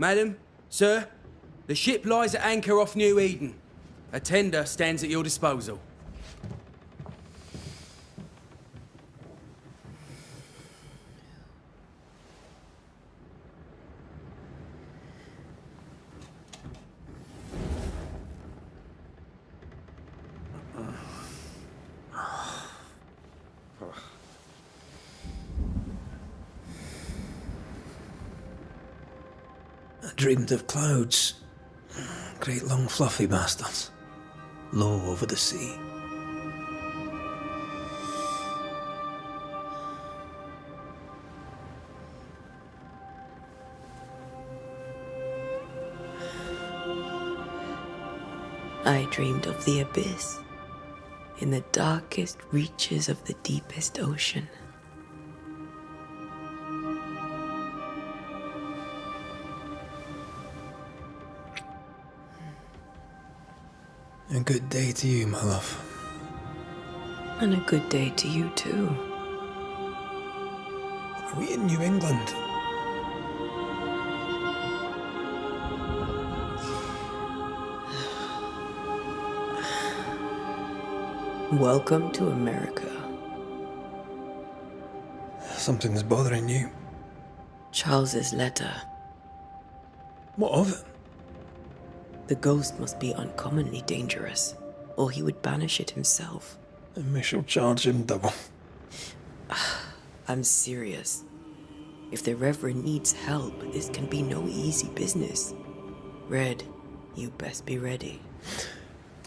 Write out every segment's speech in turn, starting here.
Madam, sir, the ship lies at anchor off New Eden. A tender stands at your disposal. I dreamed of clouds. Great long fluffy bastards. Low over the sea. I dreamed of the abyss, in the darkest reaches of the deepest ocean. A good day to you, my love. And a good day to you too. Are we in New England? Welcome to America. Something's bothering you. Charles's letter. What of it? The ghost must be uncommonly dangerous, or he would banish it himself. And we shall charge him double. I'm serious. If the Reverend needs help, this can be no easy business. Red, you best be ready.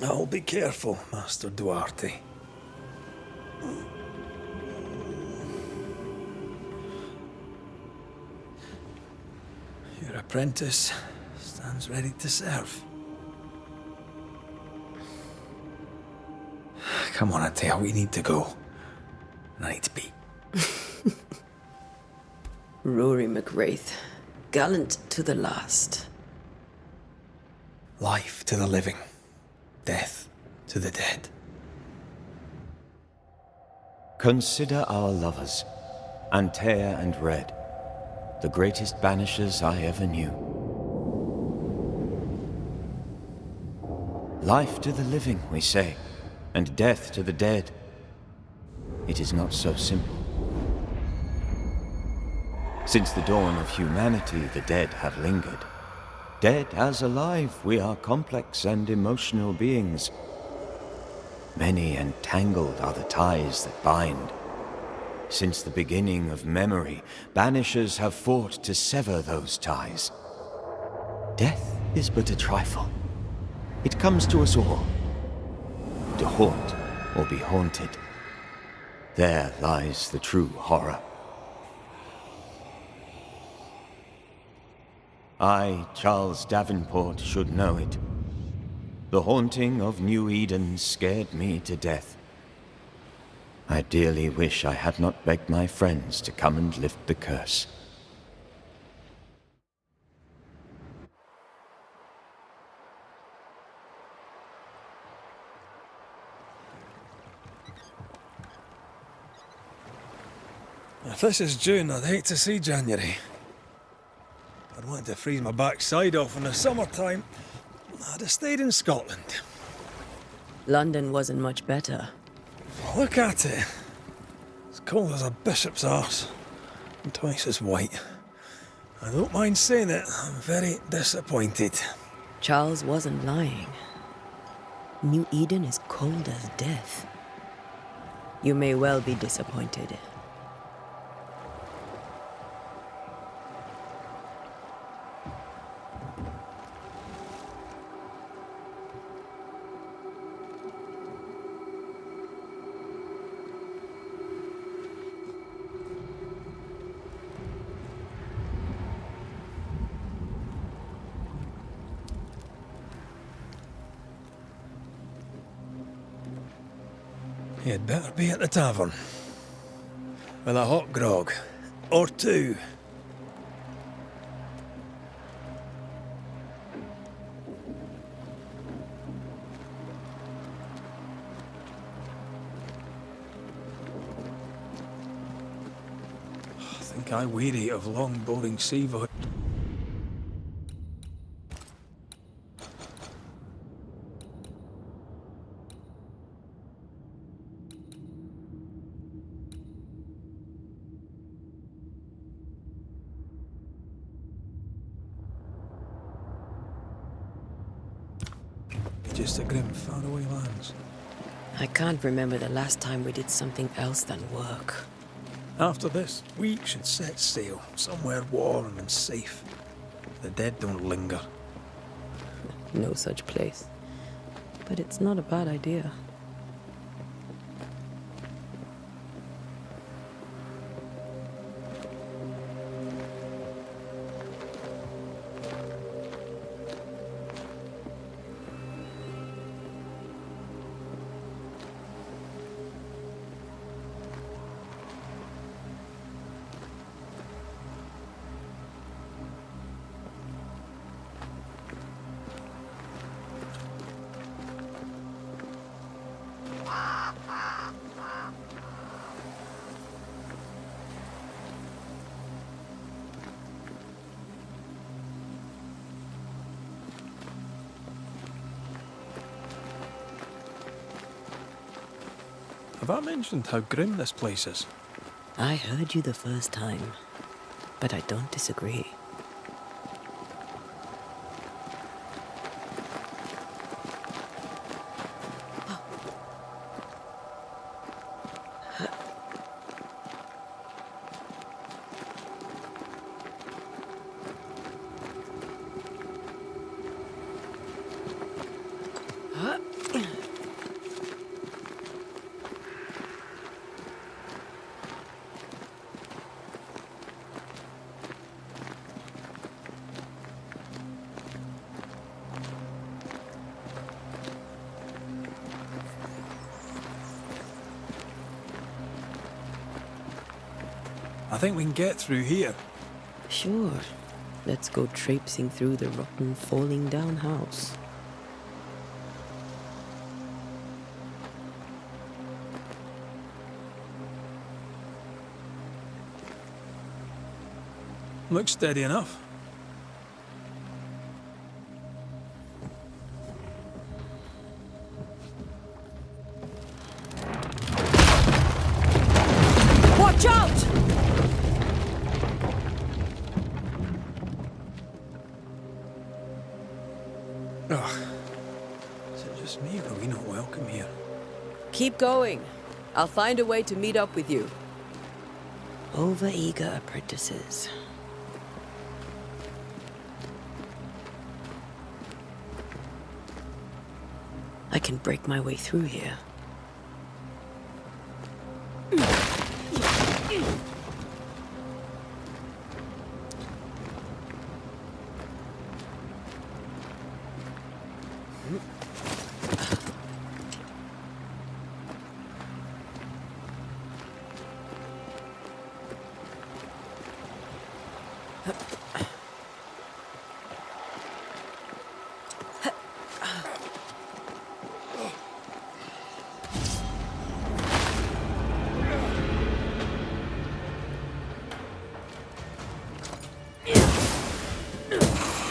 I'll be careful, Master Duarte. Your apprentice stands ready to serve. Come on, Atea, we need to go. I need to be. Rory McWraith, gallant to the last. Life to the living, death to the dead. Consider our lovers, Antea and Red, the greatest banishers I ever knew. Life to the living, we say, and death to the dead. It is not so simple. Since the dawn of humanity, the dead have lingered. Dead as alive, we are complex and emotional beings. Many and tangled are the ties that bind. Since the beginning of memory, banishers have fought to sever those ties. Death is but a trifle. It comes to us all. To haunt or be haunted. There lies the true horror. I, Charles Davenport, should know it. The haunting of New Eden scared me to death. I dearly wish I had not begged my friends to come and lift the curse. If this is June, I'd hate to see January. I'd want to freeze my backside off in the summertime. I'd have stayed in Scotland. London wasn't much better. Look at it. As cold as a bishop's arse. And twice as white. I don't mind saying it, I'm very disappointed. Charles wasn't lying. New Eden is cold as death. You may well be disappointed. You'd better be at the tavern. With a hot grog. Or two. I think I weary of long, boring sea voyages. to grim, faraway lands. I can't remember the last time we did something else than work. After this, we should set sail somewhere warm and safe. The dead don't linger. No such place. But it's not a bad idea. Have I mentioned how grim this place is? I heard you the first time, but I don't disagree. I think we can get through here. Sure. Let's go traipsing through the rotten, falling down house. Looks steady enough. Watch out! Ugh. Is it just me, or are we not welcome here? Keep going. I'll find a way to meet up with you. Over-eager apprentices. I can break my way through here.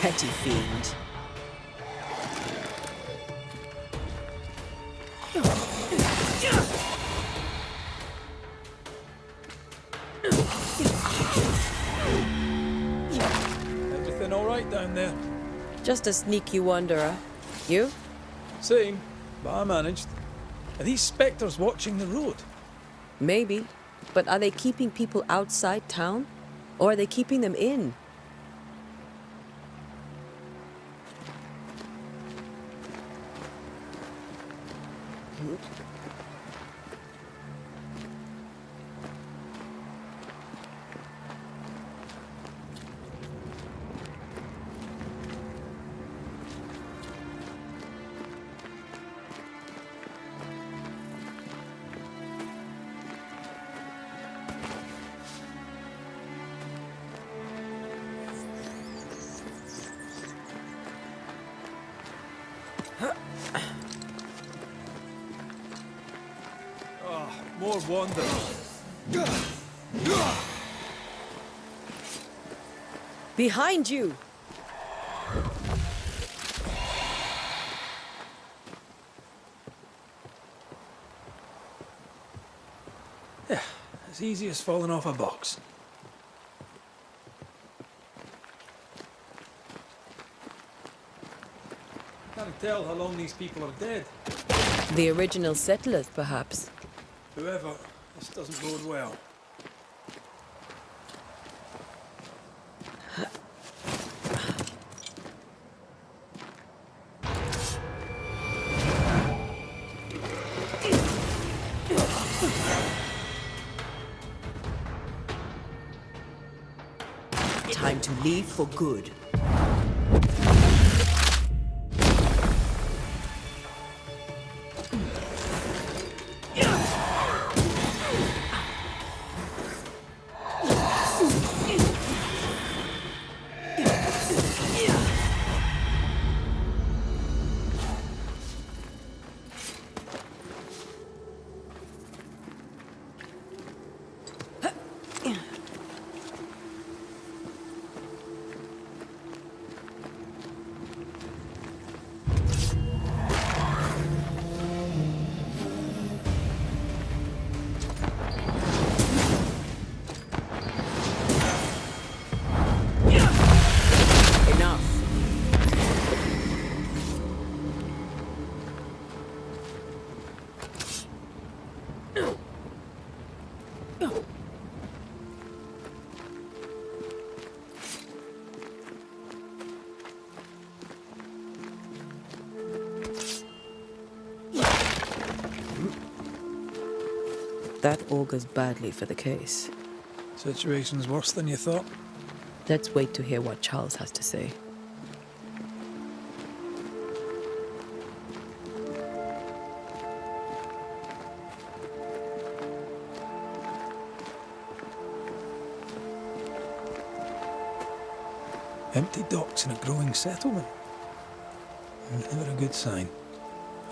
Petty fiend. Everything all right down there? Just a sneaky wanderer. You? Same, but I managed. Are these spectres watching the road? Maybe. But are they keeping people outside town? Or are they keeping them in? More wanderers. Behind you! Yeah, as easy as falling off a box. Can't tell how long these people are dead. The original settlers, perhaps. Whoever, this doesn't bode well. Time to leave for good. That augurs badly for the case. Situation's worse than you thought. Let's wait to hear what Charles has to say. Empty docks in a growing settlement. Never a good sign.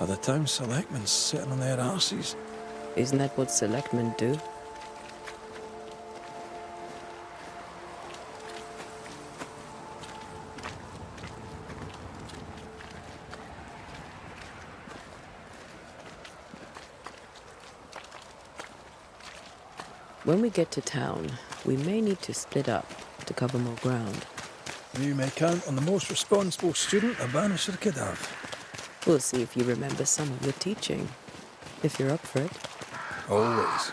Are the town selectmen sitting on their arses? Isn't that what selectmen do? When we get to town, we may need to split up to cover more ground. You may count on the most responsible student a Banisher could have. We'll see if you remember some of your teaching, if you're up for it. Always.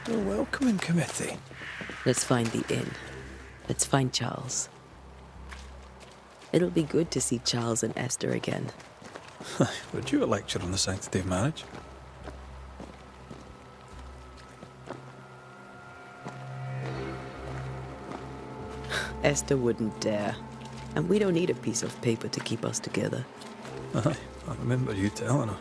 A welcoming committee. Let's find the inn. Let's find Charles. It'll be good to see Charles and Esther again. Would you a lecture on the sanctity of marriage? Esther wouldn't dare. And we don't need a piece of paper to keep us together. Aye, I remember you telling her.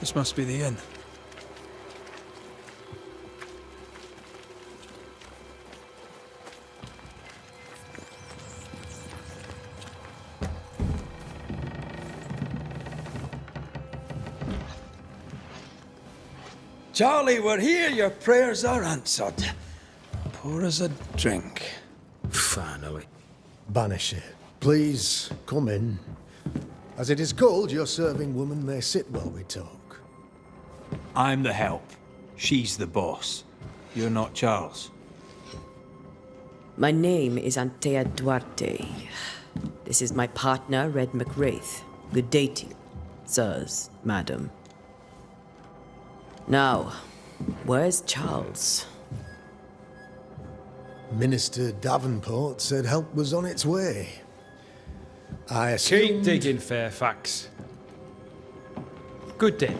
This must be the inn. Charlie, we're here. Your prayers are answered. Pour us a drink. Finally. Banisher, please come in. As it is called, your serving woman may sit while we talk. I'm the help. She's the boss. You're not Charles. My name is Antea Duarte. This is my partner, Red McWraith. Good day to you, sirs, madam. Now, where's Charles? Minister Davenport said help was on its way. I Keep assume... digging, Fairfax. Good day.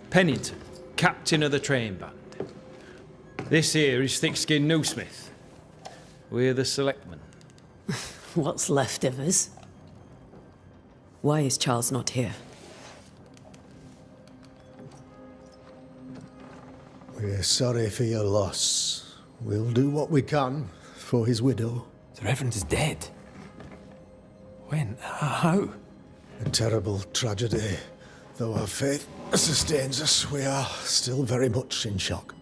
Pennington, captain of the train band. This here is Thickskin Newsmith. We're the selectmen. What's left of us? Why is Charles not here? We're sorry for your loss. We'll do what we can for his widow. The Reverend is dead. When? How? A terrible tragedy. Though our faith sustains us, we are still very much in shock.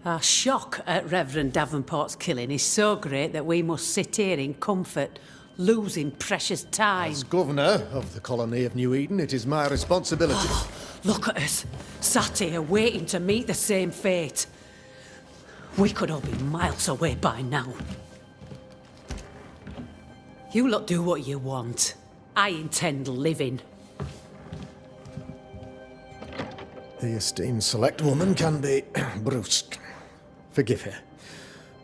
Our shock at Reverend Davenport's killing is so great that we must sit here in comfort, losing precious time. As governor of the colony of New Eden, it is my responsibility. Look at us, sat here waiting to meet the same fate. We could all be miles away by now. You lot do what you want. I intend living. The esteemed select woman can be brusque. Forgive her.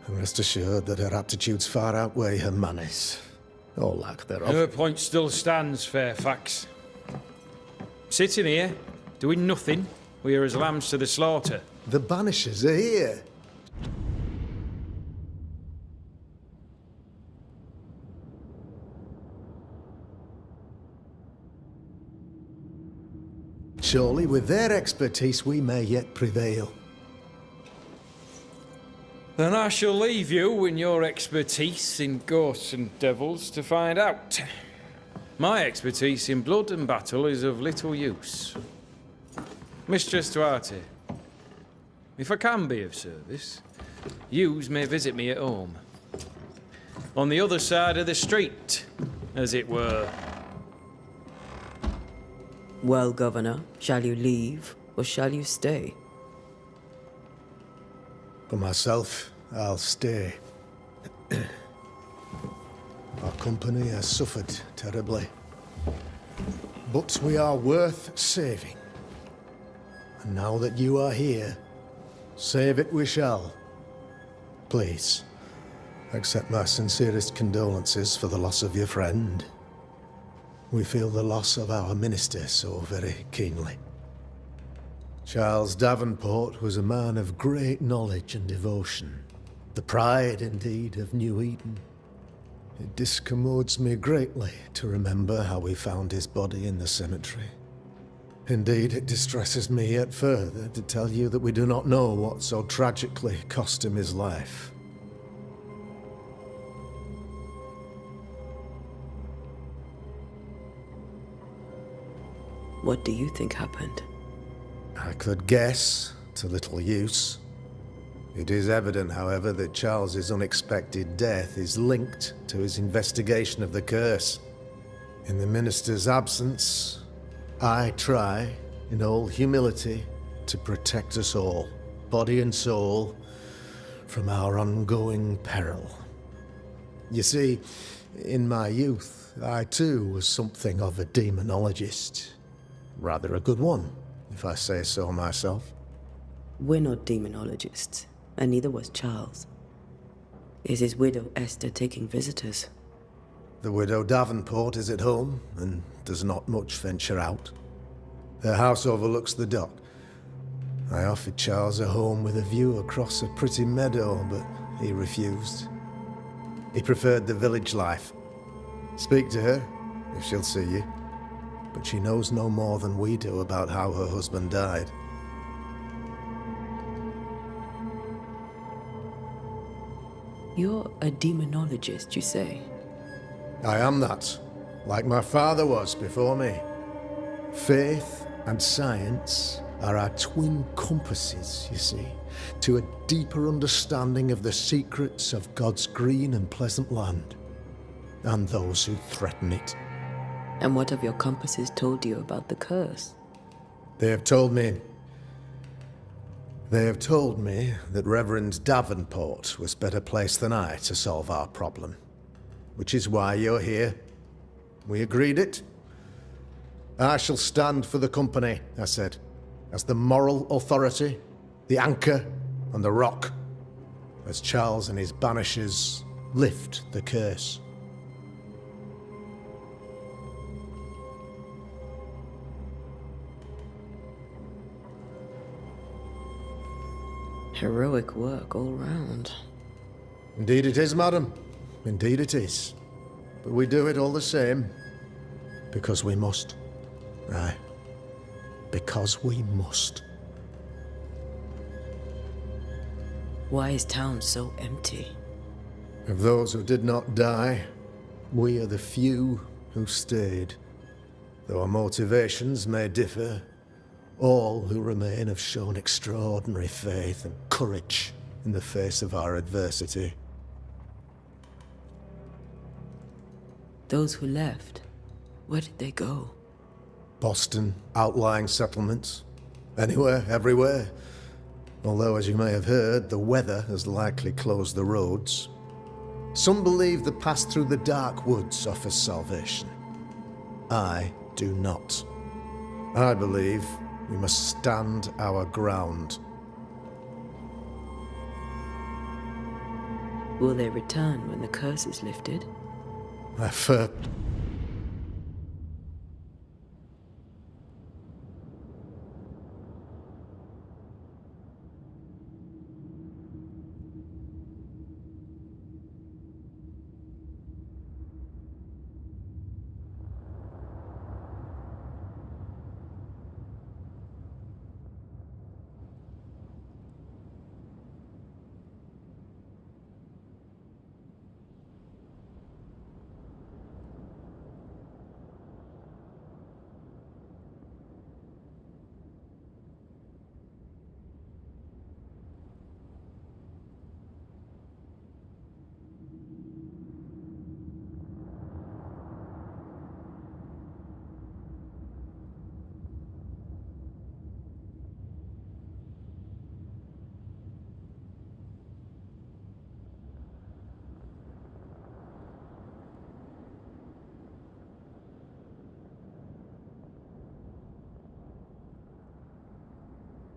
And rest assured that her aptitudes far outweigh her manners. Or lack thereof. Her point still stands, Fairfax. Sitting here, doing nothing, we are as lambs to the slaughter. The Banishers are here. Surely, with their expertise, we may yet prevail. Then I shall leave you in your expertise in ghosts and devils to find out. My expertise in blood and battle is of little use. Mistress Duarte, if I can be of service, yous may visit me at home. On the other side of the street, as it were. Well, Governor, shall you leave or shall you stay? For myself, I'll stay. Our company has suffered terribly. But we are worth saving. And now that you are here, save it we shall. Please, accept my sincerest condolences for the loss of your friend. We feel the loss of our minister so very keenly. Charles Davenport was a man of great knowledge and devotion. The pride, indeed, of New Eden. It discommodes me greatly to remember how we found his body in the cemetery. Indeed, it distresses me yet further to tell you that we do not know what so tragically cost him his life. What do you think happened? I could guess, to little use. It is evident, however, that Charles's unexpected death is linked to his investigation of the curse. In the minister's absence, I try, in all humility, to protect us all, body and soul, from our ongoing peril. You see, in my youth, I too was something of a demonologist. Rather a good one, if I say so myself. We're not demonologists, and neither was Charles. Is his widow Esther taking visitors? The widow Davenport is at home, and does not much venture out. Her house overlooks the dock. I offered Charles a home with a view across a pretty meadow, but he refused. He preferred the village life. Speak to her, if she'll see you. But she knows no more than we do about how her husband died. You're a demonologist, you say? I am that, like my father was before me. Faith and science are our twin compasses, you see, to a deeper understanding of the secrets of God's green and pleasant land, and those who threaten it. And what have your compasses told you about the curse? They have told me that Reverend Davenport was better placed than I to solve our problem. Which is why you're here. We agreed it. I shall stand for the company, I said, as the moral authority, the anchor, and the rock, as Charles and his Banishers lift the curse. Heroic work all round. Indeed it is, madam. Indeed it is. But we do it all the same. Because we must. Aye. Because we must. Why is town so empty? Of those who did not die, we are the few who stayed. Though our motivations may differ, all who remain have shown extraordinary faith and courage in the face of our adversity. Those who left, where did they go? Boston, outlying settlements. Anywhere, everywhere. Although, as you may have heard, the weather has likely closed the roads. Some believe the path through the dark woods offers salvation. I do not. I believe we must stand our ground. Will they return when the curse is lifted? I fear.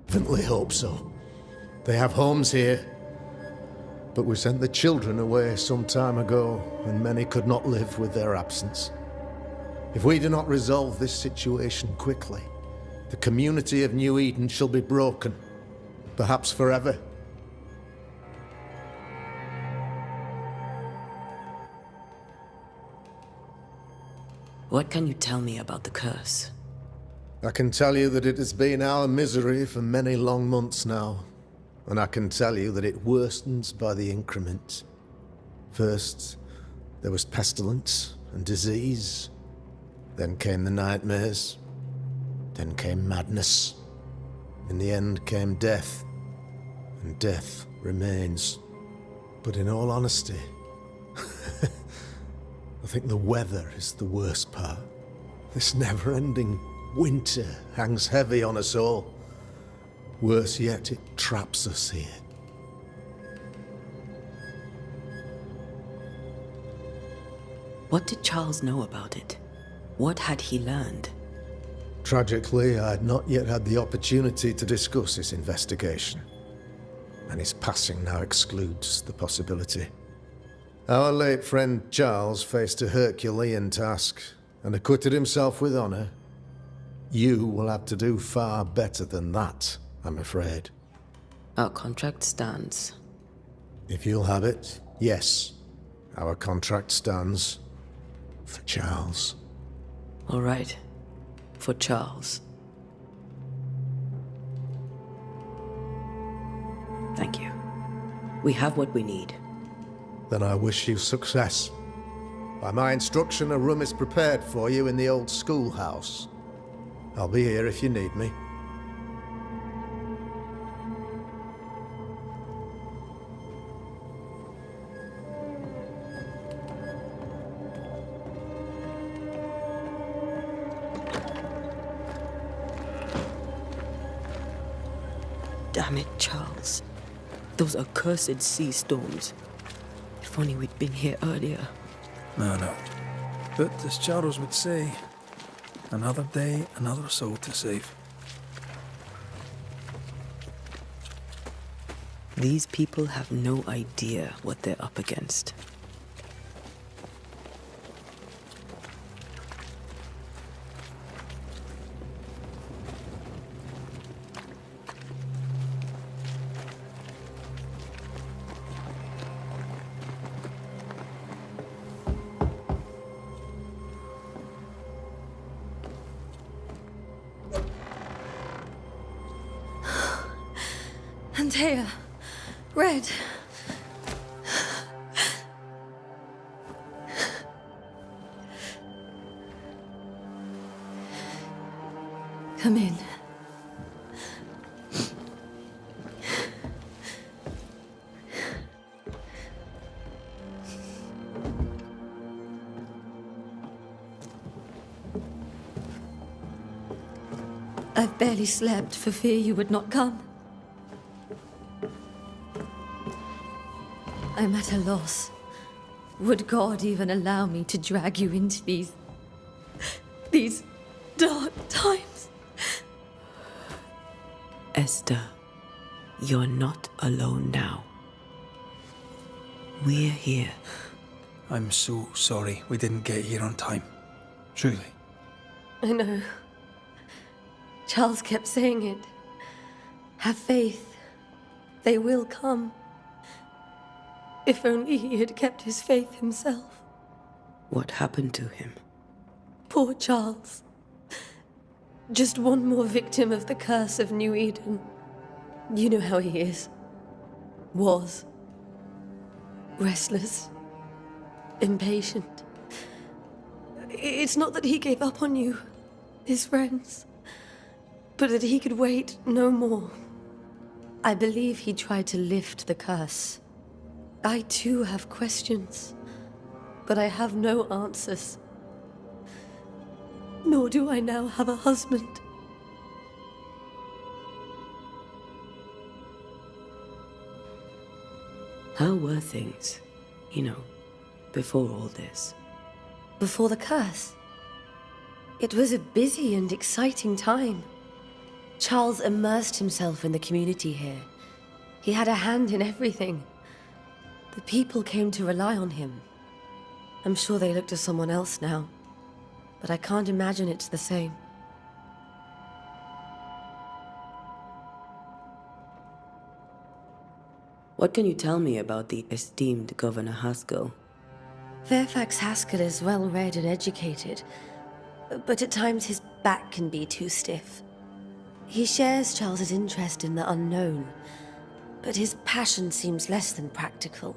Definitely hope so. They have homes here. But we sent the children away some time ago, and many could not live with their absence. If we do not resolve this situation quickly, the community of New Eden shall be broken, perhaps forever. What can you tell me about the curse? I can tell you that it has been our misery for many long months now, and I can tell you that it worstens by the increment. First, there was pestilence and disease. Then came the nightmares. Then came madness. In the end came death, and death remains. But in all honesty, I think the weather is the worst part. This never-ending winter hangs heavy on us all. Worse yet, it traps us here. What did Charles know about it? What had he learned? Tragically, I had not yet had the opportunity to discuss his investigation, and his passing now excludes the possibility. Our late friend Charles faced a Herculean task and acquitted himself with honor. You will have to do far better than that, I'm afraid. Our contract stands. If you'll have it, yes. Our contract stands for Charles. All right. For Charles. Thank you. We have what we need. Then I wish you success. By my instruction, a room is prepared for you in the old schoolhouse. I'll be here if you need me. Damn it, Charles. Those accursed sea storms. If only we'd been here earlier. No. But as Charles would say, another day, another soul to save. These people have no idea what they're up against. Antea, Red. barely slept for fear you would not come. I'm at a loss. Would God even allow me to drag you into these dark times? Esther, you're not alone now. We're here. I'm so sorry we didn't get here on time. Truly. I know. Charles kept saying it. Have faith. They will come. If only he had kept his faith himself. What happened to him? Poor Charles. Just one more victim of the curse of New Eden. You know how he is. Was. Restless. Impatient. It's not that he gave up on you, his friends, but that he could wait no more. I believe he tried to lift the curse. I too have questions, but I have no answers. Nor do I now have a husband. How were things, before all this? Before the curse, it was a busy and exciting time. Charles immersed himself in the community here. He had a hand in everything. The people came to rely on him. I'm sure they look to someone else now, but I can't imagine it's the same. What can you tell me about the esteemed Governor Haskell? Fairfax Haskell is well-read and educated, but at times his back can be too stiff. He shares Charles's interest in the unknown, but his passion seems less than practical.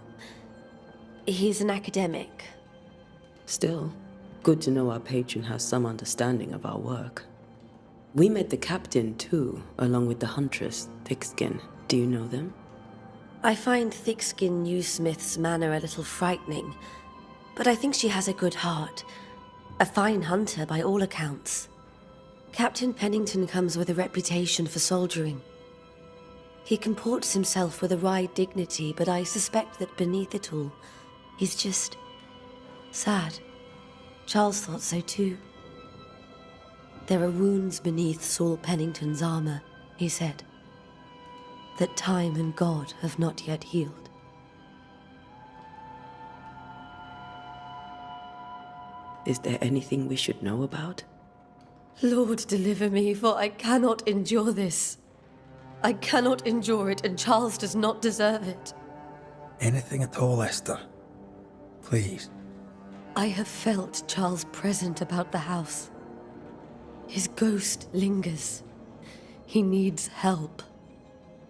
He's an academic. Still, good to know our patron has some understanding of our work. We met the captain, too, along with the huntress, Thickskin. Do you know them? I find Thickskin Newsmith's manner a little frightening, but I think she has a good heart. A fine hunter by all accounts. Captain Pennington comes with a reputation for soldiering. He comports himself with a wry dignity, but I suspect that beneath it all, he's just sad. Charles thought so too. There are wounds beneath Saul Pennington's armor, he said, that time and God have not yet healed. Is there anything we should know about? Lord, deliver me, for I cannot endure this. I cannot endure it, and Charles does not deserve it. Anything at all, Esther. Please. I have felt Charles present about the house. His ghost lingers. He needs help.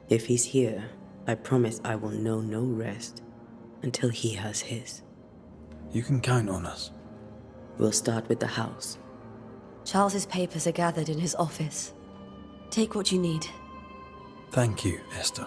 If he's here, I promise I will know no rest until he has his. You can count on us. We'll start with the house. Charles's papers are gathered in his office. Take what you need. Thank you, Esther.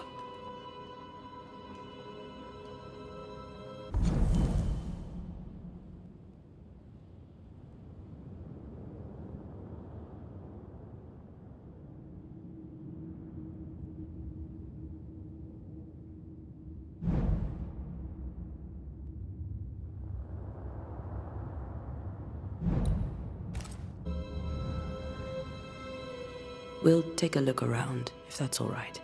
We'll take a look around, if that's all right.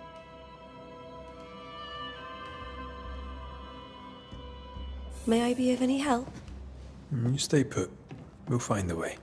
May I be of any help? You stay put. We'll find a way.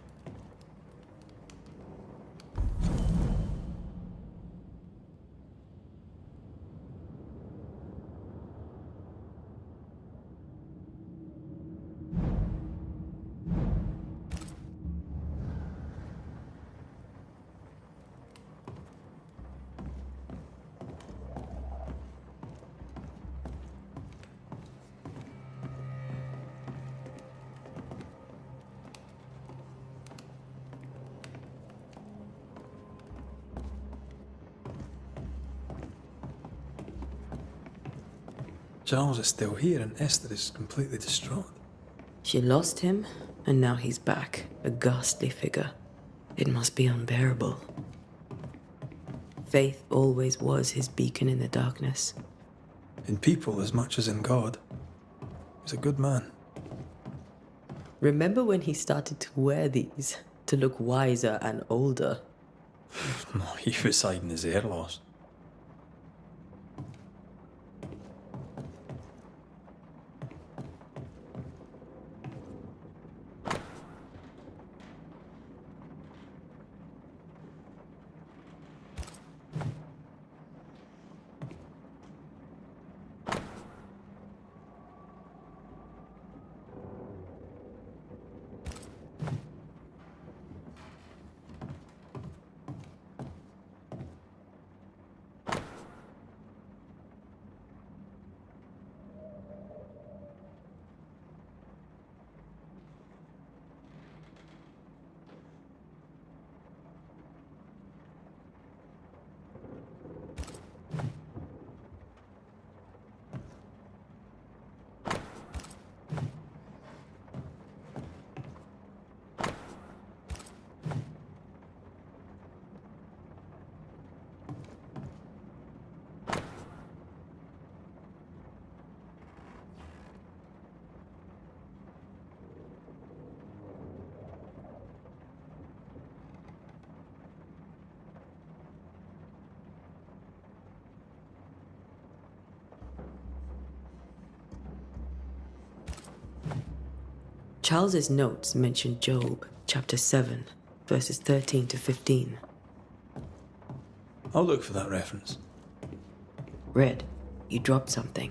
Charles is still here and Esther is completely distraught. She lost him, and now he's back, a ghastly figure. It must be unbearable. Faith always was his beacon in the darkness. In people as much as in God. He's a good man. Remember when he started to wear these to look wiser and older? No, he was hiding his hair loss. Charles's notes mention Job, chapter 7, verses 13 to 15. I'll look for that reference. Red, you dropped something.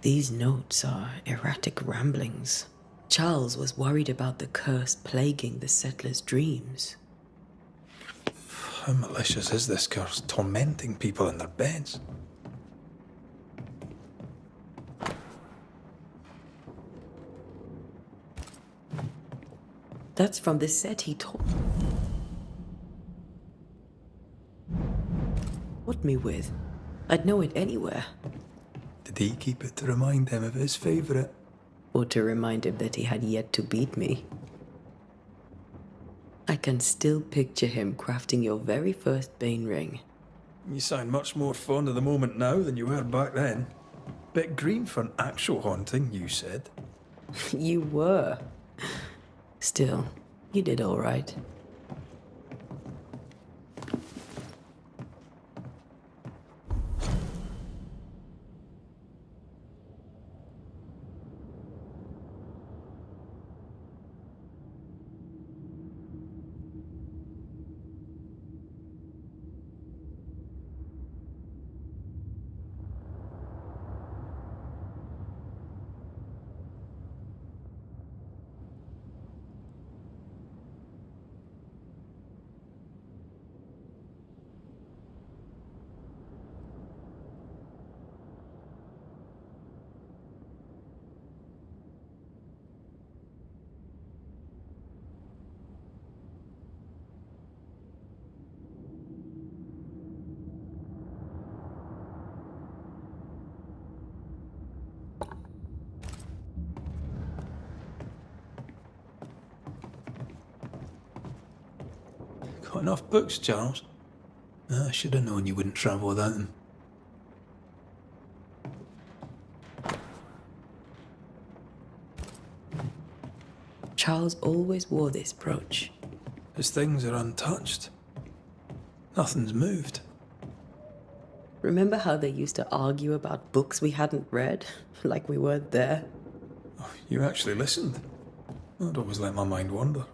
These notes are erratic ramblings. Charles was worried about the curse plaguing the settlers' dreams. How malicious is this curse, tormenting people in their beds? That's from the set he told what me with. I'd know it anywhere. Did he keep it to remind him of his favourite? Or to remind him that he had yet to beat me. I can still picture him crafting your very first Bane ring. You sound much more fond of the moment now than you were back then. Bit green for an actual haunting, you said. You were. Still, you did all right. Got enough books, Charles? I should have known you wouldn't travel without them. Charles always wore this brooch. His things are untouched. Nothing's moved. Remember how they used to argue about books we hadn't read? Like we weren't there? Oh, you actually listened. I'd always let my mind wander.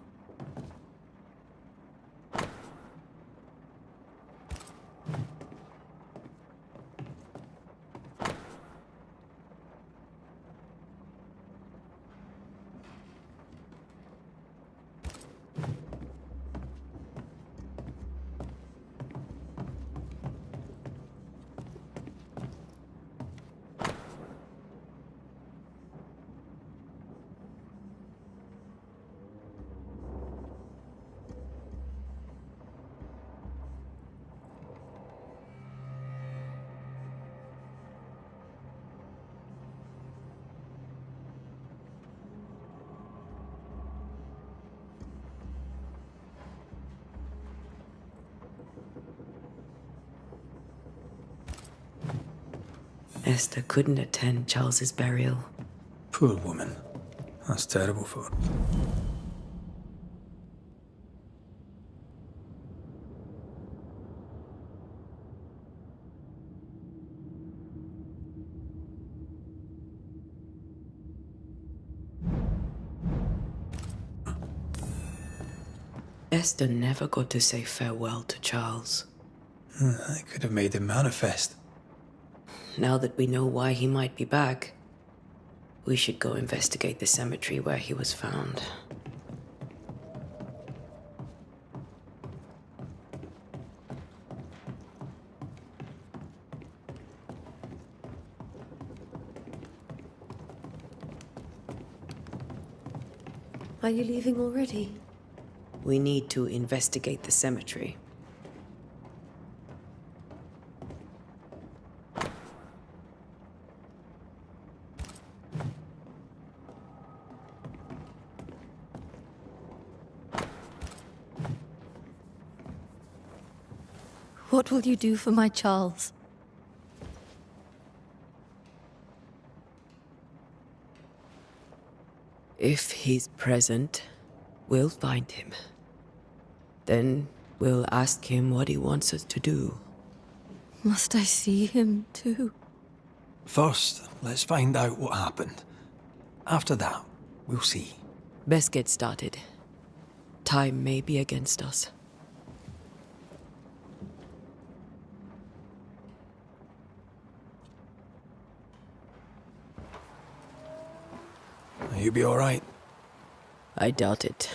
Esther couldn't attend Charles's burial. Poor woman. That's terrible for her. Esther never got to say farewell to Charles. I could have made him manifest. Now that we know why he might be back, we should go investigate the cemetery where he was found. Are you leaving already? We need to investigate the cemetery. What will you do for my Charles? If he's present, we'll find him. Then we'll ask him what he wants us to do. Must I see him too? First, let's find out what happened. After that, we'll see. Best get started. Time may be against us. You be all right? I doubt it,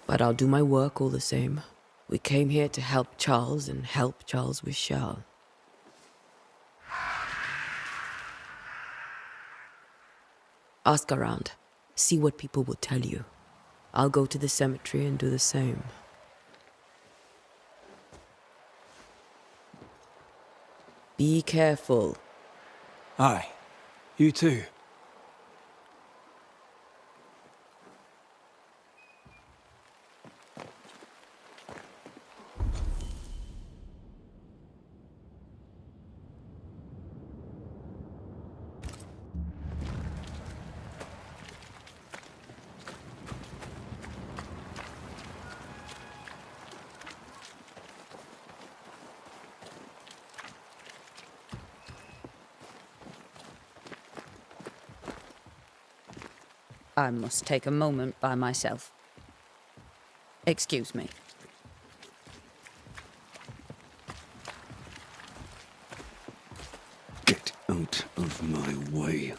but I'll do my work all the same. We came here to help Charles and help Charles we shall. Ask around. See what people will tell you. I'll go to the cemetery and do the same. Be careful. Aye. You too. I must take a moment by myself. Excuse me. Get out of my way.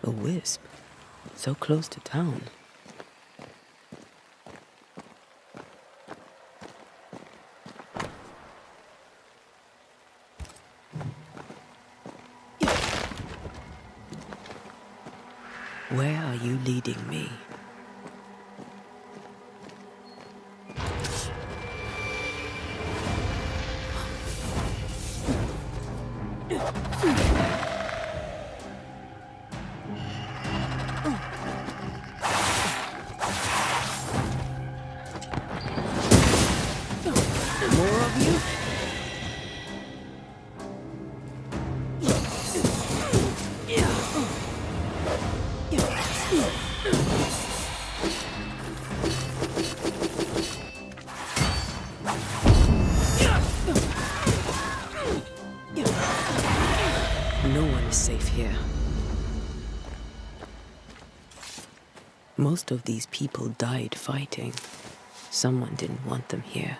A wisp. So close to town. Where are you leading me? More of you? No one is safe here. Most of these people died fighting. Someone didn't want them here.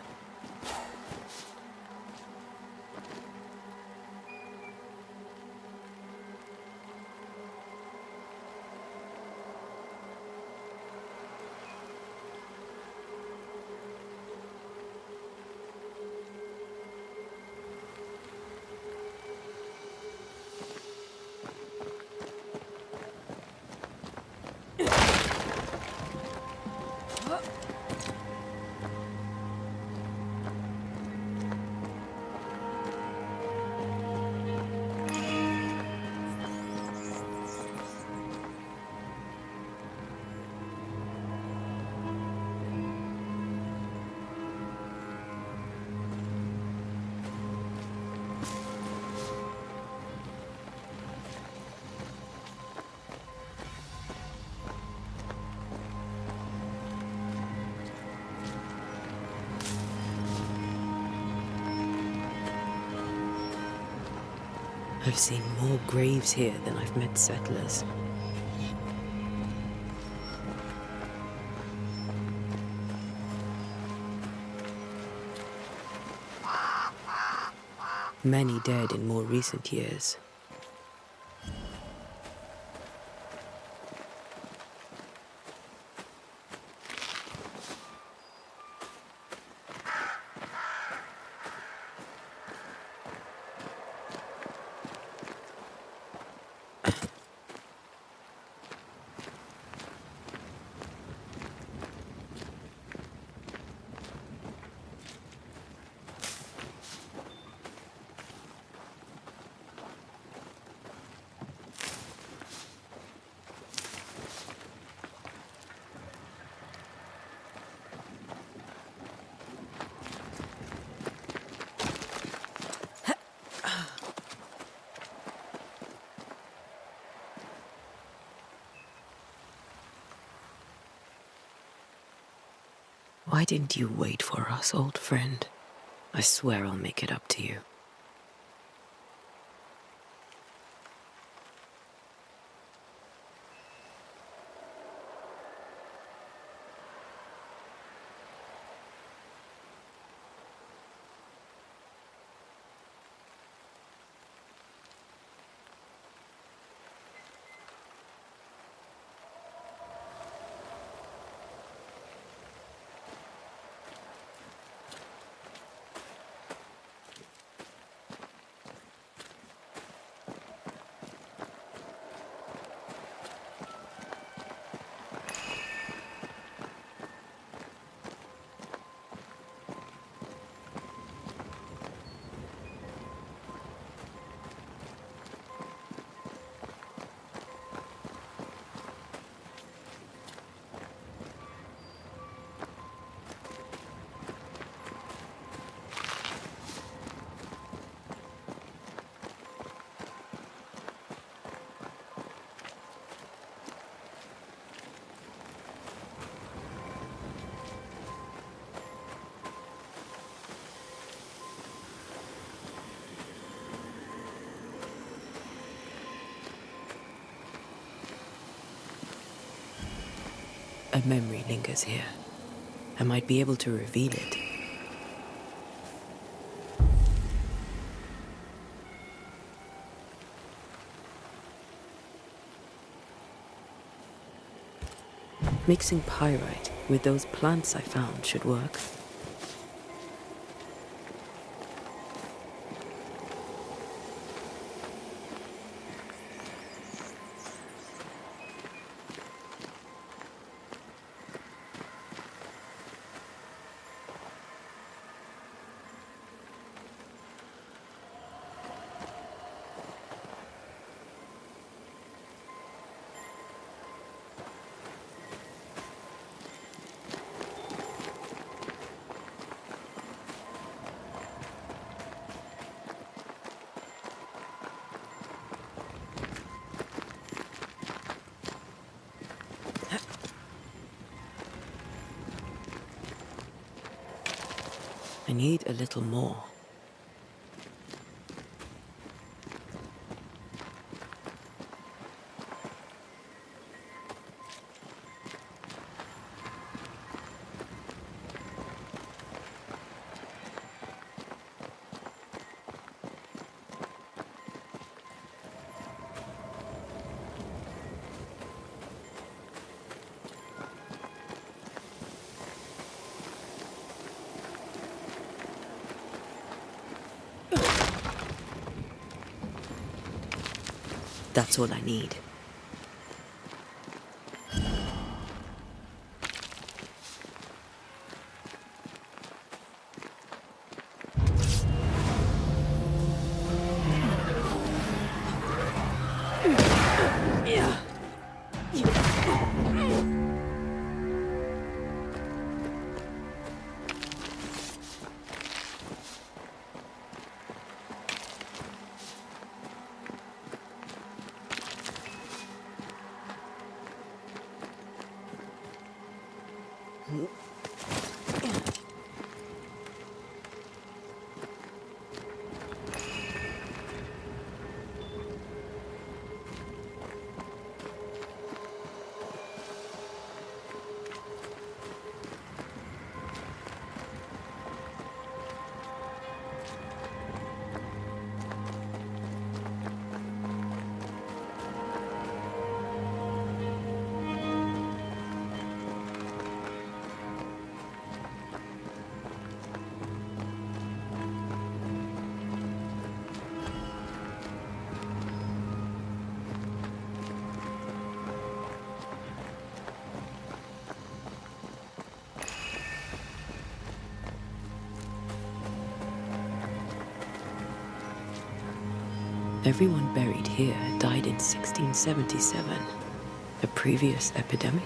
I've seen more graves here than I've met settlers. Many dead in more recent years. Why didn't you wait for us, old friend? I swear I'll make it up to you. A memory lingers here. I might be able to reveal it. Mixing pyrite with those plants I found should work. I need a little more. That's all I need. Everyone buried here died in 1677. A previous epidemic?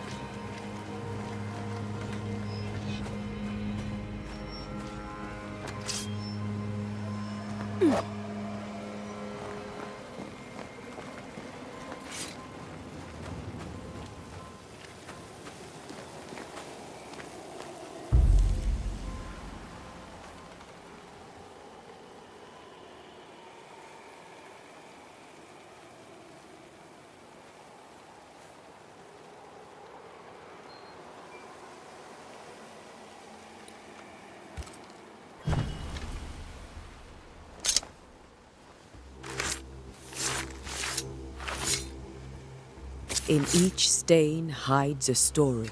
In each stain hides a story.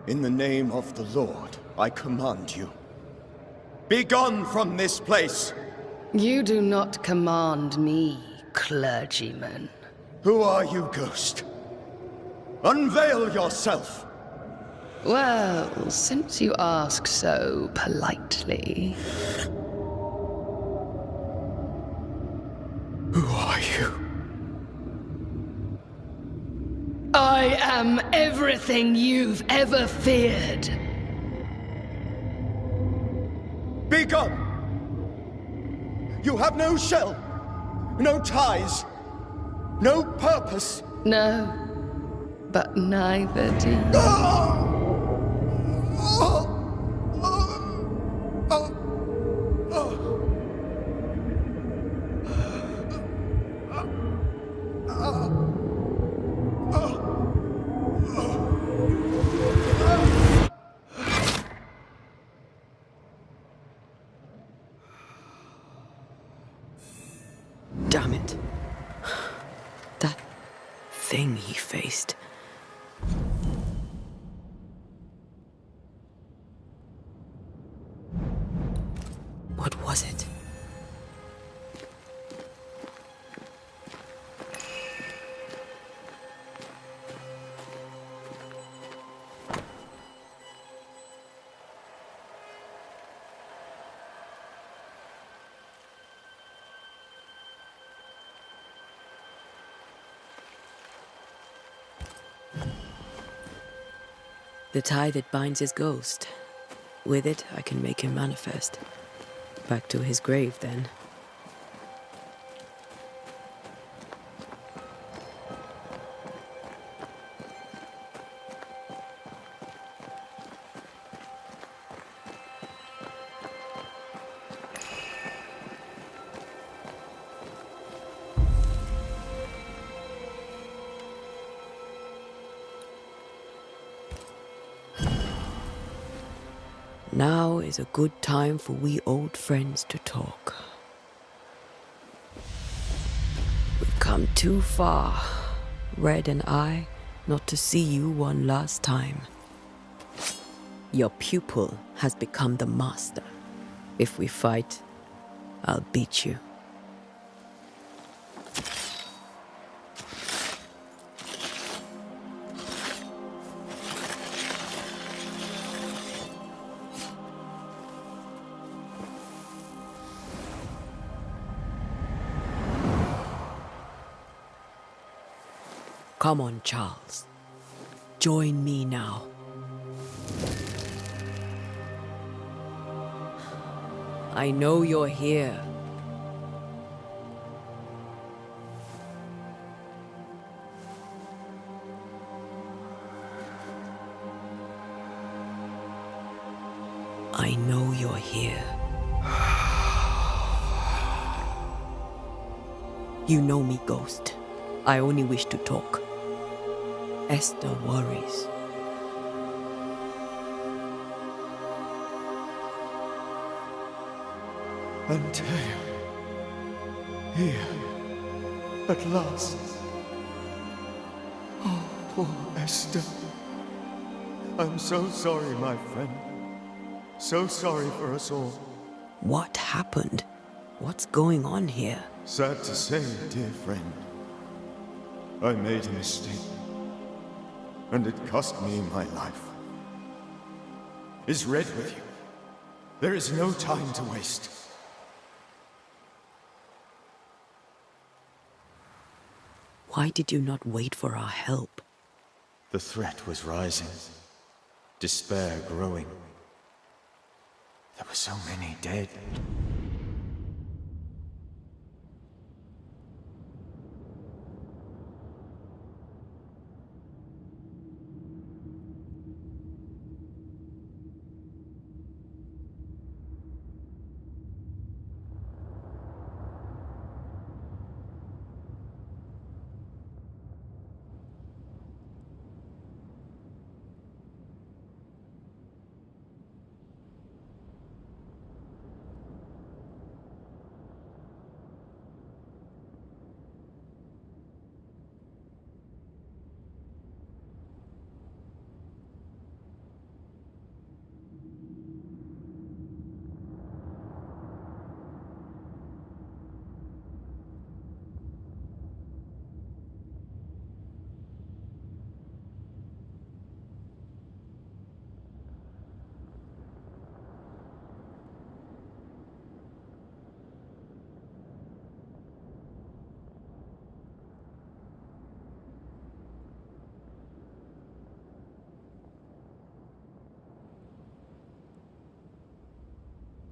In the name of the Lord, I command you. Be gone from this place! You do not command me, clergyman. Who are you, ghost? Unveil yourself! Well, since you ask so politely... Who are you? I am everything you've ever feared. Be gone! You have no shell, no ties, no purpose. No, but neither do you. Damn it. That thing he faced. What was it? The tie that binds his ghost. With it, I can make him manifest. Back to his grave, then. Now is a good time for we old friends to talk. We've come too far, Red and I, not to see you one last time. Your pupil has become the master. If we fight, I'll beat you. Come on, Charles. Join me now. I know you're here. I know you're here. You know me, Ghost. I only wish to talk. Esther worries. Anteo. Here. At last. Oh, poor Esther. I'm so sorry, my friend. So sorry for us all. What happened? What's going on here? Sad to say, dear friend. I made a mistake, and it cost me my life. Is Red with you? There is no time to waste. Why did you not wait for our help? The threat was rising, despair growing. There were so many dead.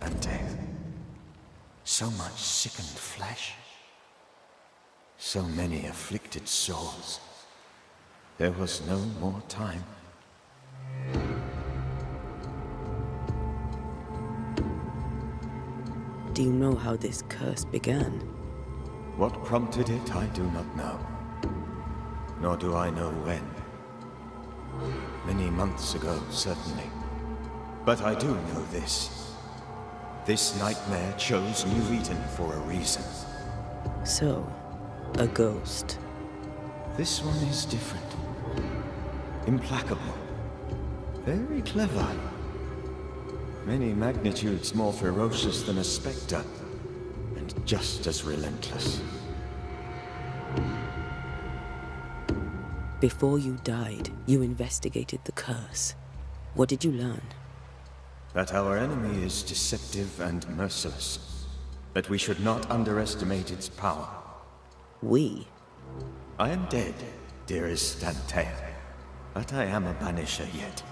And death. So much sickened flesh. So many afflicted souls. There was no more time. Do you know how this curse began? What prompted it, I do not know. Nor do I know when. Many months ago, certainly. But I do know this. This nightmare chose New Eden for a reason. So, a ghost. This one is different. Implacable. Very clever. Many magnitudes more ferocious than a spectre, and just as relentless. Before you died, you investigated the curse. What did you learn? That our enemy is deceptive and merciless. That we should not underestimate its power. We? I am dead, dearest Antea. But I am a Banisher yet.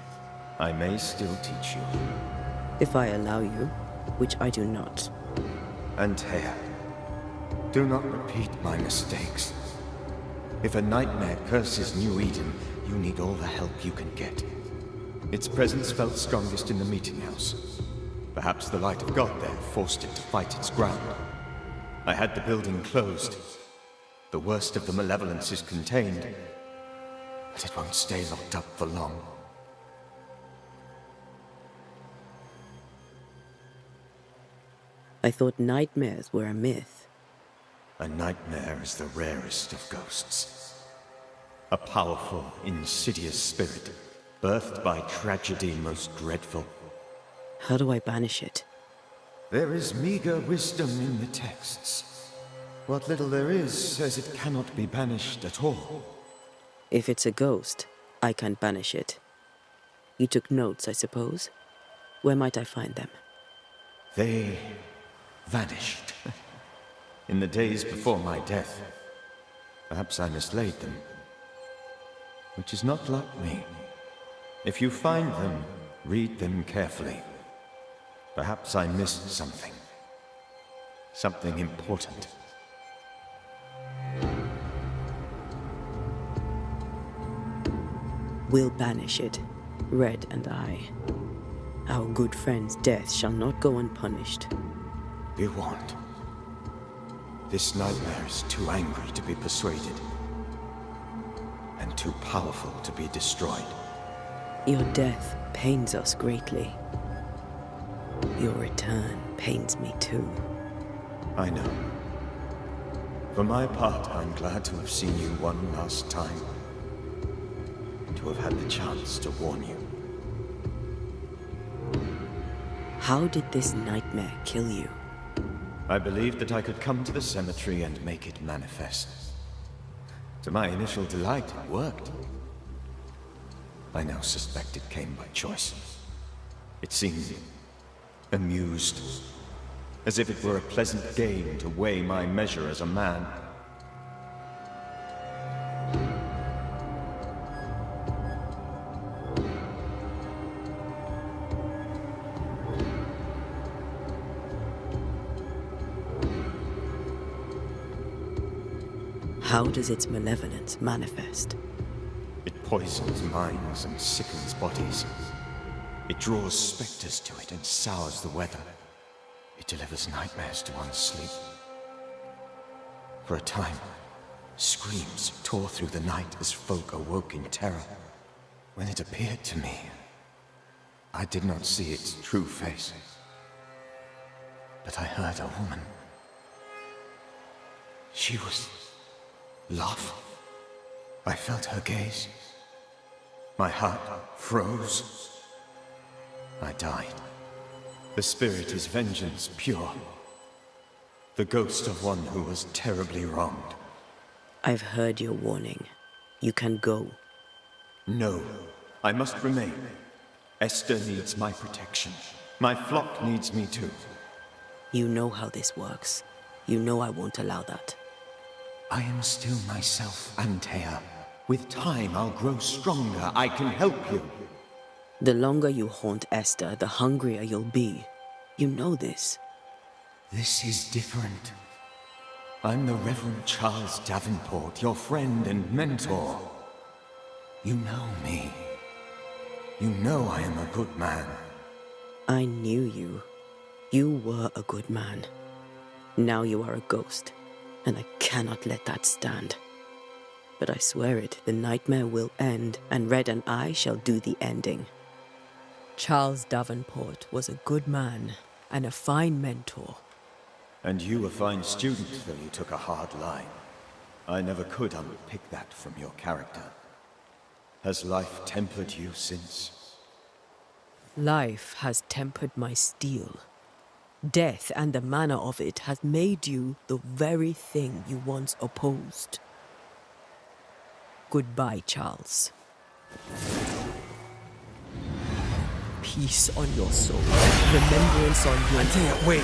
I may still teach you. If I allow you, which I do not. Antea, do not repeat my mistakes. If a nightmare curses New Eden, you need all the help you can get. Its presence felt strongest in the meeting house. Perhaps the light of God there forced it to fight its ground. I had the building closed. The worst of the malevolence is contained, but it won't stay locked up for long. I thought nightmares were a myth. A nightmare is the rarest of ghosts. A powerful, insidious spirit, birthed by tragedy most dreadful. How do I banish it? There is meager wisdom in the texts. What little there is says it cannot be banished at all. If it's a ghost, I can't banish it. You took notes, I suppose? Where might I find them? They vanished. In the days before my death. Perhaps I mislaid them. Which is not like me. If you find them, read them carefully. Perhaps I missed something. Something important. We'll banish it, Red and I. Our good friend's death shall not go unpunished. Be warned. This nightmare is too angry to be persuaded. And too powerful to be destroyed. Your death pains us greatly. Your return pains me too. I know. For my part, I'm glad to have seen you one last time. To have had the chance to warn you. How did this nightmare kill you? I believed that I could come to the cemetery and make it manifest. To my initial delight, it worked. I now suspect it came by choice. It seemed amused, as if it were a pleasant game to weigh my measure as a man. How does its malevolence manifest? It poisons minds and sickens bodies. It draws specters to it and sours the weather. It delivers nightmares to one's sleep. For a time, screams tore through the night as folk awoke in terror. When it appeared to me, I did not see its true face. But I heard a woman. She was love. I felt her gaze. My heart froze. I died. The spirit is vengeance pure. The ghost of one who was terribly wronged. I've heard your warning. You can go. No, I must remain. Esther needs my protection. My flock needs me too. You know how this works. You know I won't allow that. I am still myself, Antea. With time, I'll grow stronger. I can help you. The longer you haunt Esther, the hungrier you'll be. You know this. This is different. I'm the Reverend Charles Davenport, your friend and mentor. You know me. You know I am a good man. I knew you. You were a good man. Now you are a ghost, and I cannot let that stand. But I swear it, the nightmare will end, and Red and I shall do the ending. Charles Davenport was a good man and a fine mentor. And you a fine student, though you took a hard line. I never could unpick that from your character. Has life tempered you since? Life has tempered my steel. Death and the manner of it has made you the very thing you once opposed. Goodbye, Charles. Peace on your soul. Remembrance on your... Antea, wait!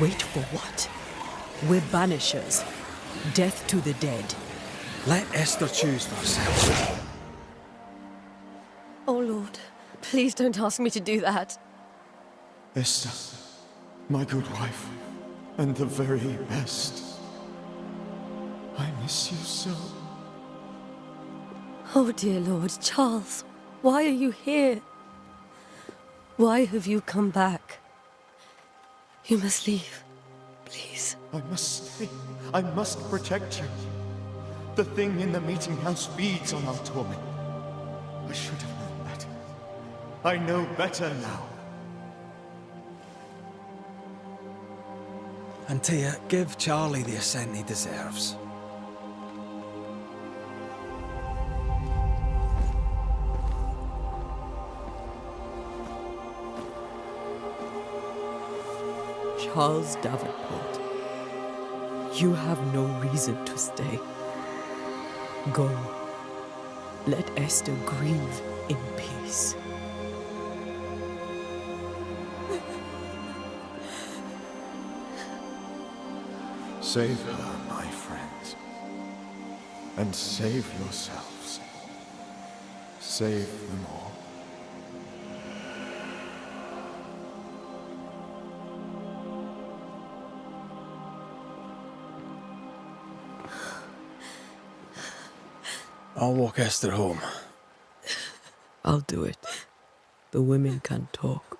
Wait for what? We're banishers. Death to the dead. Let Esther choose for herself. Oh, Lord, please don't ask me to do that. Esther, my good wife, and the very best. I miss you so. Oh, dear Lord, Charles, why are you here? Why have you come back? You must leave, please. I must stay. I must protect you. The thing in the meeting house feeds on our torment. I should have known better. I know better now. Antea, give Charlie the ascent he deserves. Charles Davenport, you have no reason to stay. Go. Let Esther grieve in peace. Save her, my friends. And save yourselves. Save them all. I'll walk Esther home. I'll do it. The women can talk.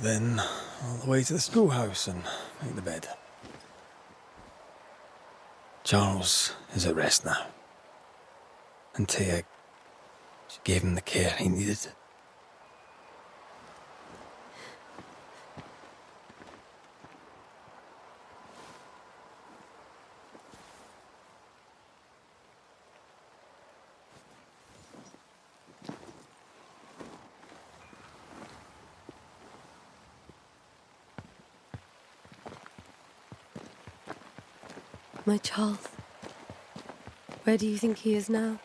Then, all the way to the schoolhouse and make the bed. Charles is at rest now. Antea, she gave him the care he needed. My Charles. Where do you think he is now?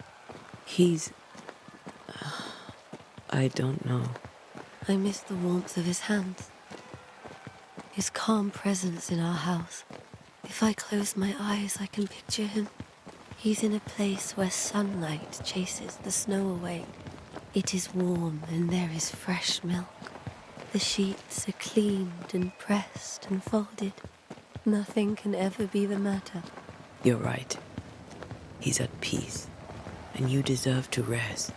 He's... I don't know. I miss the warmth of his hands. His calm presence in our house. If I close my eyes, I can picture him. He's in a place where sunlight chases the snow away. It is warm and there is fresh milk. The sheets are cleaned and pressed and folded. Nothing can ever be the matter. You're right. He's at peace, and you deserve to rest.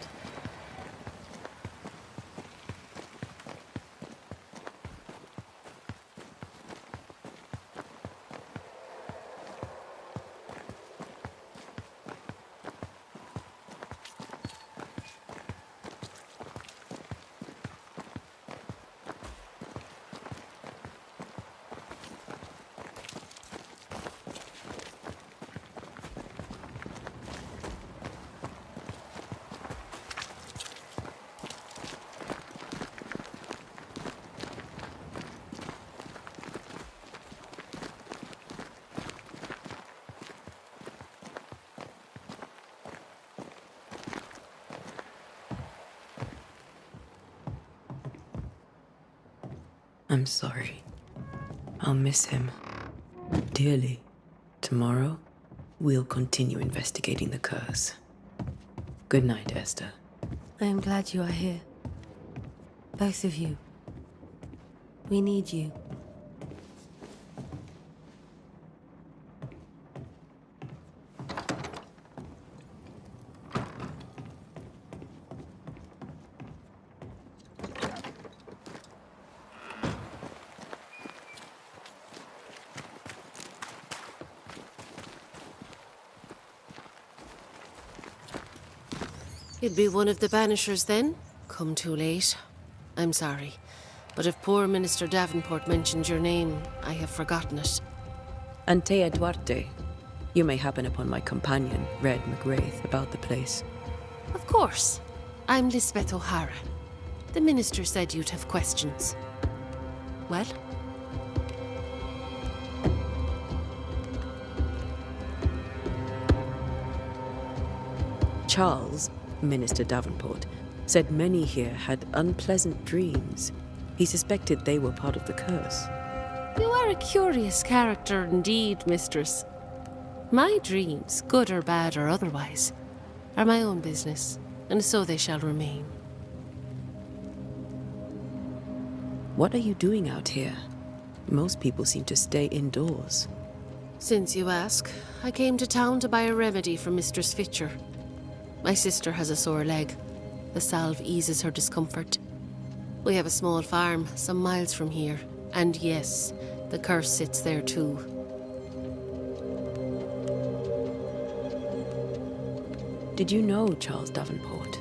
I'm sorry. I'll miss him dearly. Tomorrow, we'll continue investigating the curse. Good night, Esther. I am glad you are here. Both of you. We need you. You'd be one of the Banishers then? Come too late. I'm sorry. But if poor Minister Davenport mentioned your name, I have forgotten it. Antea Duarte. You may happen upon my companion, Red McGrath, about the place. Of course. I'm Lisbeth O'Hara. The Minister said you'd have questions. Well? Charles, Minister Davenport, said many here had unpleasant dreams. He suspected they were part of the curse. You are a curious character indeed, mistress. My dreams, good or bad or otherwise, are my own business, and so they shall remain. What are you doing out here? Most people seem to stay indoors. Since you ask, I came to town to buy a remedy from Mistress Fitcher. My sister has a sore leg. The salve eases her discomfort. We have a small farm, some miles from here. And yes, the curse sits there too. Did you know Charles Davenport?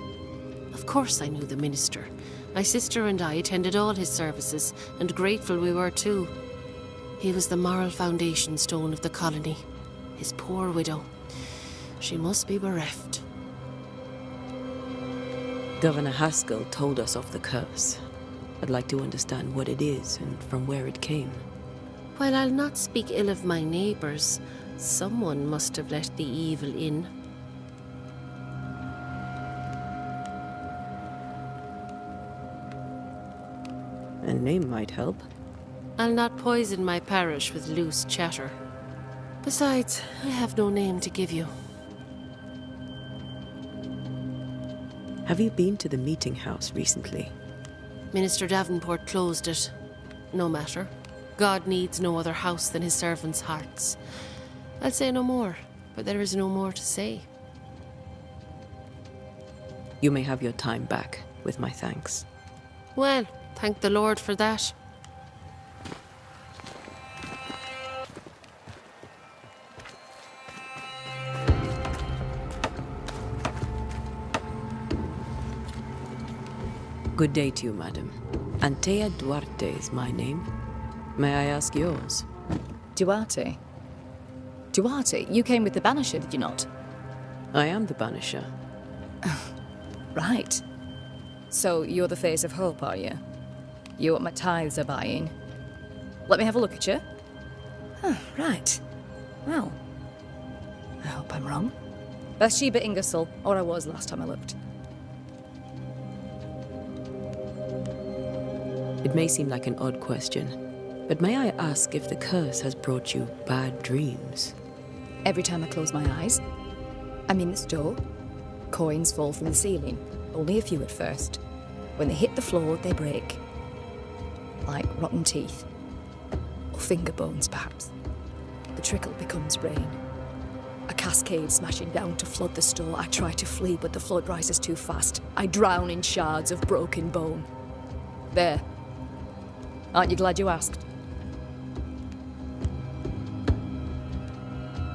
Of course I knew the minister. My sister and I attended all his services, and grateful we were too. He was the moral foundation stone of the colony. His poor widow. She must be bereft. Governor Haskell told us of the curse. I'd like to understand what it is and from where it came. While I'll not speak ill of my neighbours, someone must have let the evil in. A name might help. I'll not poison my parish with loose chatter. Besides, I have no name to give you. Have you been to the meeting house recently? Minister Davenport closed it. No matter. God needs no other house than his servants' hearts. I'll say no more, but there is no more to say. You may have your time back, with my thanks. Well, thank the Lord for that. Good day to you, madam. Antea Duarte is my name. May I ask yours? Duarte? Duarte? You came with the Banisher, did you not? I am the Banisher. Right. So you're the face of hope, are you? You're what my tithes are buying. Let me have a look at you. Oh, right. Well, hope I'm wrong. Bathsheba Ingersoll, or I was last time I looked. It may seem like an odd question, but may I ask if the curse has brought you bad dreams? Every time I close my eyes, I'm in this door. Coins fall from the ceiling, only a few at first. When they hit the floor, they break. Like rotten teeth. Or finger bones, perhaps. The trickle becomes rain. A cascade smashing down to flood the store. I try to flee, but the flood rises too fast. I drown in shards of broken bone. There. Aren't you glad you asked?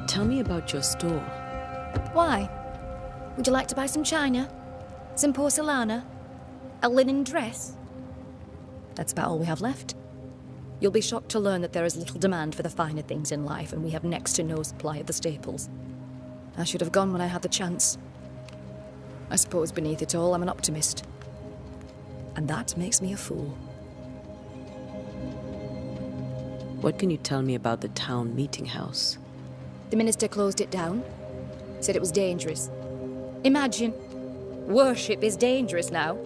Tell me about your store. Why? Would you like to buy some china? Some porcelana? A linen dress? That's about all we have left. You'll be shocked to learn that there is little demand for the finer things in life, and we have next to no supply of the staples. I should have gone when I had the chance. I suppose beneath it all, I'm an optimist. And that makes me a fool. What can you tell me about the town meeting house? The minister closed it down. Said it was dangerous. Imagine. Worship is dangerous now.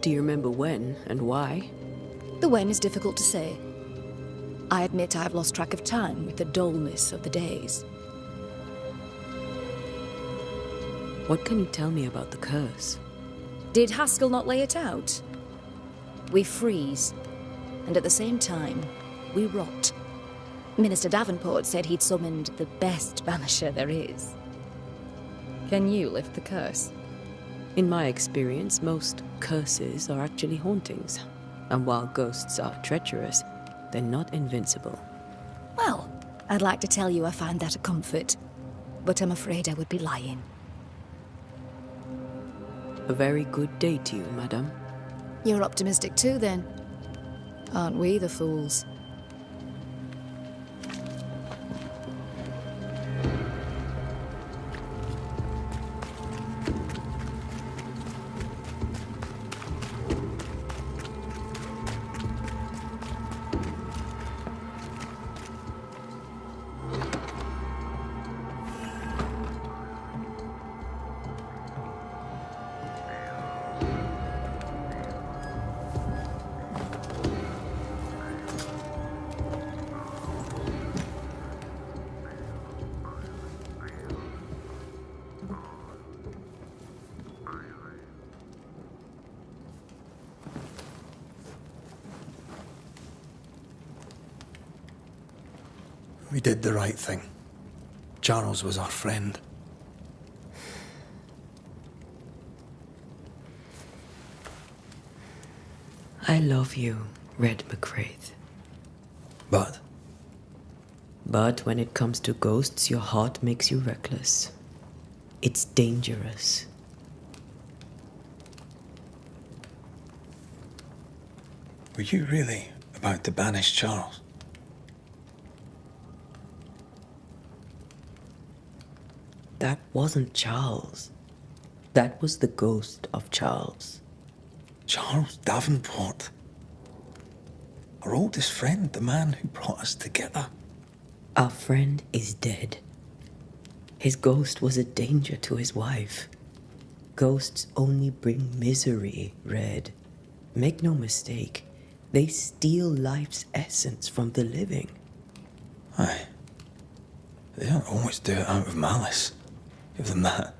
Do you remember when and why? The when is difficult to say. I admit I've lost track of time with the dullness of the days. What can you tell me about the curse? Did Haskell not lay it out? We freeze, and at the same time, we rot. Minister Davenport said he'd summoned the best banisher there is. Can you lift the curse? In my experience, most curses are actually hauntings. And while ghosts are treacherous, they're not invincible. Well, I'd like to tell you I find that a comfort, but I'm afraid I would be lying. A very good day to you, madame. You're optimistic too, then. Aren't we the fools? We did the right thing. Charles was our friend. I love you, Red McCraith. But? But when it comes to ghosts, your heart makes you reckless. It's dangerous. Were you really about to banish Charles? That wasn't Charles. That was the ghost of Charles. Charles Davenport. Our oldest friend, the man who brought us together. Our friend is dead. His ghost was a danger to his wife. Ghosts only bring misery, Red. Make no mistake, they steal life's essence from the living. Aye. They don't always do it out of malice. Give them that.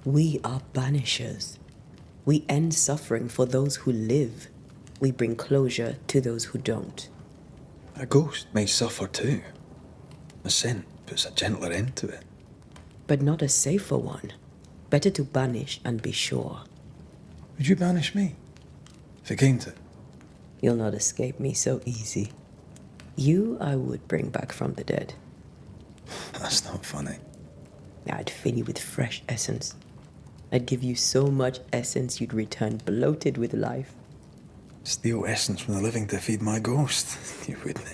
We are banishers. We end suffering for those who live. We bring closure to those who don't. A ghost may suffer too. A sin puts a gentler end to it. But not a safer one. Better to banish and be sure. Would you banish me? If it came to it? You'll not escape me so easy. You I would bring back from the dead. That's not funny. I'd fill you with fresh essence. I'd give you so much essence you'd return bloated with life. Steal essence from the living to feed my ghost. You wouldn't.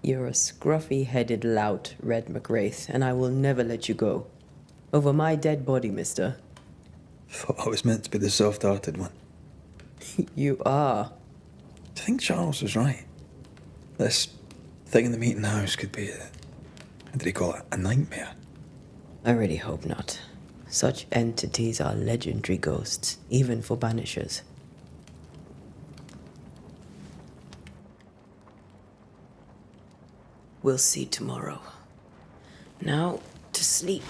You're a scruffy-headed lout, Red McWraith, and I will never let you go. Over my dead body, mister. Thought I was meant to be the soft-hearted one. You are. Do you think Charles was right? This thing in the meeting house could be what did he call it? A nightmare? I really hope not. Such entities are legendary ghosts, even for Banishers. We'll see tomorrow. Now, to sleep.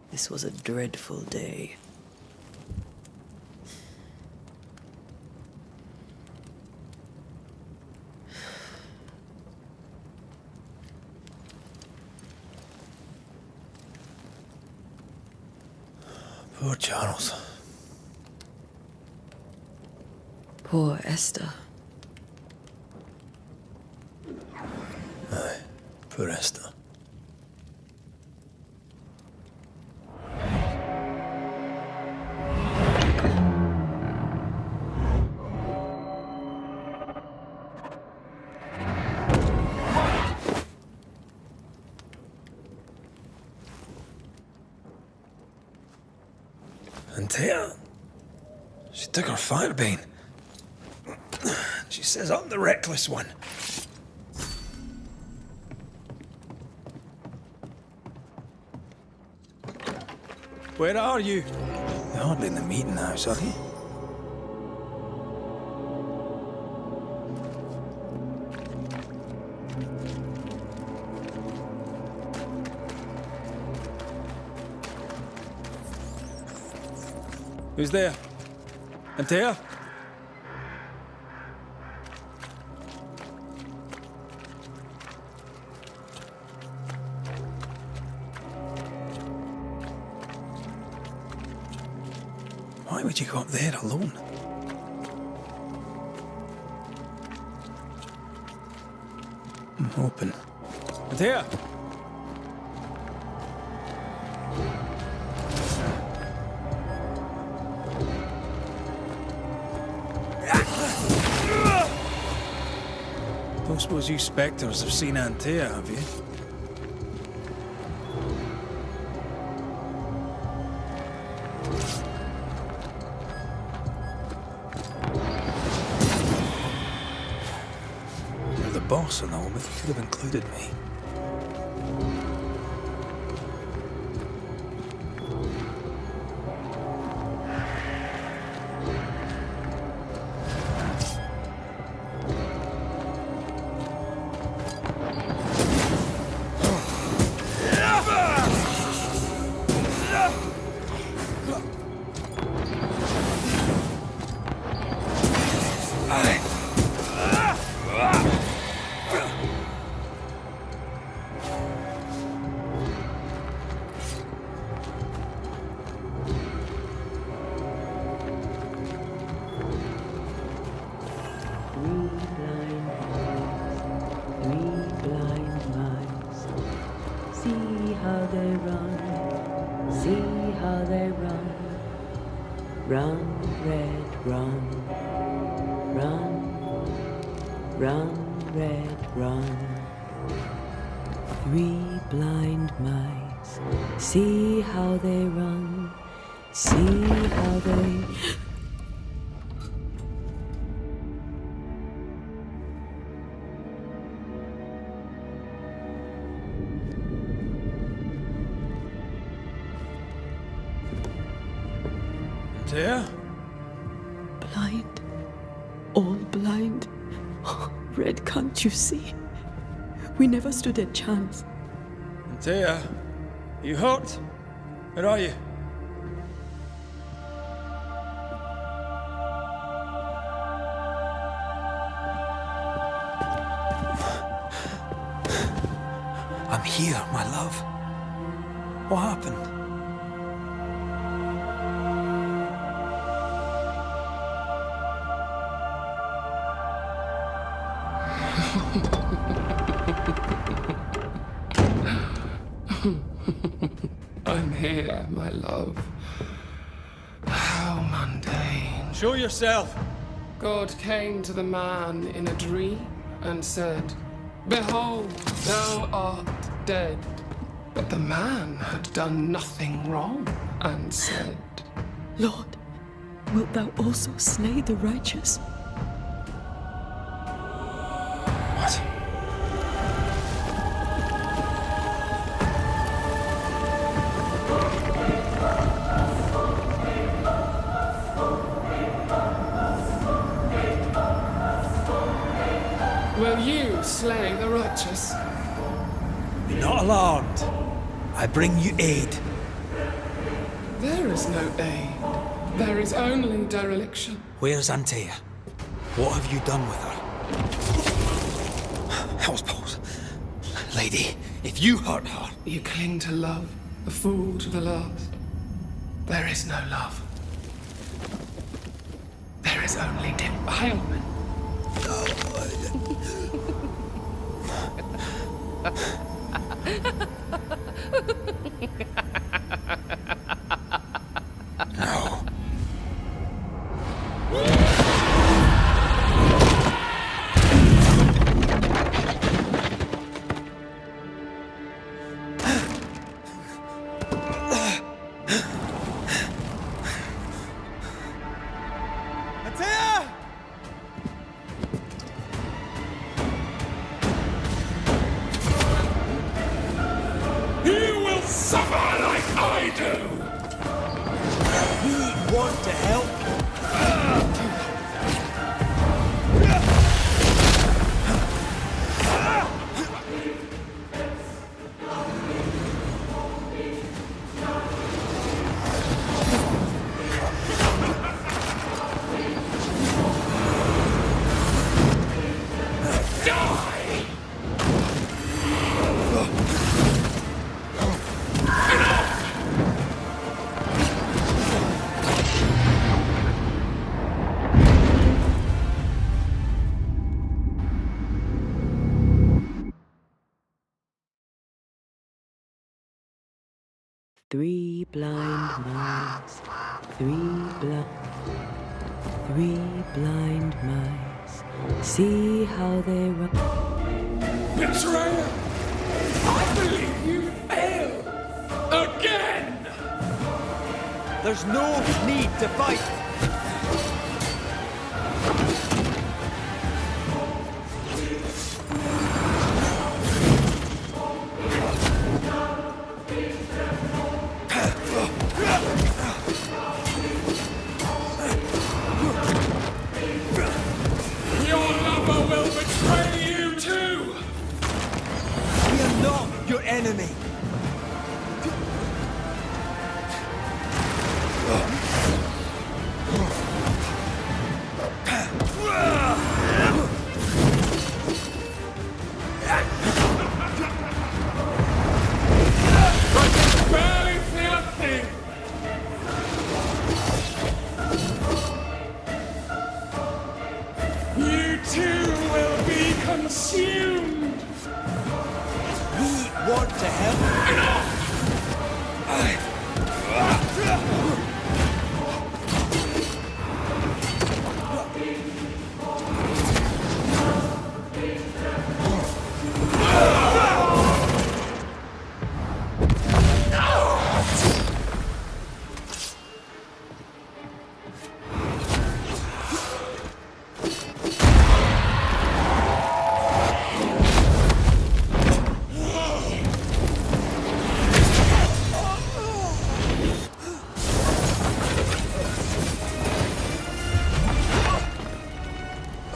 This was a dreadful day. Poor Charles. Poor Esther. Aye, poor Esther. And Tia, she took her firebane. She says I'm the reckless one. Where are you? You're hardly in the meeting house, are you? Who's there? Antea? Why would you go up there alone? I'm hoping. Antea! Don't suppose you spectres have seen Antea, have you? You're the boss and all, but you could have included me. See how they run, see how they run. Run, red, run. Run, run, red, run. 3 blind mice, see how they run, see how they... Antea? Blind. All blind. Red, can't you see? We never stood a chance. Antea? You hurt? Where are you? I'm here, my love. What happened? I'm here, my love. How mundane. Show yourself! God came to the man in a dream and said, Behold, thou art dead. But the man had done nothing wrong, and said, Lord, wilt thou also slay the righteous? What? Will you slay the righteous? Be not alarmed. I bring you aid. There is no aid. There is only dereliction. Where's Antea? What have you done with her? Hellsballs. Lady, if you hurt her... You cling to love, a fool to the last. There is no love. There is only defilement. No. You will suffer like I do! We want to help. Three blind mice, three blind mice. See how they run. Betrayer! I believe you fail! Again! There's no need to fight. Your lover will betray you too! We are not your enemy. Barely feel a thing! You too will be consumed! We want to help.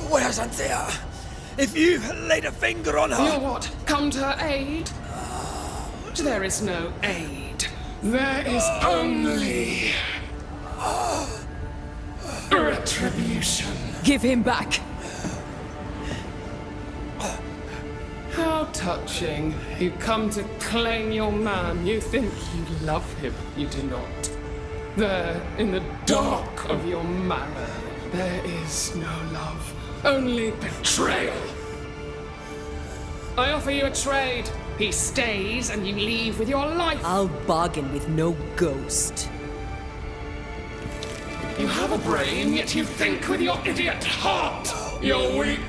Where's Antea? If you laid a finger on her... You'll what? Come to her aid? There is no aid. There is only... retribution. Give him back. How touching. You come to claim your man. You think you love him. You do not. There, in the dark of your marrow, there is no love. Only betrayal. I offer you a trade. He stays and you leave with your life. I'll bargain with no ghost. You have a brain, yet you think with your idiot heart. You're weak.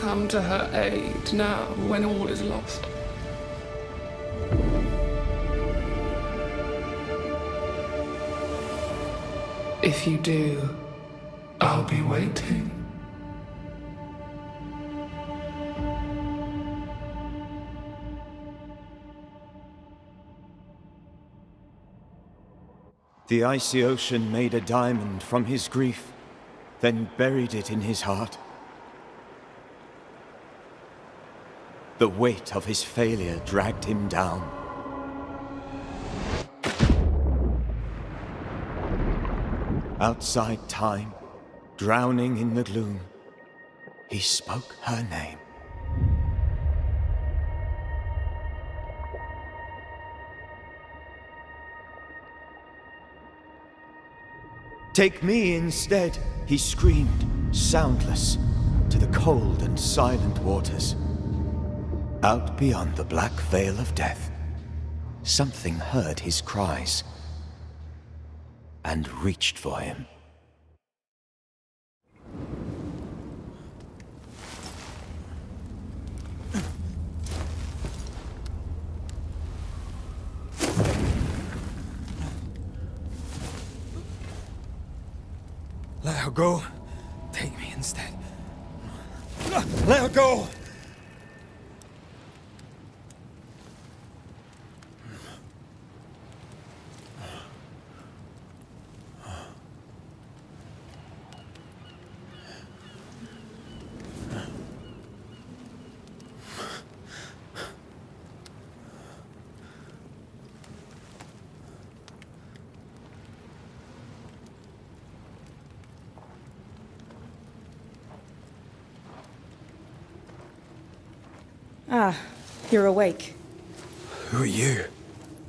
come to her aid now when all is lost? If you do, I'll be waiting. The icy ocean made a diamond from his grief, then buried it in his heart. The weight of his failure dragged him down. Outside time, drowning in the gloom, he spoke her name. Take me instead, he screamed, soundless, to the cold and silent waters. Out beyond the black veil of death, something heard his cries and reached for him. Let her go. Take me instead. Let her go! Ah, you're awake. Who are you?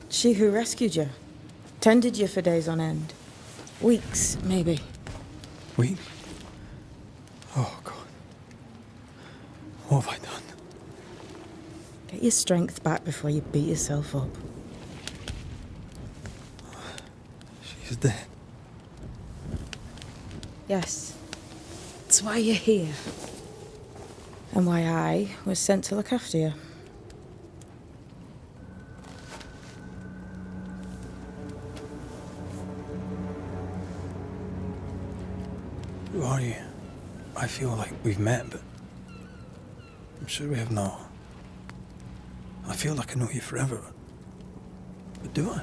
She who rescued you. Tended you for days on end. Weeks, maybe. Weak? Oh, God. What have I done? Get your strength back before you beat yourself up. She's dead. Yes. That's why you're here. And why I was sent to look after you. Who are you? I feel like we've met, but I'm sure we have not. I feel like I know you forever, but do I?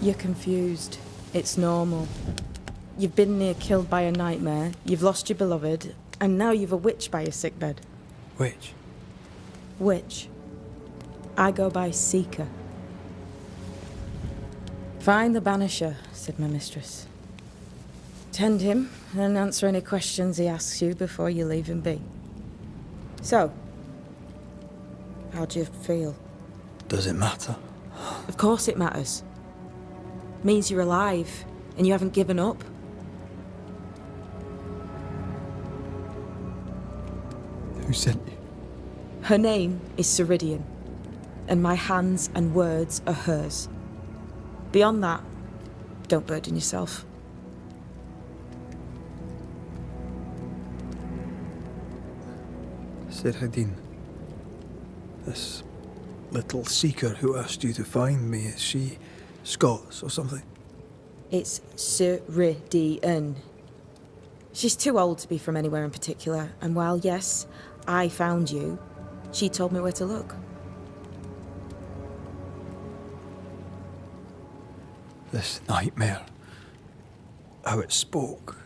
You're confused. It's normal. You've been near killed by a nightmare, you've lost your beloved, and now you've a witch by your sickbed. Witch? Witch. I go by Seeker. Find the Banisher, said my mistress. Tend him, and answer any questions he asks you before you leave him be. So, how do you feel? Does it matter? Of course it matters. Means you're alive, and you haven't given up. Who sent you? Her name is Ceridian, and my hands and words are hers. Beyond that, don't burden yourself. Ceridian. This little seeker who asked you to find me, is she Scots or something? It's Ceridian. She's too old to be from anywhere in particular, and while, yes, I found you, she told me where to look. This nightmare. How it spoke.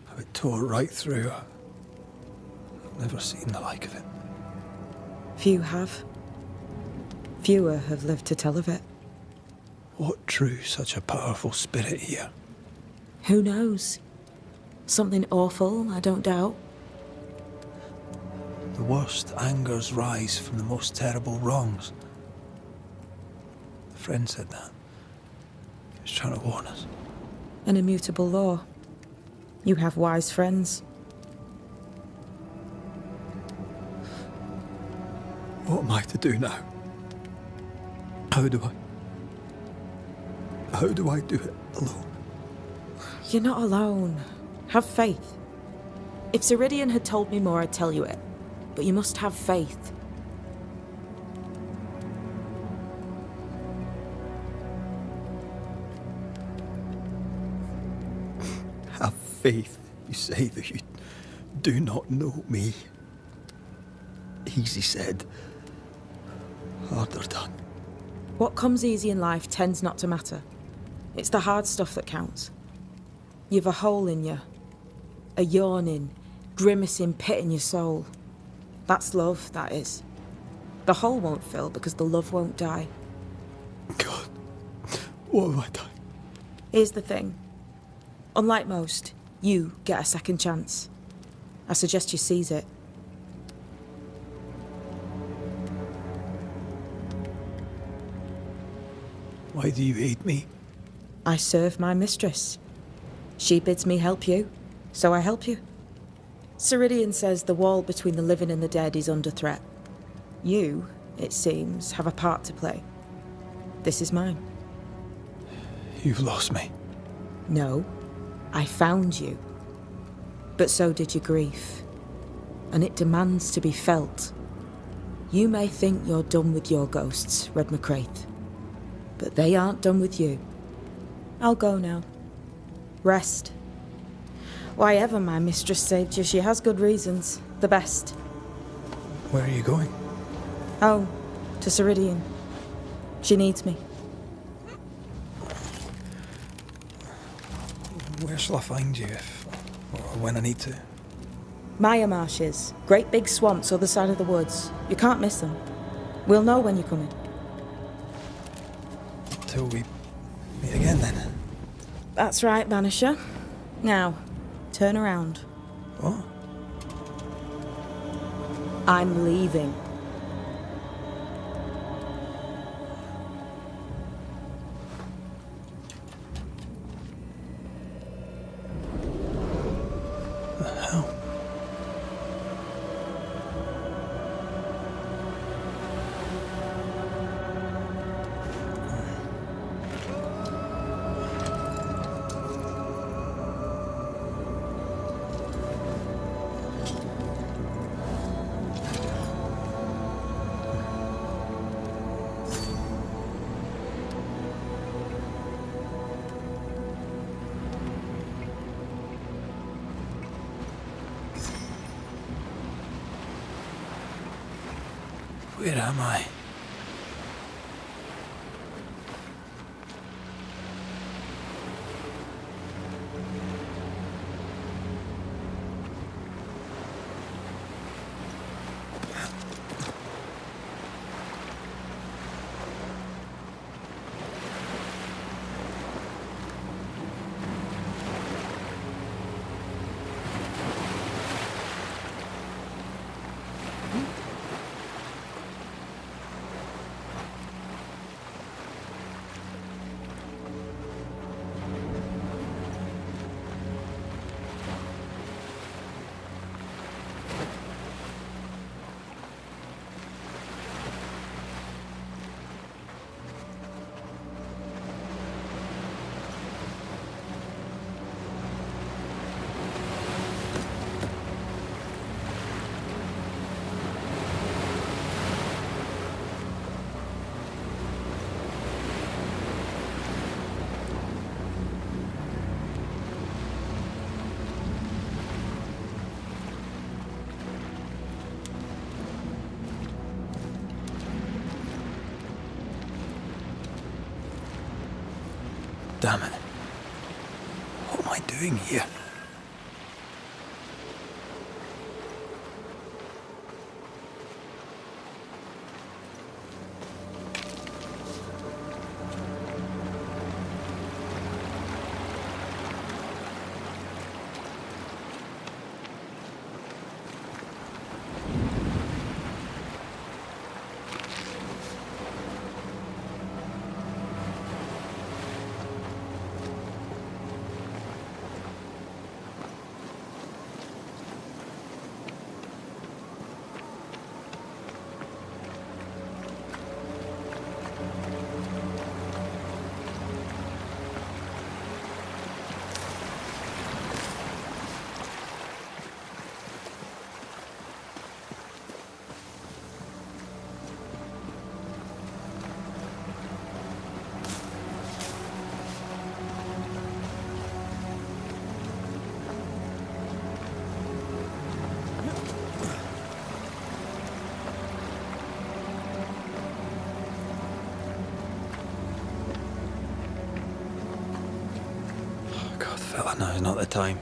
How it tore right through her. I've never seen the like of it. Few have. Fewer have lived to tell of it. What drew such a powerful spirit here? Who knows? Something awful, I don't doubt. The worst angers rise from the most terrible wrongs. A friend said that. He was trying to warn us. An immutable law. You have wise friends. What am I to do now? How do I do it alone? You're not alone. Have faith. If Ceridian had told me more, I'd tell you it. But you must have faith. Have faith. You say that you do not know me. Easy said, harder done. What comes easy in life tends not to matter. It's the hard stuff that counts. You've a hole in you. A yawning, grimacing pit in your soul. That's love, that is. The hole won't fill because the love won't die. God, what have I done? Here's the thing. Unlike most, you get a second chance. I suggest you seize it. Why do you hate me? I serve my mistress. She bids me help you, so I help you. Ceridian says the wall between the living and the dead is under threat. You, it seems, have a part to play. This is mine. You've lost me. No, I found you. But so did your grief. And it demands to be felt. You may think you're done with your ghosts, Red McCraith. But they aren't done with you. I'll go now. Rest. Why ever my mistress saved you, she has good reasons. The best. Where are you going? Home. To Ceridian. She needs me. Where shall I find you if or when I need to? Maya marshes. Great big swamps other side of the woods. You can't miss them. We'll know when you're coming. Till we meet again then. That's right, Banisher. Now, turn around. What? I'm leaving. The hell? Where am I? Damn it. What am I doing here? felt like now's not the time.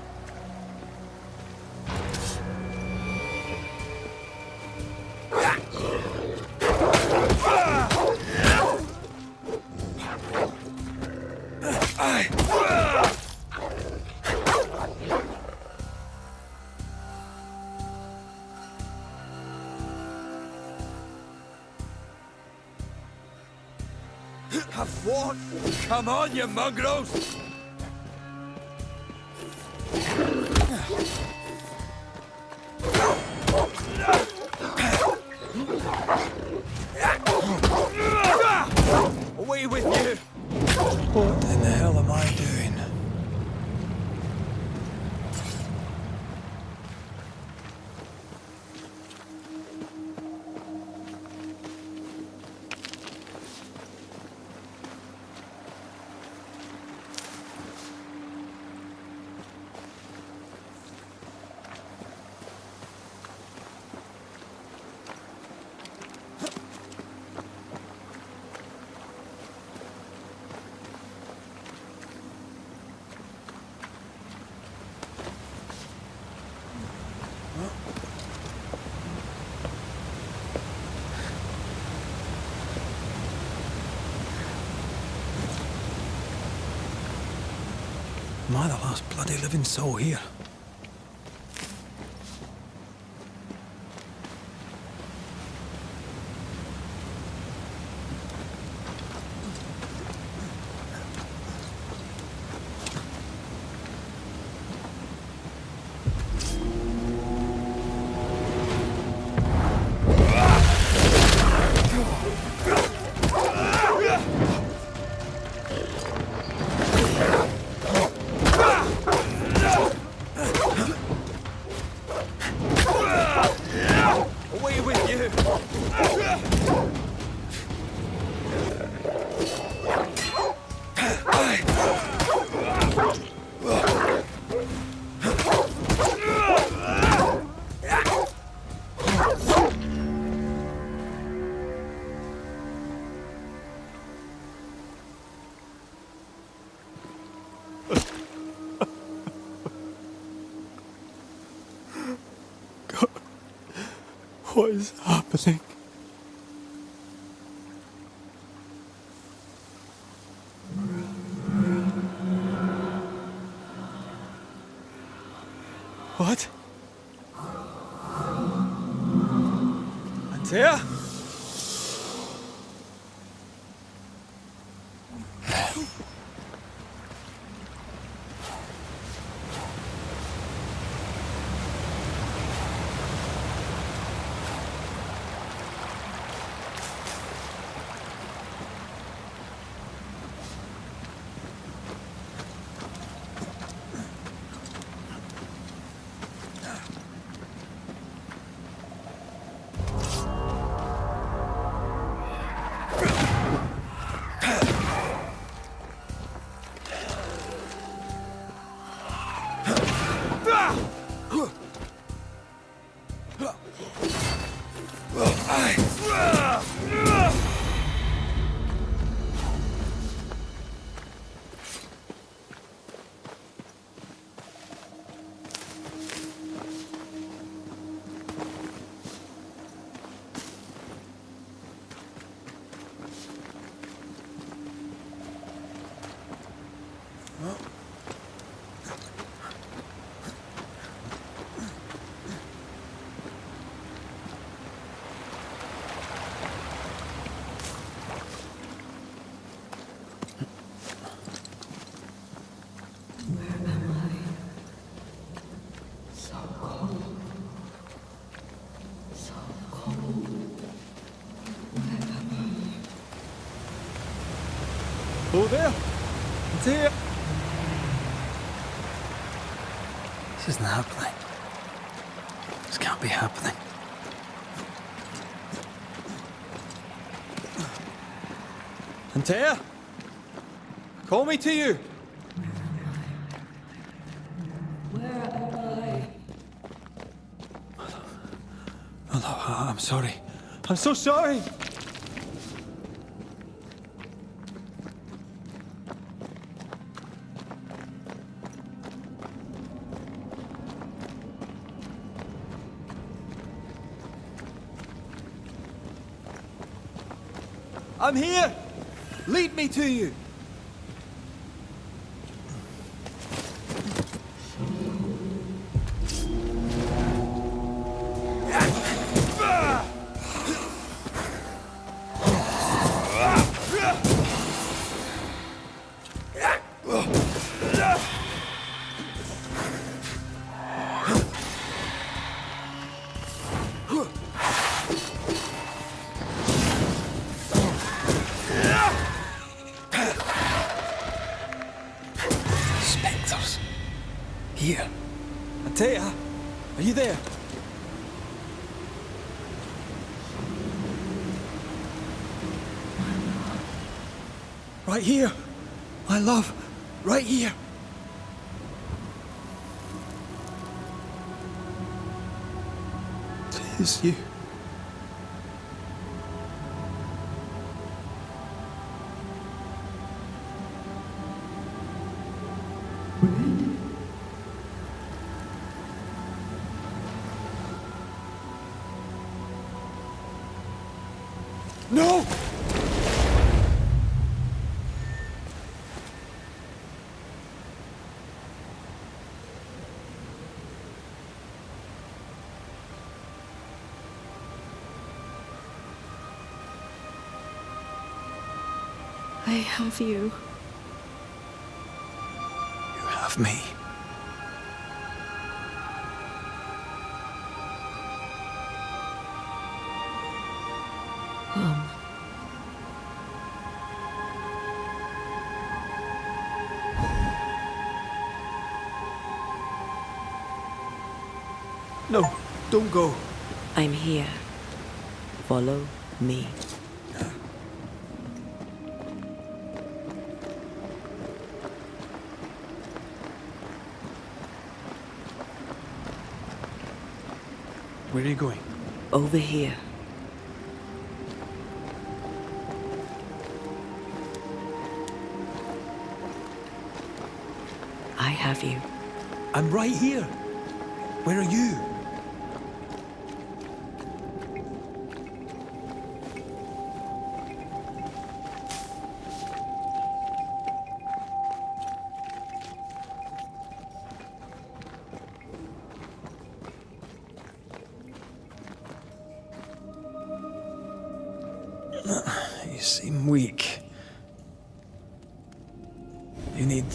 Have what? Come on, you mongrels! Away with you! What in the hell am I doing? Am I the last bloody living soul here? Away with you! What is happening? What? Antea? Oh, there! It's here! This isn't happening. This can't be happening. Antea? Call me to you! Oh, I'm sorry. I'm so sorry! I'm here! Lead me to you! Spectres. Here. Atea, are you there? Right here. My love. Right here. It's you. No! I have you. You have me. Mom. No, don't go. I'm here. Follow me. Where are you going? Over here. I have you. I'm right here. Where are you? You seem weak. You need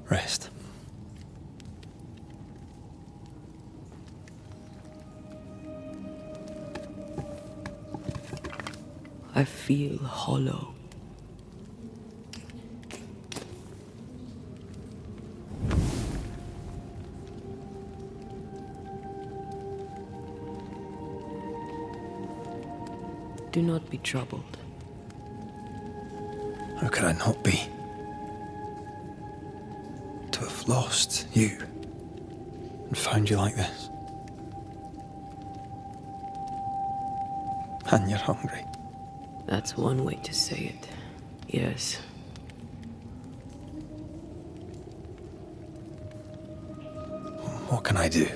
rest. I feel hollow. Do not be troubled. How could I not be? To have lost you and found you like this. And you're hungry. That's one way to say it. Yes. What can I do?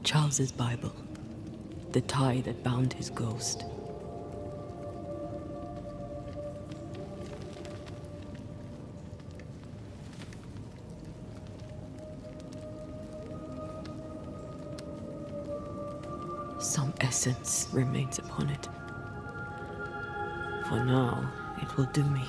Charles's Bible. The tie that bound his ghost. Some essence remains upon it. For now, it will do me.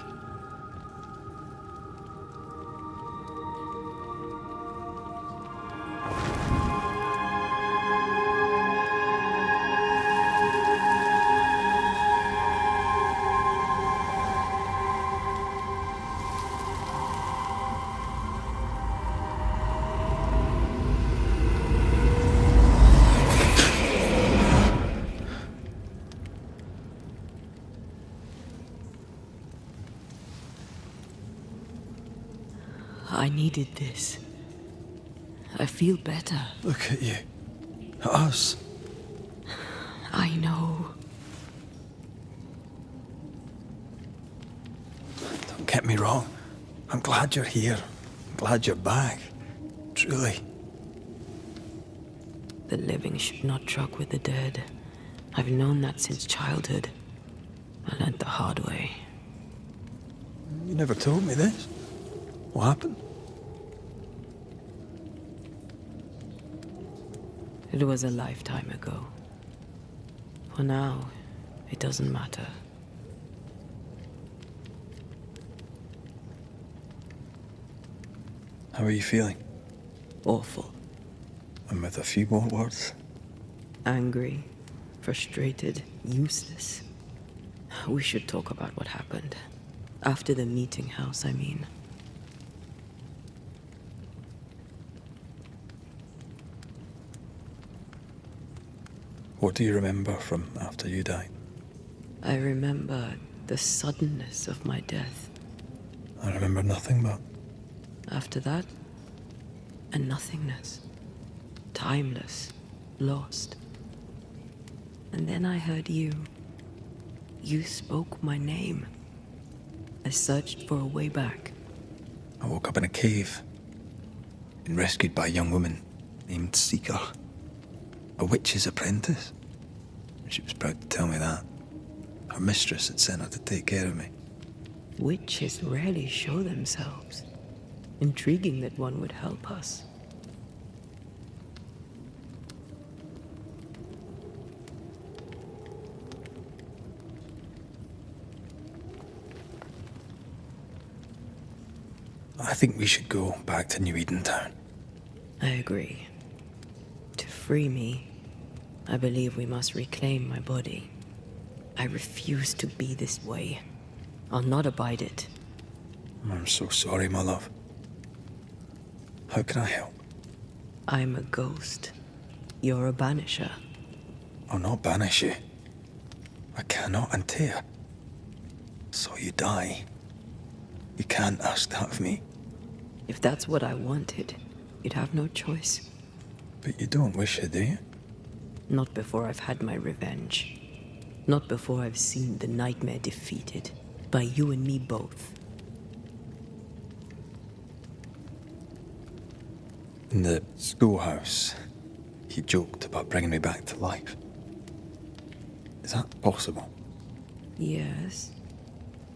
I needed this. I feel better. Look at you. At us. I know. Don't get me wrong. I'm glad you're here. I'm glad you're back. Truly. The living should not truck with the dead. I've known that since childhood. I learned the hard way. You never told me this. What happened? It was a lifetime ago. For now, it doesn't matter. How are you feeling? Awful. And with a few more words? Angry, frustrated, useless. We should talk about what happened. After the meeting house, I mean. What do you remember from after you died? I remember the suddenness of my death. I remember nothing but... After that, a nothingness. Timeless, lost. And then I heard you. You spoke my name. I searched for a way back. I woke up in a cave, been rescued by a young woman named Seeker, a witch's apprentice. And she was proud to tell me that. Her mistress had sent her to take care of me. Witches rarely show themselves. Intriguing that one would help us. I think we should go back to New Eden Town. I agree. To free me, I believe we must reclaim my body. I refuse to be this way. I'll not abide it. I'm so sorry, my love. How can I help? I'm a ghost. You're a banisher. I'll not banish you. I cannot untear. So you die. You can't ask that of me. If that's what I wanted, you'd have no choice. But you don't wish it, do you? Not before I've had my revenge. Not before I've seen the nightmare defeated. By you and me both. In the schoolhouse, he joked about bringing me back to life. Is that possible? Yes.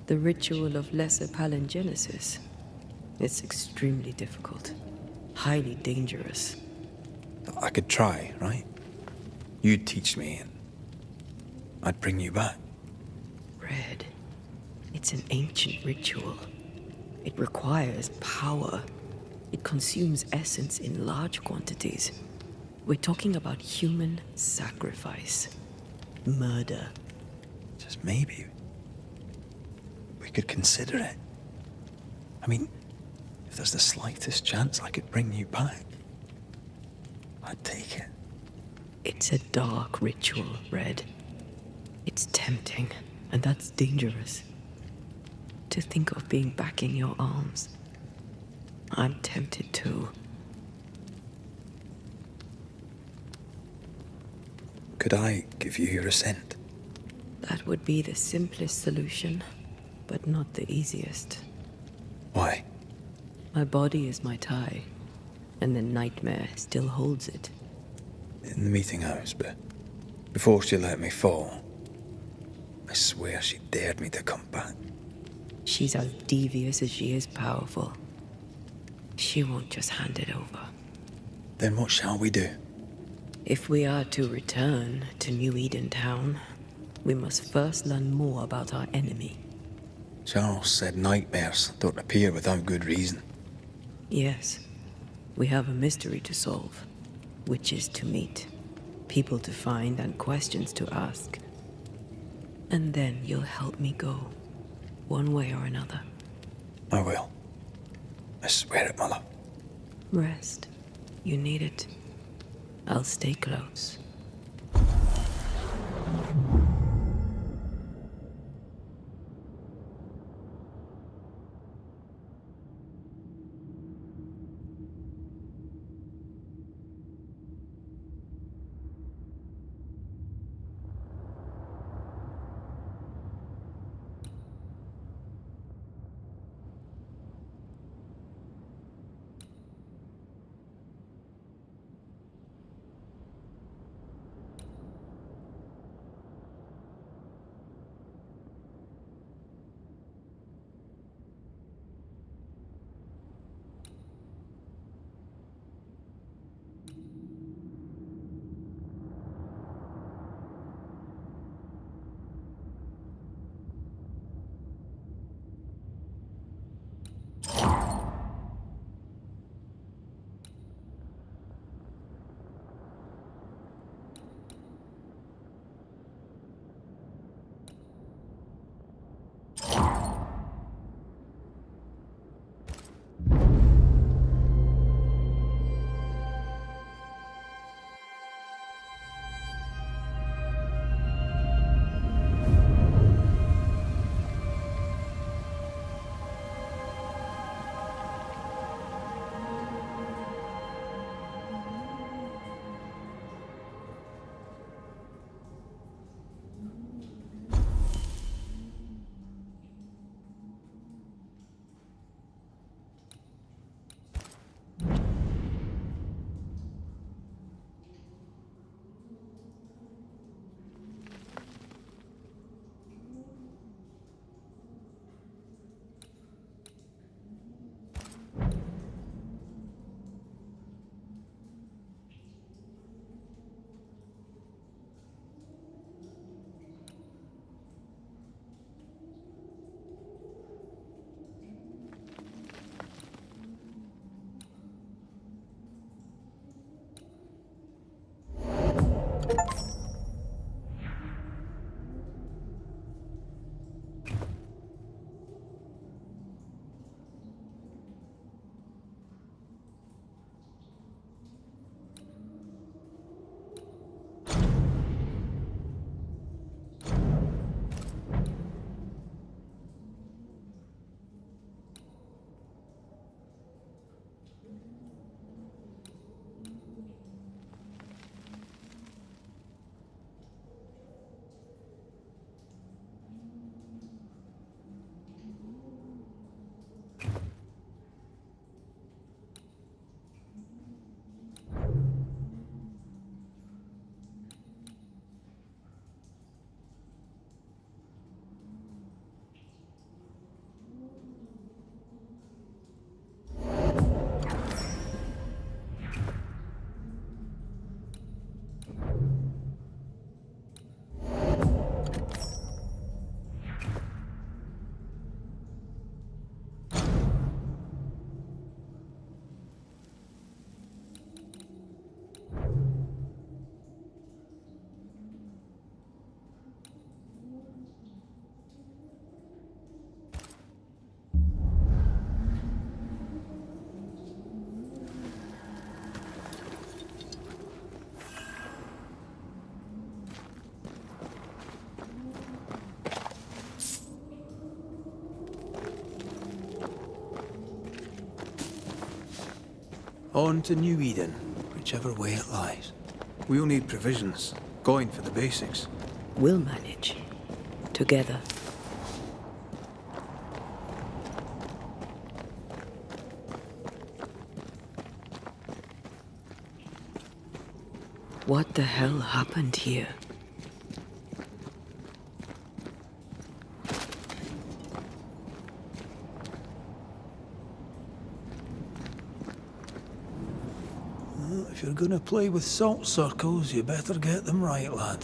The ritual of lesser palingenesis. It's extremely difficult. Highly dangerous. I could try, right? You'd teach me and I'd bring you back. Red. It's an ancient ritual. It requires power. It consumes essence in large quantities. We're talking about human sacrifice. Murder. Just maybe we could consider it. I mean, if there's the slightest chance I could bring you back, I'd take it. It's a dark ritual, Red. It's tempting, and that's dangerous. To think of being back in your arms. I'm tempted too. Could I give you your assent? That would be the simplest solution, but not the easiest. Why? My body is my tie, and the nightmare still holds it. In the meeting house, but before she let me fall, I swear she dared me to come back. She's as devious as she is powerful. She won't just hand it over. Then what shall we do? If we are to return to New Eden Town, we must first learn more about our enemy. Charles said nightmares don't appear without good reason. Yes, we have a mystery to solve. Witches to meet, people to find, and questions to ask. And then you'll help me go, one way or another. I will. I swear it, my love. Rest. You need it. I'll stay close. On to New Eden, whichever way it lies. We'll need provisions, coin for the basics. We'll manage. Together. What the hell happened here? Well, if you're gonna play with salt circles, you better get them right, lad.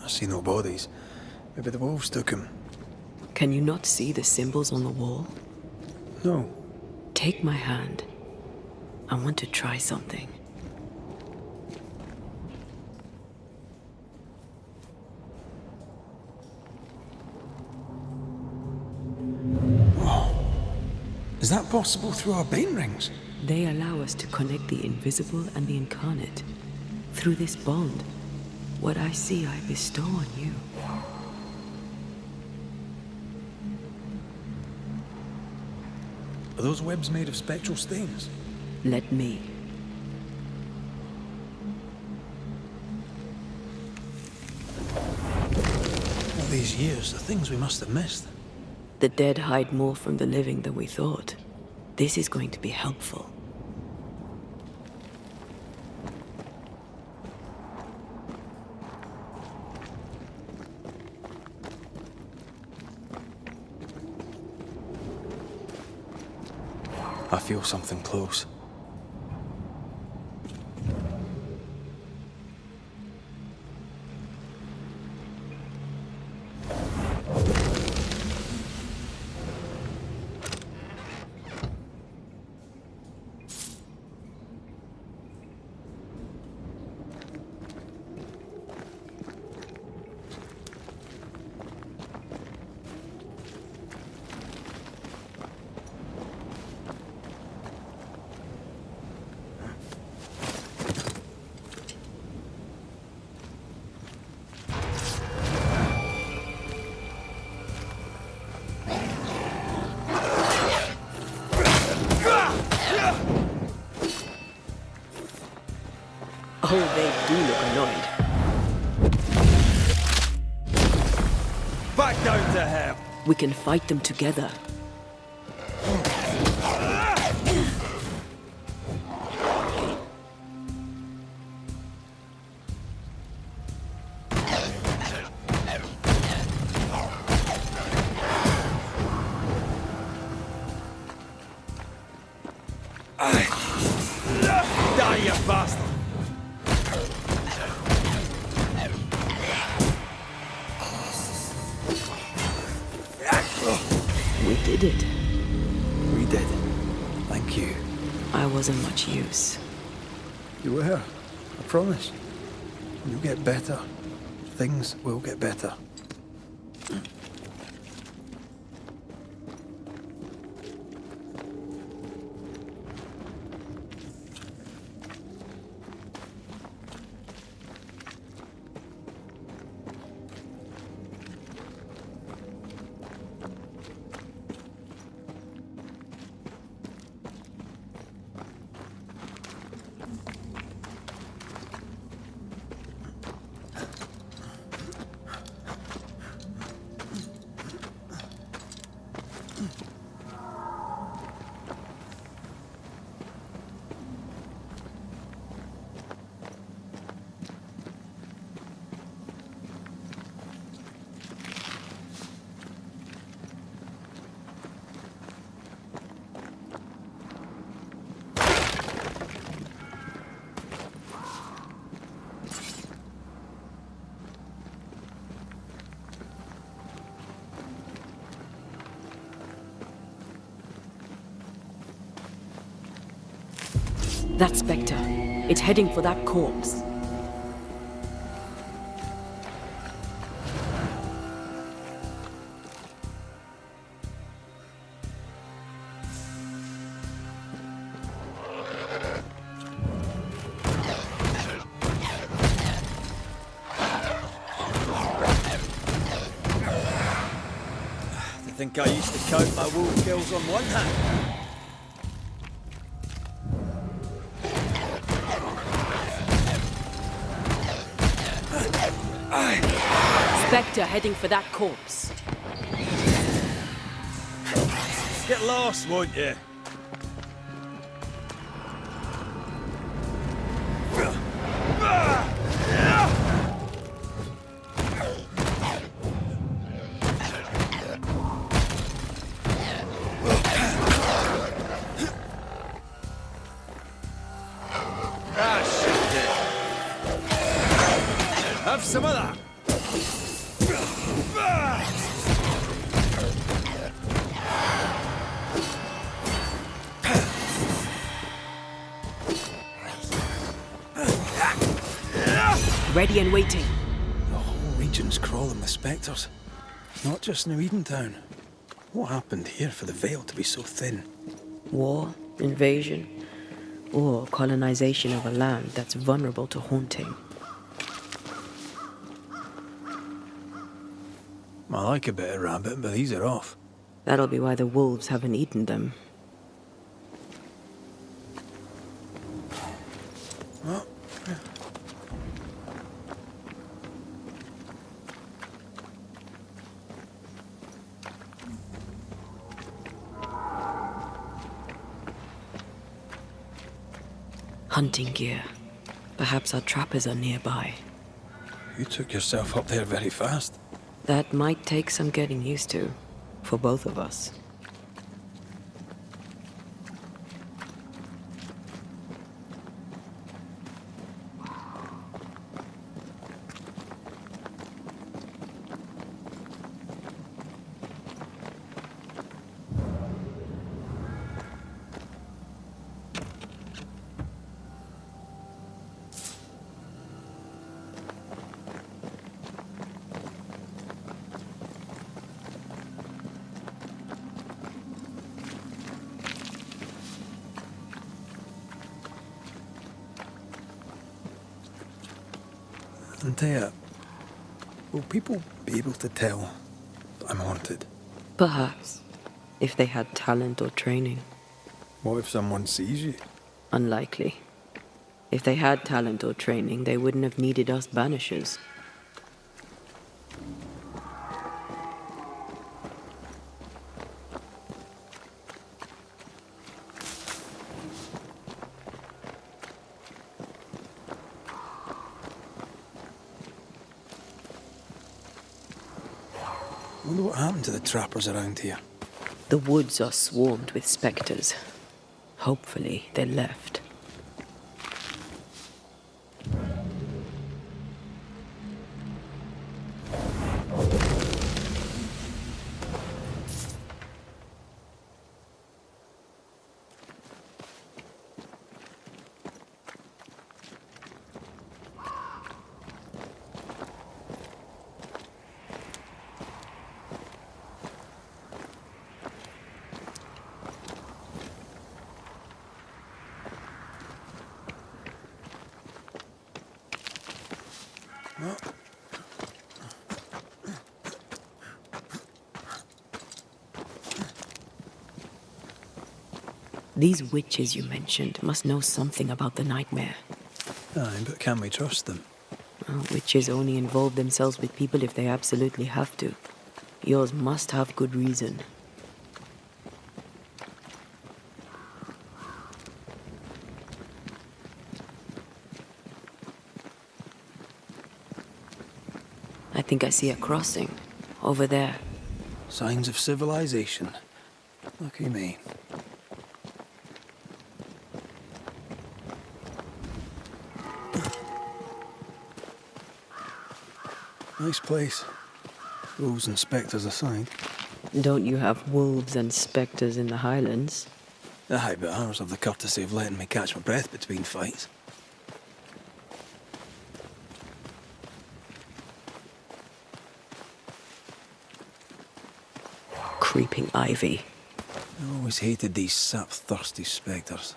I see no bodies. Maybe the wolves took him. Can you not see the symbols on the wall? No. Take my hand. I want to try something. Is that possible through our bane rings? They allow us to connect the invisible and the incarnate. Through this bond, what I see I bestow on you. Are those webs made of spectral stains? Let me. All these years, the things we must have missed. The dead hide more from the living than we thought. This is going to be helpful. I feel something close. Oh, they do look annoyed. Back down to hell! We can fight them together. Die, you bastard! We did it. We did. Thank you. I wasn't much use. You were. I promise. You'll get better. Things will get better. That spectre. It's heading for that corpse. I think I used to count my wolf kills on one hand. Spectre heading for that corpse. Get lost, won't you? Have some of that. Ready and waiting. The whole region's crawling with spectres. Not just New Edentown. What happened here for the veil to be so thin? War, invasion, or colonization of a land that's vulnerable to haunting. I like a bit of rabbit, but these are off. That'll be why the wolves haven't eaten them. Well, Hunting gear. Perhaps our trappers are nearby. you took yourself up there very fast. That might take some getting used to, for both of us. Antea, will people be able to tell that I'm haunted? Perhaps, if they had talent or training. What if someone sees you? Unlikely. If they had talent or training, they wouldn't have needed us Banishers. I wonder what happened to the trappers around here. The woods are swarmed with spectres. Hopefully, they left. These witches you mentioned must know something about the nightmare. Aye, but can we trust them? Well, witches only involve themselves with people if they absolutely have to. Yours must have good reason. I think I see a crossing. Over there. Signs of civilization. Lucky me. Nice place. Wolves and spectres aside. Don't you have wolves and spectres in the Highlands? Aye, but ours have the courtesy of letting me catch my breath between fights. Creeping ivy. I always hated these sap-thirsty spectres.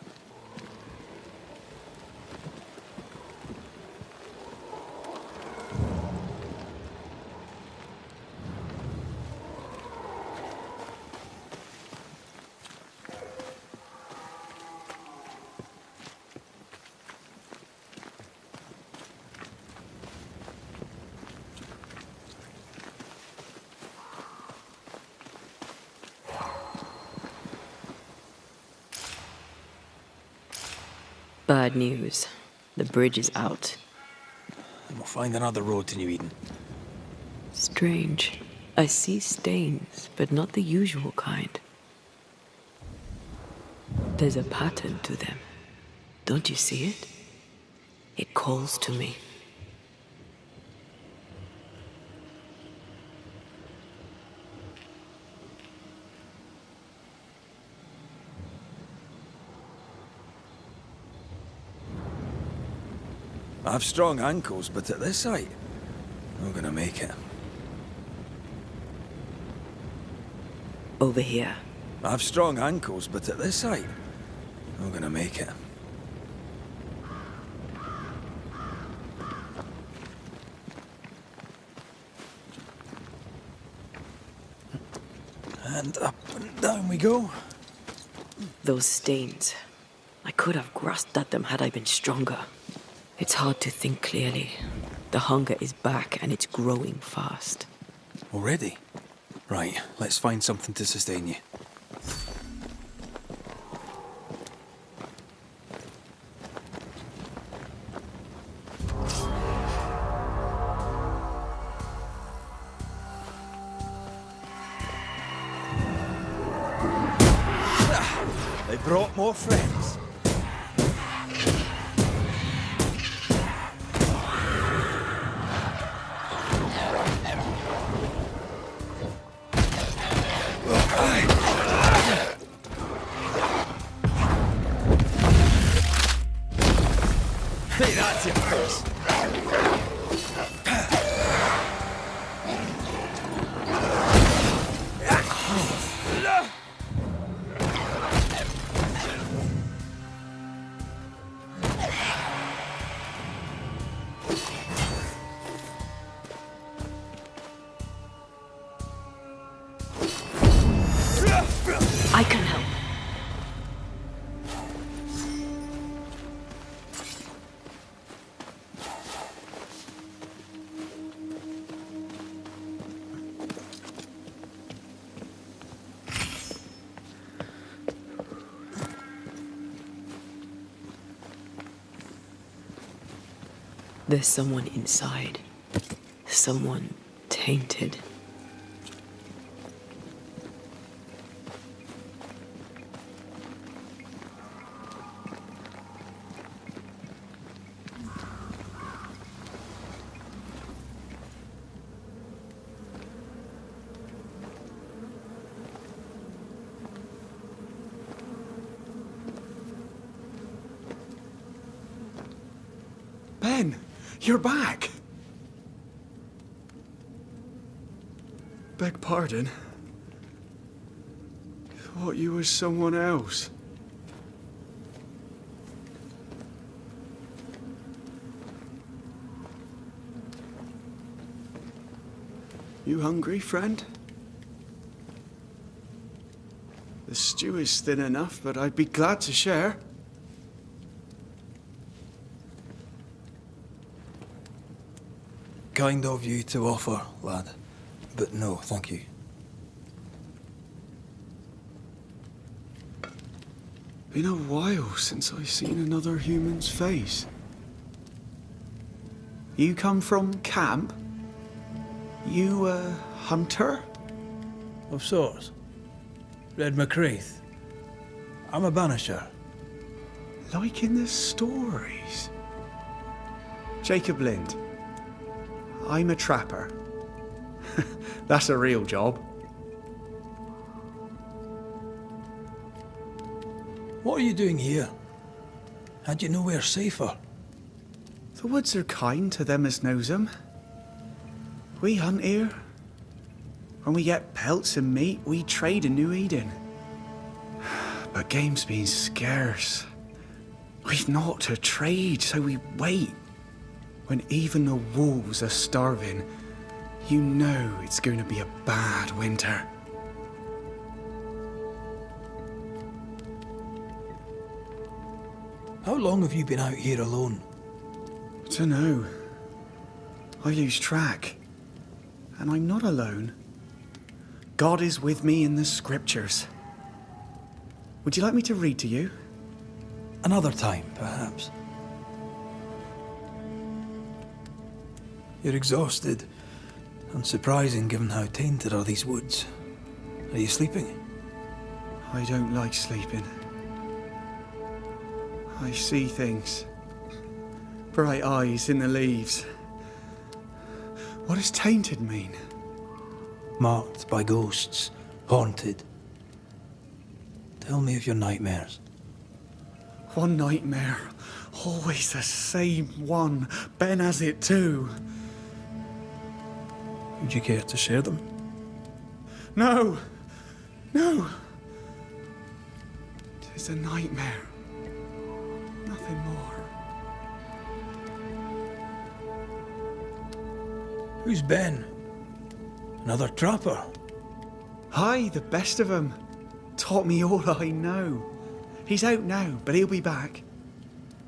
Bad news. The bridge is out. And we'll find another road to New Eden. Strange. I see stains, but not the usual kind. There's a pattern to them. Don't you see it? It calls to me. I have strong ankles, but at this height, I'm gonna make it. Over here. I have strong ankles, but at this height, I'm gonna make it. And up and down we go. Those stains. I could have grasped at them had I been stronger. It's hard to think clearly. The hunger is back and it's growing fast. Already? Right, let's find something to sustain you. They brought more friends. Hey, that's your face. I can help. There's someone inside. Someone tainted. Ben, you're back. Beg pardon. Thought you was someone else. You hungry, friend? The stew is thin enough, but I'd be glad to share. Kind of you to offer, lad. But no, thank you. Been a while since I seen another human's face. You come from camp? You a hunter? Of sorts. Red McCraith. I'm a banisher. Like in the stories. Jacob Lind. I'm a trapper. That's a real job. What are you doing here? Had you nowhere safer? The woods are kind to them as knows 'em. We hunt here. When we get pelts and meat, we trade in New Eden. But game's been scarce. We've naught to trade, so we wait. When even the wolves are starving, you know it's going to be a bad winter. How long have you been out here alone? Dunno. I lose track. And I'm not alone. God is with me in the scriptures. Would you like me to read to you? Another time, perhaps. You're exhausted. Unsurprising given how tainted are these woods. Are you sleeping? I don't like sleeping. I see things. Bright eyes in the leaves. What does tainted mean? Marked by ghosts. Haunted. Tell me of your nightmares. One nightmare. Always the same one. Ben has it too. Would you care to share them? No! No! Tis a nightmare. Nothing more. Who's Ben? Another trapper? Aye, the best of 'em. Taught me all I know. He's out now, but he'll be back.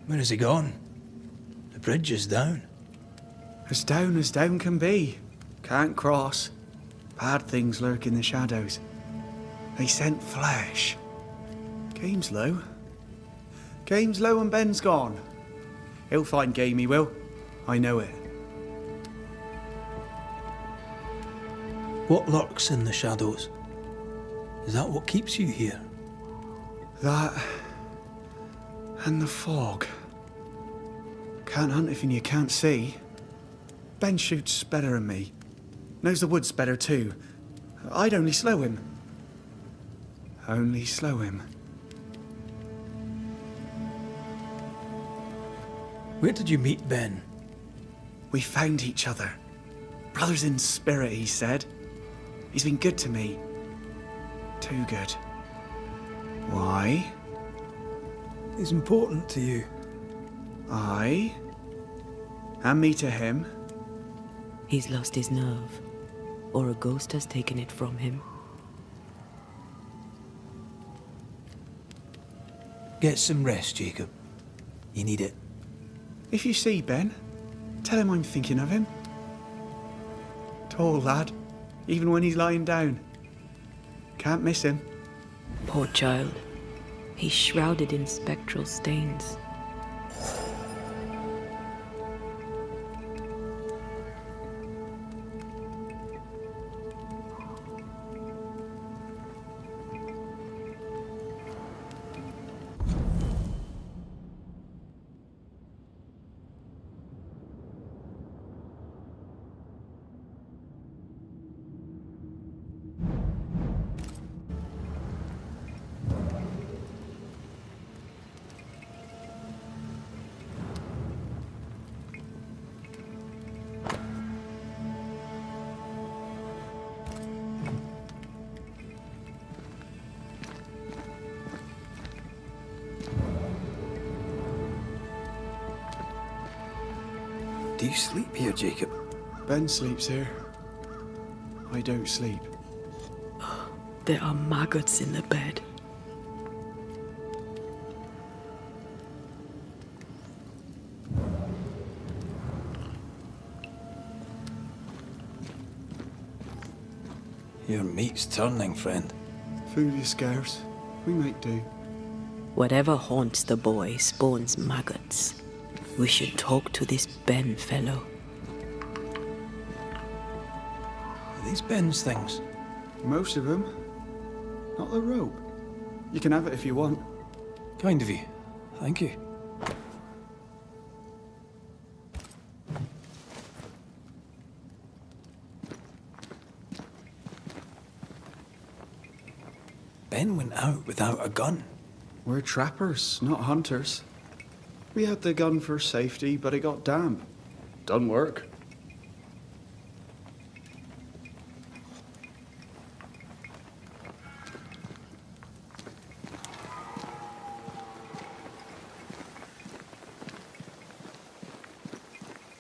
Where has he gone? The bridge is down. As down can be. Can't cross. Bad things lurk in the shadows. They scent flesh. Game's low. Game's low and Ben's gone. He'll find game, he will. I know it. What lurks in the shadows? Is that what keeps you here? That and the fog. Can't hunt if you can't see. Ben shoots better than me. Knows the woods better too. I'd only slow him. Only slow him. Where did you meet Ben? We found each other. Brothers in spirit, he said. He's been good to me. Too good. Why? He's important to you. Aye. And me to him. He's lost his nerve, or a ghost has taken it from him. Get some rest, Jacob. You need it. If you see Ben, tell him I'm thinking of him. Tall lad, even when he's lying down. Can't miss him. Poor child. He's shrouded in spectral stains. Do you sleep here, Jacob? Ben sleeps here. I don't sleep. There are maggots in the bed. Your meat's turning, friend. Food is scarce. We make do. Whatever haunts the boy spawns maggots. We should talk to this Ben fellow. Are these Ben's things? Most of them. Not the rope. You can have it if you want. Kind of you. Thank you. Ben went out without a gun. We're trappers, not hunters. We had the gun for safety, but it got damp. Doesn't work.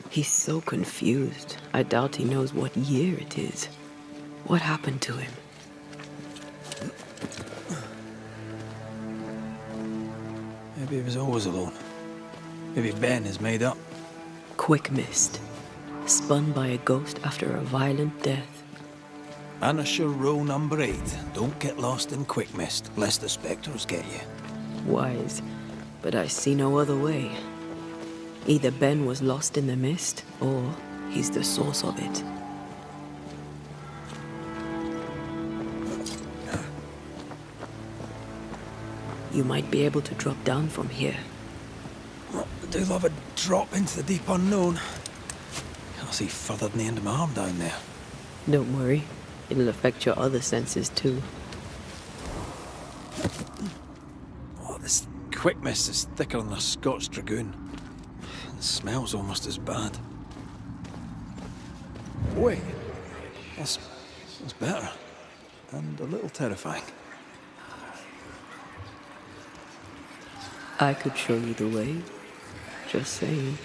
He's so confused. I doubt he knows what year it is. What happened to him? Maybe he was always alone. Maybe Ben is made up. Quick mist. Spun by a ghost after a violent death. Banisher rule number 8. Don't get lost in quick mist, lest the spectres get you. Wise, but I see no other way. Either Ben was lost in the mist, or he's the source of it. You might be able to drop down from here. I do love a drop into the deep unknown. Can't see further than the end of my arm down there. Don't worry, it'll affect your other senses too. Oh, this quick mist is thicker than a Scots dragoon. It smells almost as bad. Wait, that's better. And a little terrifying. I could show you the way. Just saying.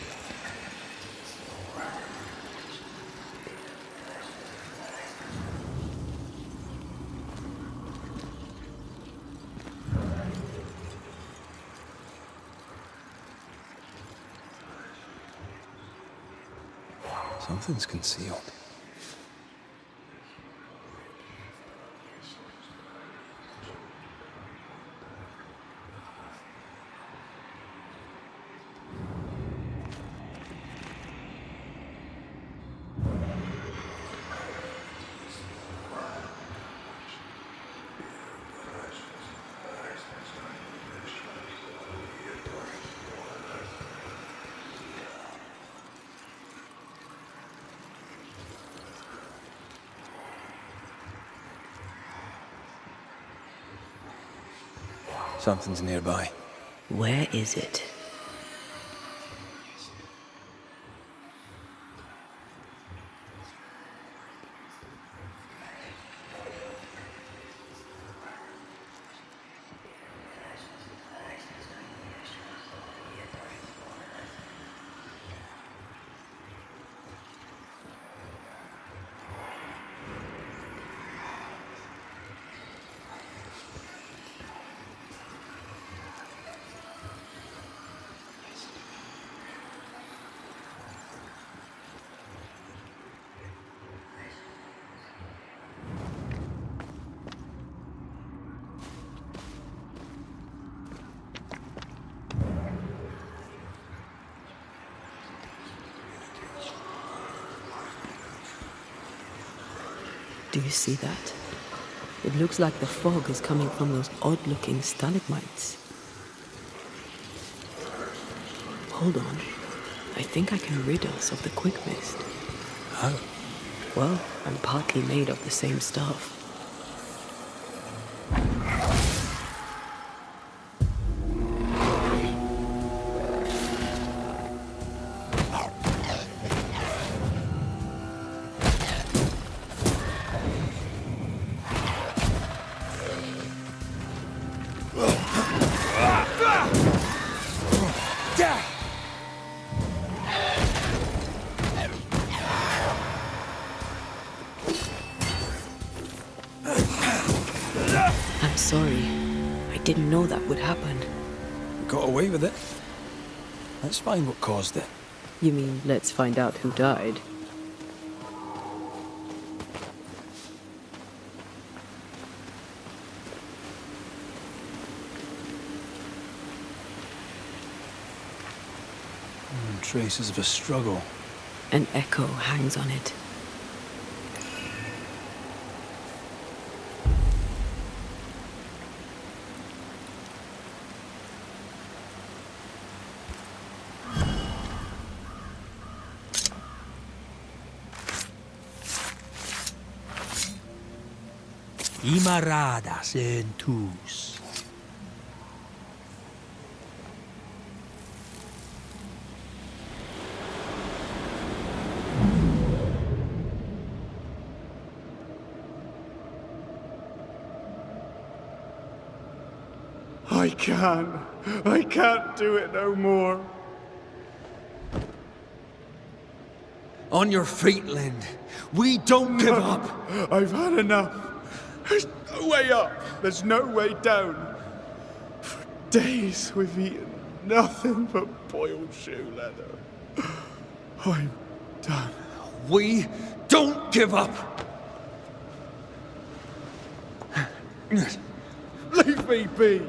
Something's concealed. Something's nearby. Where is it? Do you see that? It looks like the fog is coming from those odd-looking stalagmites. Hold on. I think I can rid us of the quick mist. How? Well, I'm partly made of the same stuff. I'm sorry. I didn't know that would happen. We got away with it. Let's find what caused it. You mean, let's find out who died? Traces of a struggle. An echo hangs on it. Imaradas en tus. I can't. I can't do it no more. On your feet, Lind. We don't give up. I've had enough. There's no way up. There's no way down. For days we've eaten nothing but boiled shoe leather. I'm done. We don't give up. Leave me be.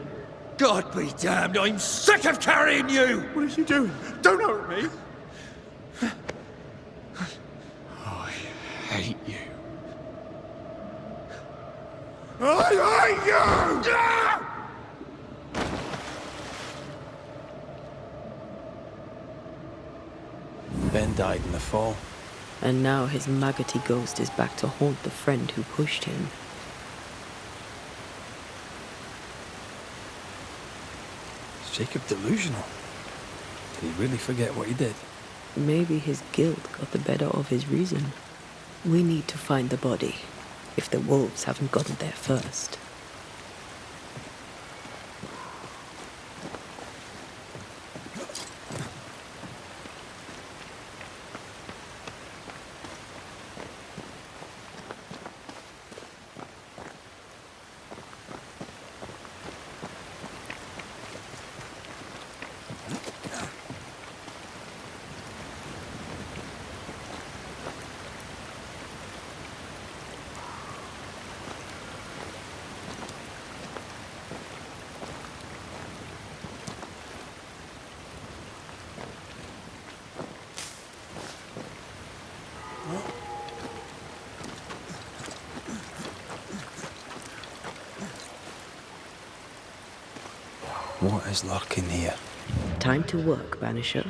God be damned, I'm sick of carrying you! What are you doing? Don't hurt me. I hate you. I hate you! Ben died in the fall. And now his maggoty ghost is back to haunt the friend who pushed him. Is Jacob delusional? Did he really forget what he did? Maybe his guilt got the better of his reason. We need to find the body, if the wolves haven't gotten there first. What is lurking here? Time to work, Banisher.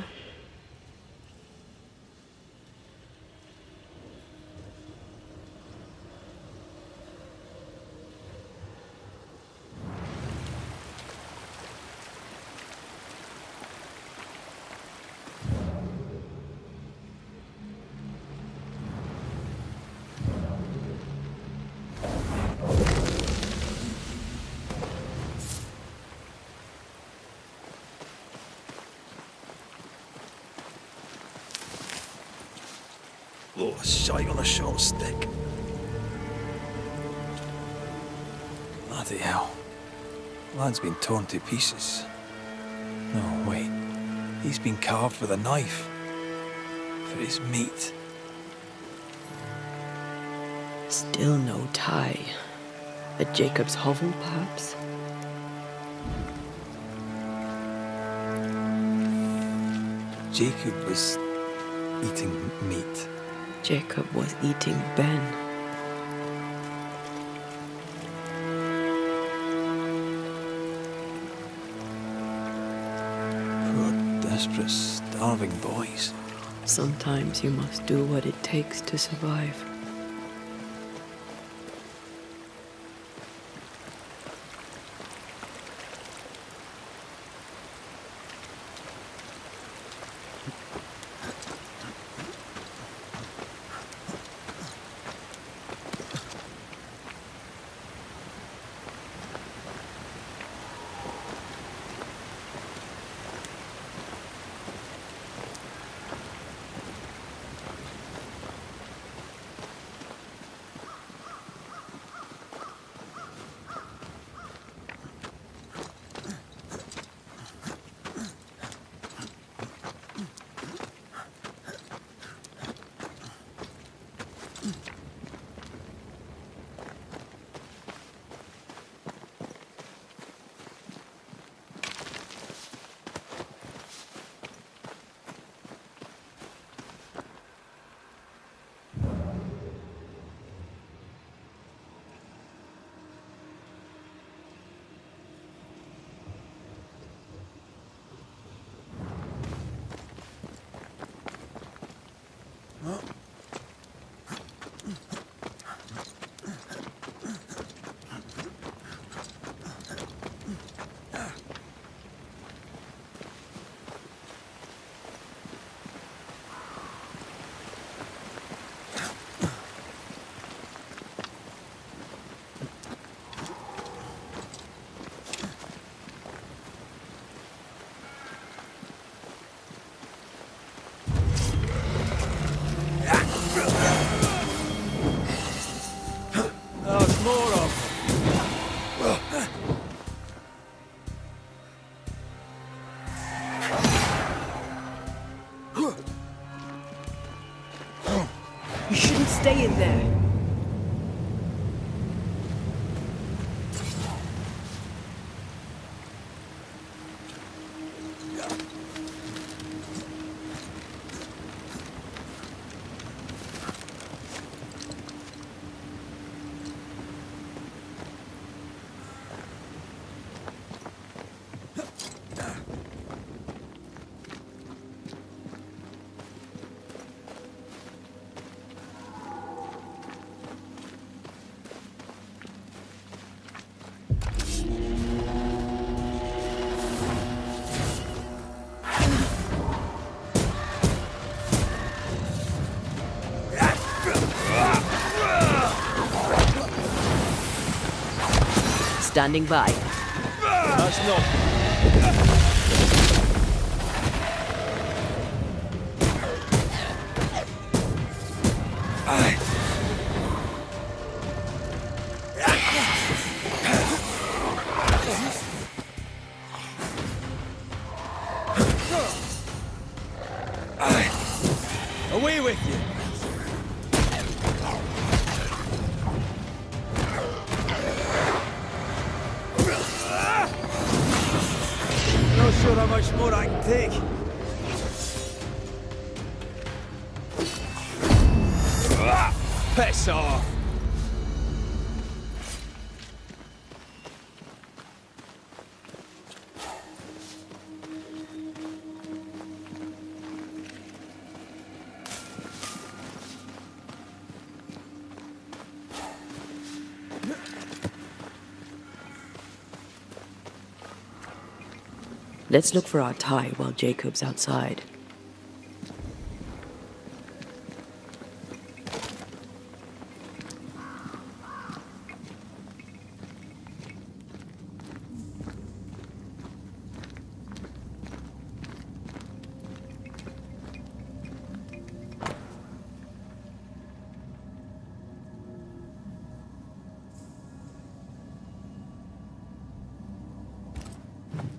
Oh, a shite on a short stick. Bloody hell. Lad's been torn to pieces. No, wait. He's been carved with a knife. For his meat. Still no tie. At Jacob's hovel, perhaps? Jacob was eating meat. Jacob was eating Ben. Poor, desperate, starving boys. Sometimes you must do what it takes to survive. Stay in there. Standing by. That's not. Away with you! Not sure how much more I can take. Piss off! Let's look for our tie while Jacob's outside.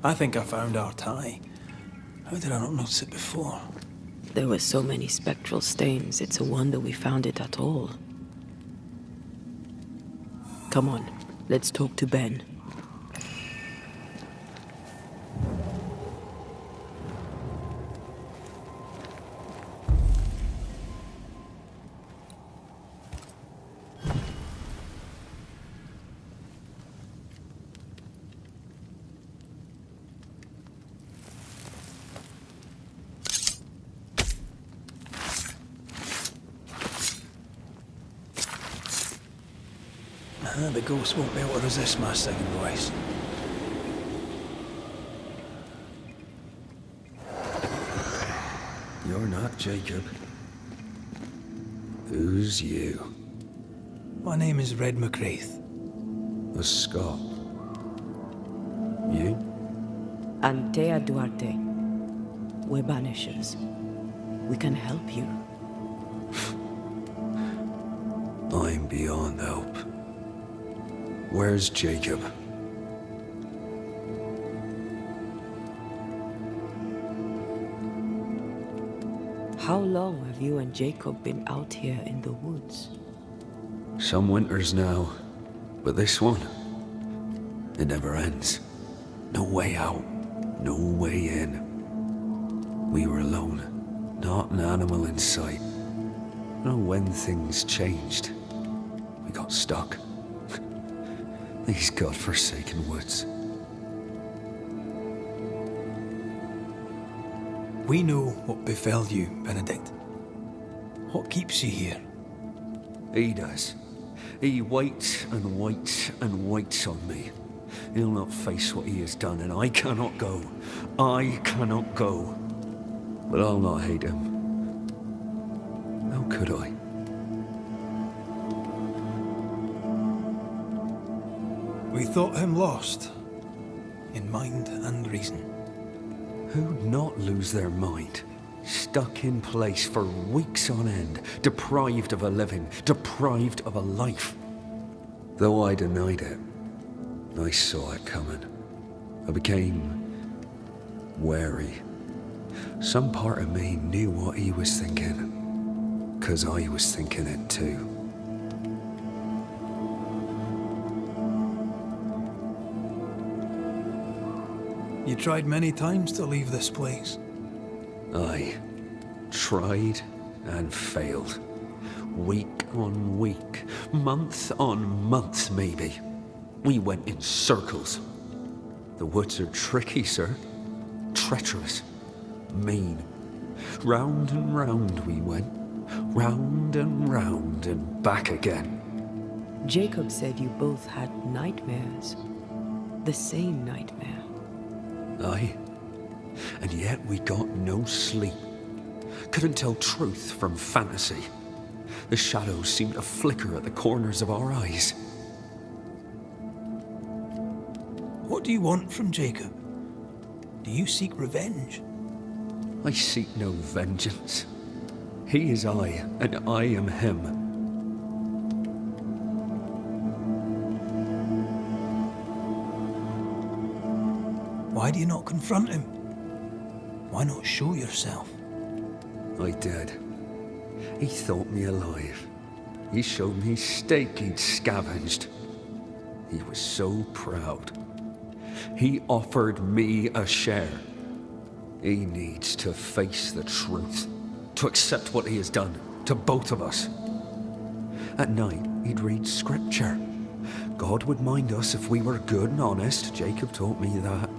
I think I found our tie. How did I not notice it before? There were so many spectral stains, it's a wonder we found it at all. Come on, let's talk to Ben. The ghost won't be able to resist my second voice. You're not Jacob. Who's you? My name is Red McGrath. A Scot. You? Antea Duarte. We're Banishers. We can help you. I'm beyond help. Where's Jacob? How long have you and Jacob been out here in the woods? Some winters now, but this one, it never ends. No way out, no way in. We were alone, not an animal in sight. I don't know when things changed. We got stuck. These godforsaken woods. We know what befell you, Benedict. What keeps you here? He does. He waits and waits and waits on me. He'll not face what he has done, and I cannot go. I cannot go. But I'll not hate him. How could I? We thought him lost, in mind and reason. Who'd not lose their mind? Stuck in place for weeks on end, deprived of a living, deprived of a life. Though I denied it, I saw it coming. I became wary. Some part of me knew what he was thinking. 'cause I was thinking it too. You tried many times to leave this place. I tried and failed. Week on week, month on month maybe. We went in circles. The woods are tricky, sir. Treacherous. Mean. Round and round we went. Round and back again. Jacob said you both had nightmares. The same nightmare. Aye. And yet we got no sleep. Couldn't tell truth from fantasy. The shadows seemed to flicker at the corners of our eyes. What do you want from Jacob? Do you seek revenge? I seek no vengeance. He is I, and I am him. Why do you not confront him? Why not show yourself? I did. He thought me alive. He showed me steak he'd scavenged. He was so proud. He offered me a share. He needs to face the truth, to accept what he has done to both of us. At night, he'd read scripture. God would mind us if we were good and honest. Jacob taught me that.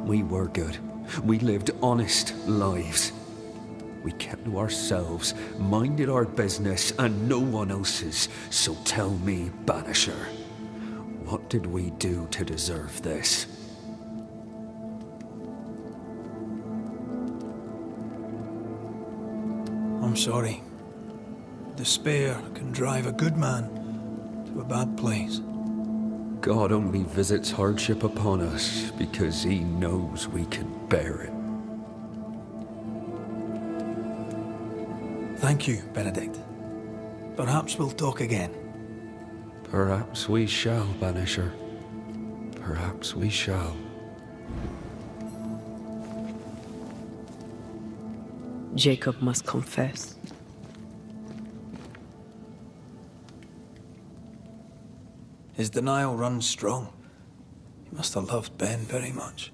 We were good. We lived honest lives. We kept to ourselves, minded our business and no one else's. So tell me, Banisher, what did we do to deserve this? I'm sorry. Despair can drive a good man to a bad place. God only visits hardship upon us because he knows we can bear it. Thank you, Benedict. Perhaps we'll talk again. Perhaps we shall, Banisher. Perhaps we shall. Jacob must confess. His denial runs strong. He must have loved Ben very much.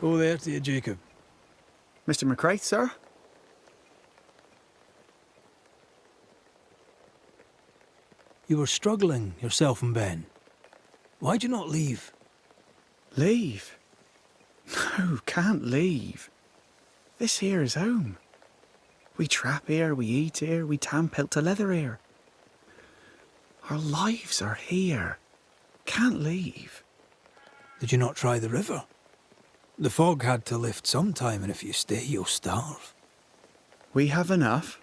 Oh, there to you, Jacob. Mr. McCraith, sir? You were struggling, yourself and Ben. Why'd you not leave? Leave? No, can't leave. This here is home. We trap here, we eat here, we tan pelt to leather here. Our lives are here. Can't leave. Did you not try the river? The fog had to lift sometime, and if you stay, you'll starve. We have enough.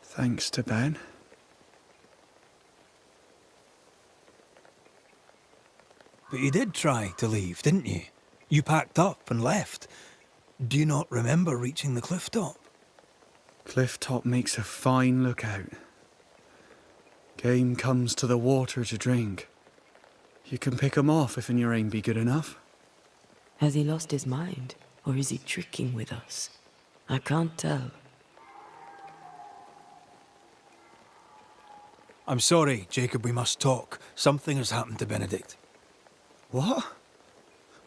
Thanks to Ben. But you did try to leave, didn't you? You packed up and left. Do you not remember reaching the cliff top? Cliff top makes a fine lookout. Game comes to the water to drink. You can pick 'em off if your aim be good enough. Has he lost his mind? Or is he tricking with us? I can't tell. I'm sorry, Jacob, we must talk. Something has happened to Benedict. What?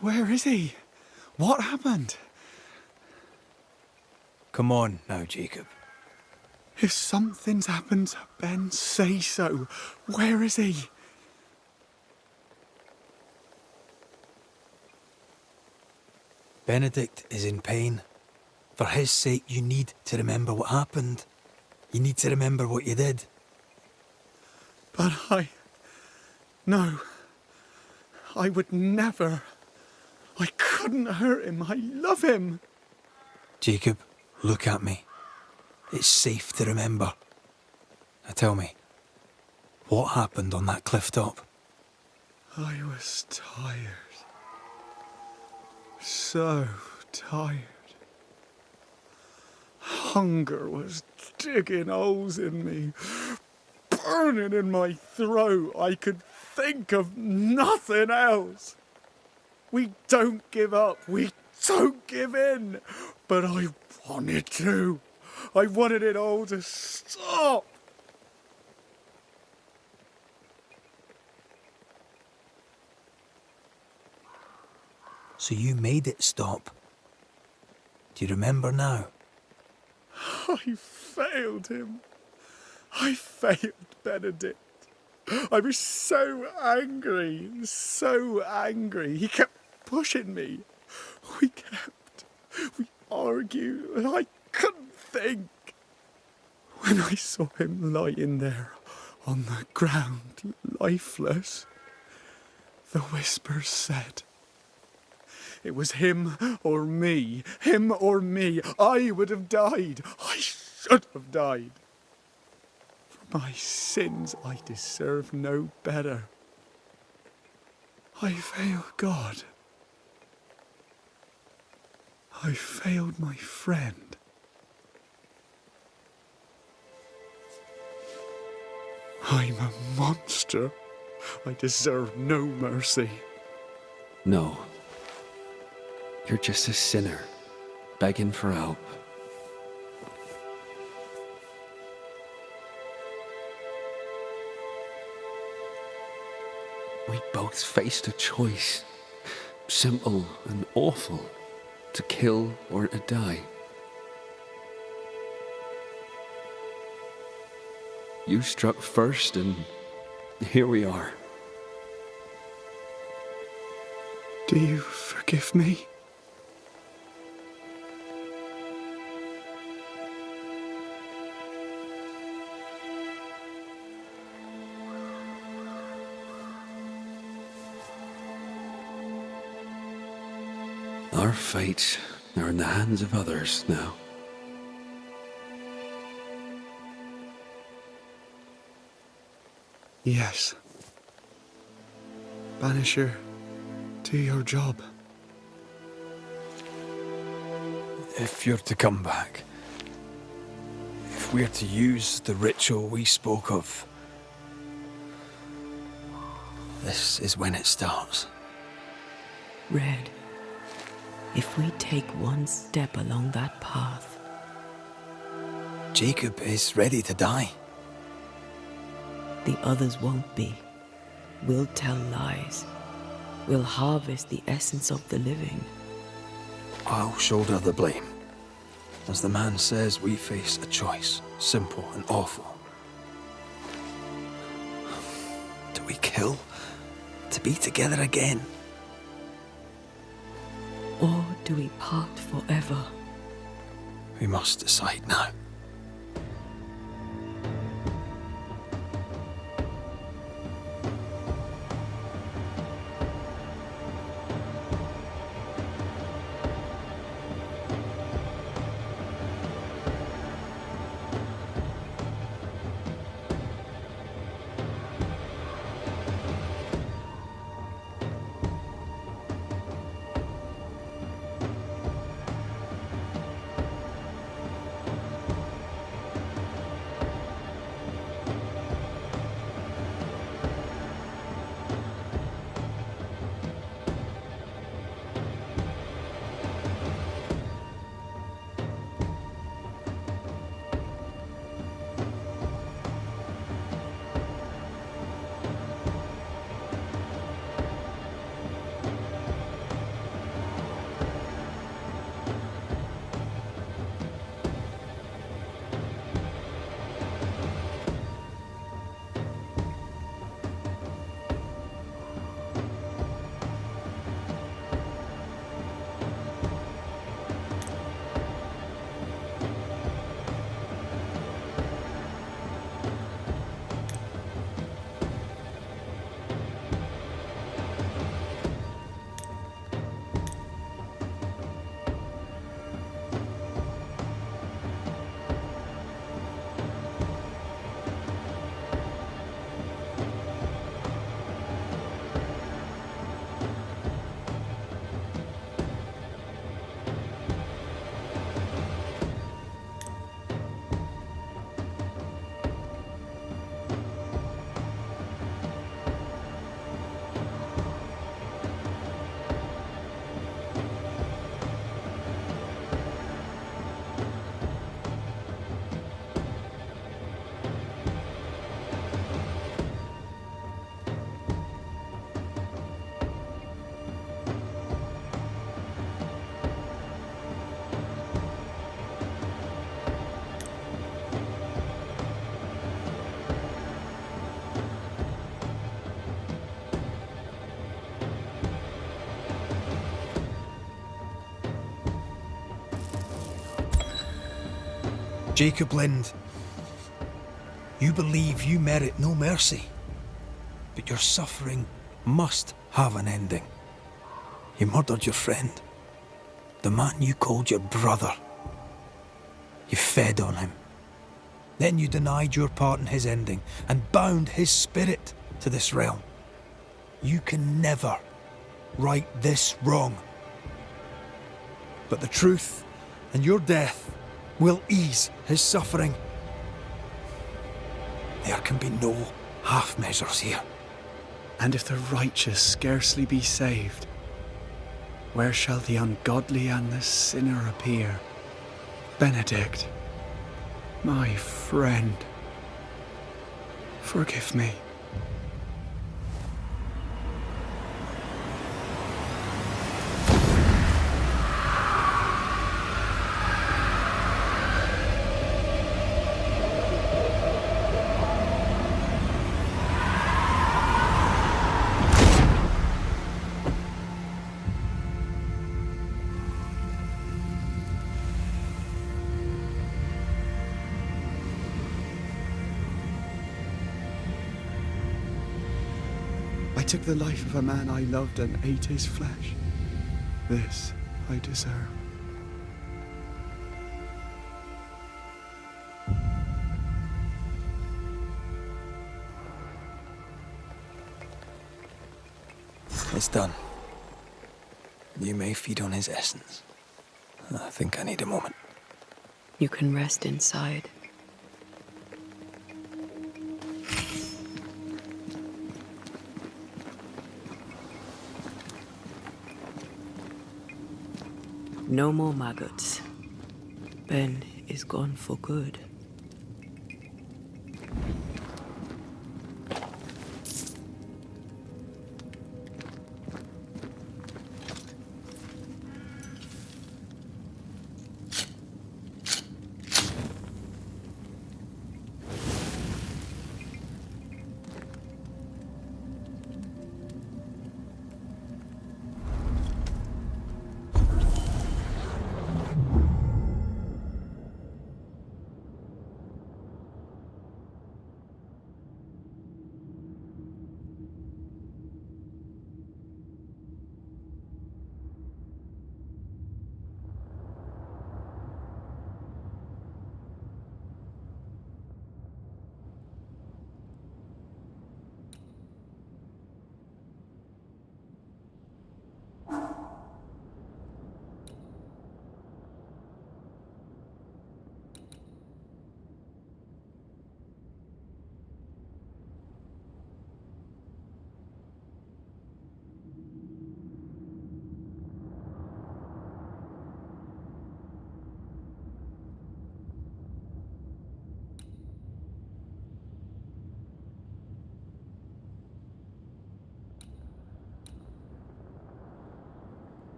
Where is he? What happened? Come on now, Jacob. If something's happened to Ben, say so. Where is he? Benedict is in pain. For his sake, you need to remember what happened. You need to remember what you did. But No. I would never. I couldn't hurt him. I love him. Jacob, look at me. It's safe to remember. Now tell me, what happened on that cliff top? I was tired. So tired. Hunger was digging holes in me. burning in my throat. I could think of nothing else. We don't give up. We don't give in. But I wanted to. I wanted it all to stop. So you made it stop. Do you remember now? I failed him. I failed Benedict. I was so angry, so angry. He kept pushing me. We argued, and I couldn't think. When I saw him lying there on the ground, lifeless, the whispers said, it was him or me, him or me. I would have died. I should have died. For my sins, I deserve no better. I failed God. I failed my friend. I'm a monster. I deserve no mercy. No. You're just a sinner, begging for help. We both faced a choice, simple and awful, to kill or to die. You struck first, and here we are. Do you forgive me? Our fates are in the hands of others now. Yes. Banisher, do your job. If you're to come back, if we're to use the ritual we spoke of, this is when it starts. Red, if we take one step along that path, Jacob is ready to die. the others won't be. We'll tell lies. We'll harvest the essence of the living. I'll shoulder the blame. As the man says, we face a choice, simple and awful. Do we kill to be together again? Or do we part forever? We must decide now. Jacob Lind, you believe you merit no mercy, but your suffering must have an ending. You murdered your friend, the man you called your brother. You fed on him. Then you denied your part in his ending and bound his spirit to this realm. You can never right this wrong. But the truth and your death will ease his suffering. There can be no half measures here. And if the righteous scarcely be saved, where shall the ungodly and the sinner appear? Benedict, my friend, forgive me. I took the life of a man I loved and ate his flesh. This I deserve. It's done. You may feed on his essence. I think I need a moment. You can rest inside. No more maggots. Ben is gone for good.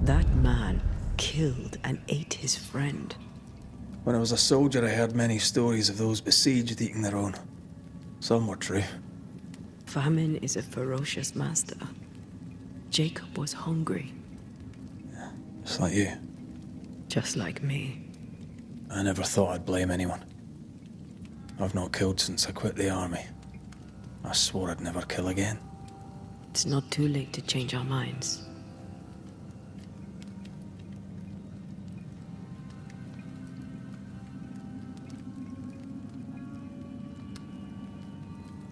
That man killed and ate his friend. When I was a soldier, I heard many stories of those besieged eating their own. Some were true. Famine is a ferocious master. Jacob was hungry. Just like you. Just like me. I never thought I'd blame anyone. I've not killed since I quit the army. I swore I'd never kill again. It's not too late to change our minds.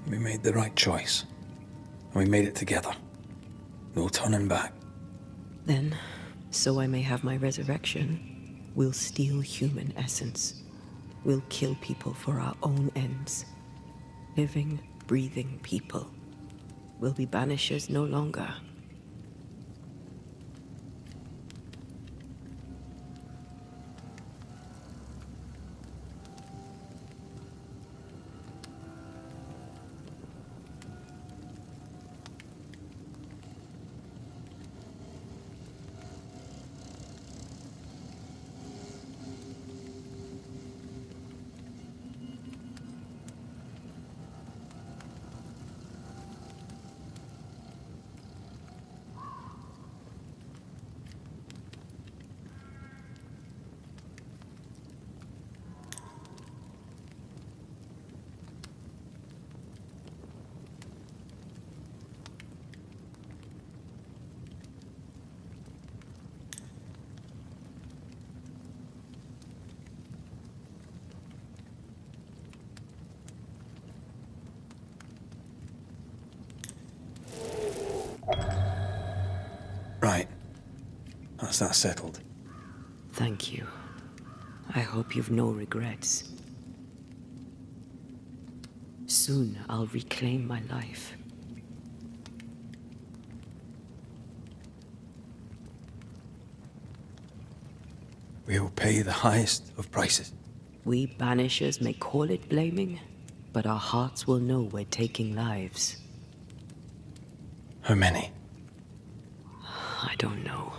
We made the right choice. And we made it together. No turning back. Then, so I may have my resurrection, we'll steal human essence. We'll kill people for our own ends. Living, breathing people. We'll be banishers no longer. Right. That's that settled. Thank you. I hope you've no regrets. Soon I'll reclaim my life. We'll pay the highest of prices. We banishers may call it blaming, but our hearts will know we're taking lives. How many? I don't know.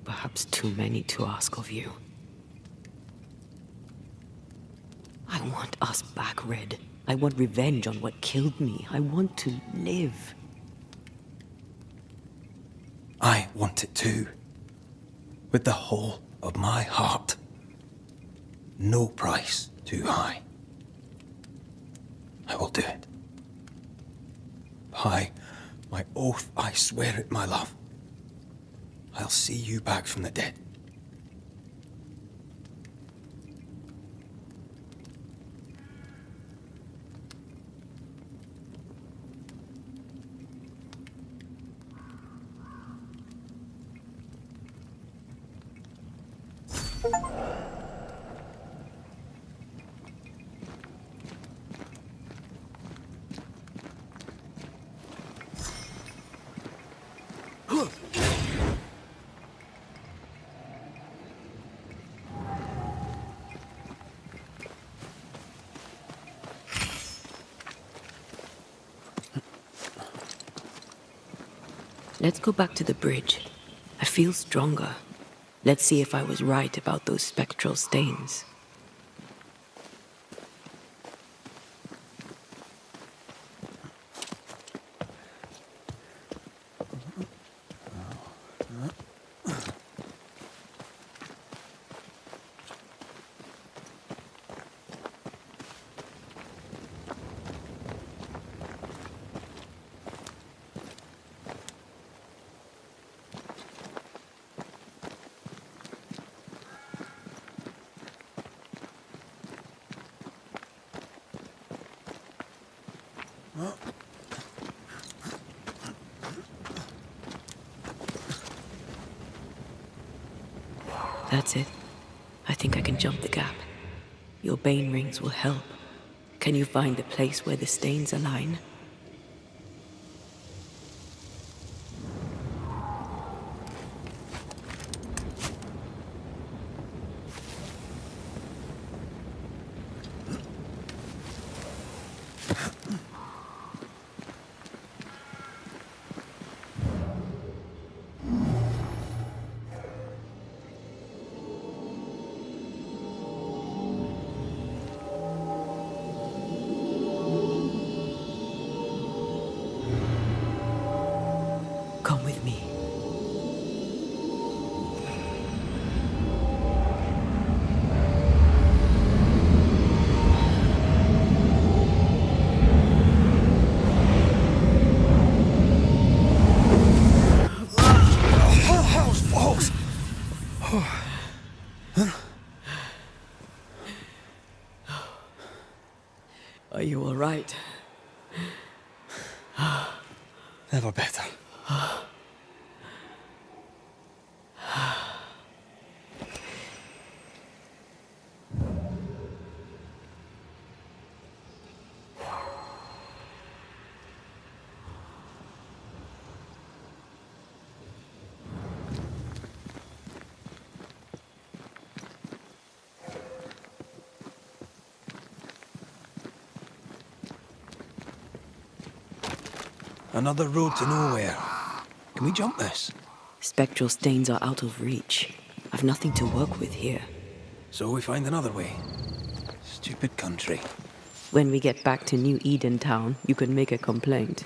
Perhaps too many to ask of you. I want us back, Red. I want revenge on what killed me. I want to live. I want it too. With the whole of my heart. No price too high. I will do it. By my oath, I swear it, my love. I'll see you back from the dead. Let's go back to the bridge. I feel stronger. Let's see if I was right about those spectral stains. That's it. I think I can jump the gap. Your bane rings will help. Can you find the place where the stains align? Come with me. right. Never better. Another road to nowhere. Can we jump this? Spectral stains are out of reach. I've nothing to work with here. So we find another way. Stupid country. When we get back to New Eden Town, you can make a complaint.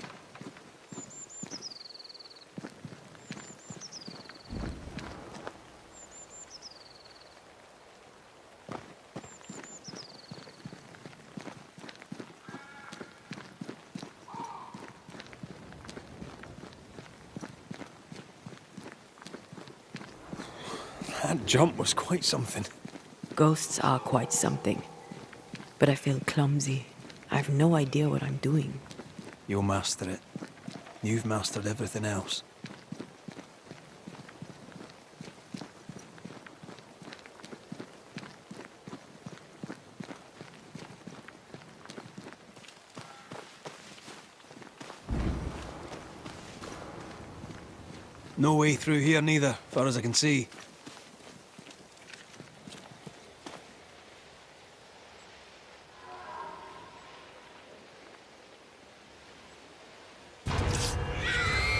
That jump was quite something. Ghosts are quite something. But I feel clumsy. I have no idea what I'm doing. You'll master it. You've mastered everything else. No way through here neither, far as I can see.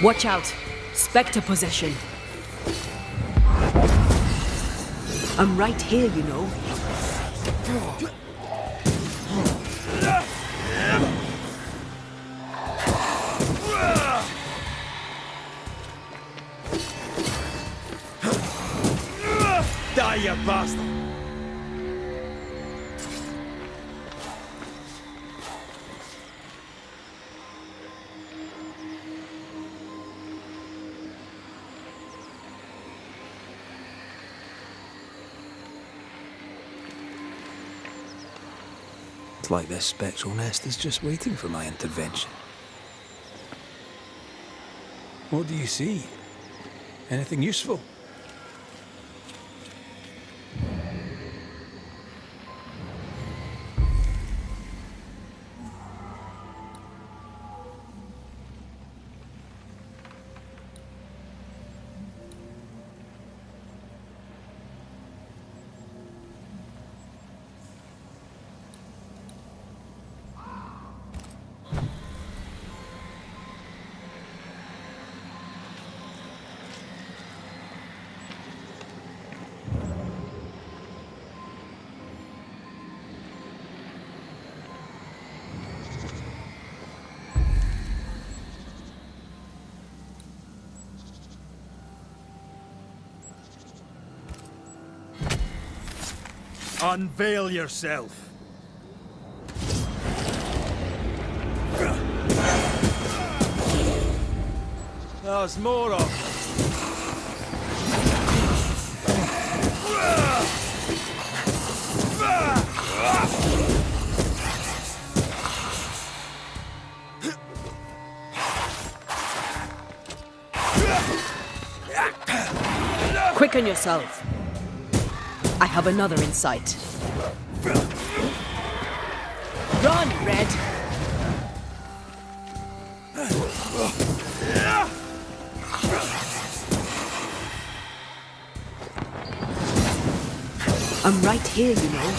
Watch out! Spectre possession! I'm right here, you know. Die, you bastard! It's like this spectral nest is just waiting for my intervention. What do you see? Anything useful? Unveil yourself! There's more of them. Quicken yourself. I have another in sight. Run, Red! I'm right here, you know.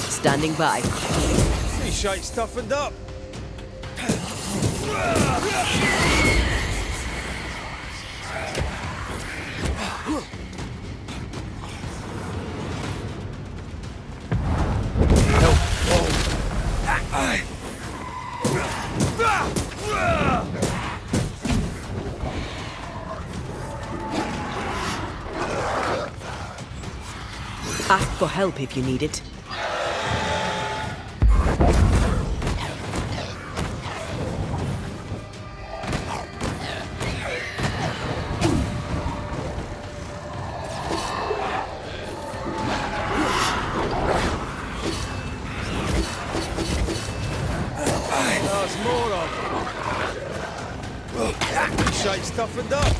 Standing by. Pretty shite toughened up. Ask for help if you need it. Shite's toughened up.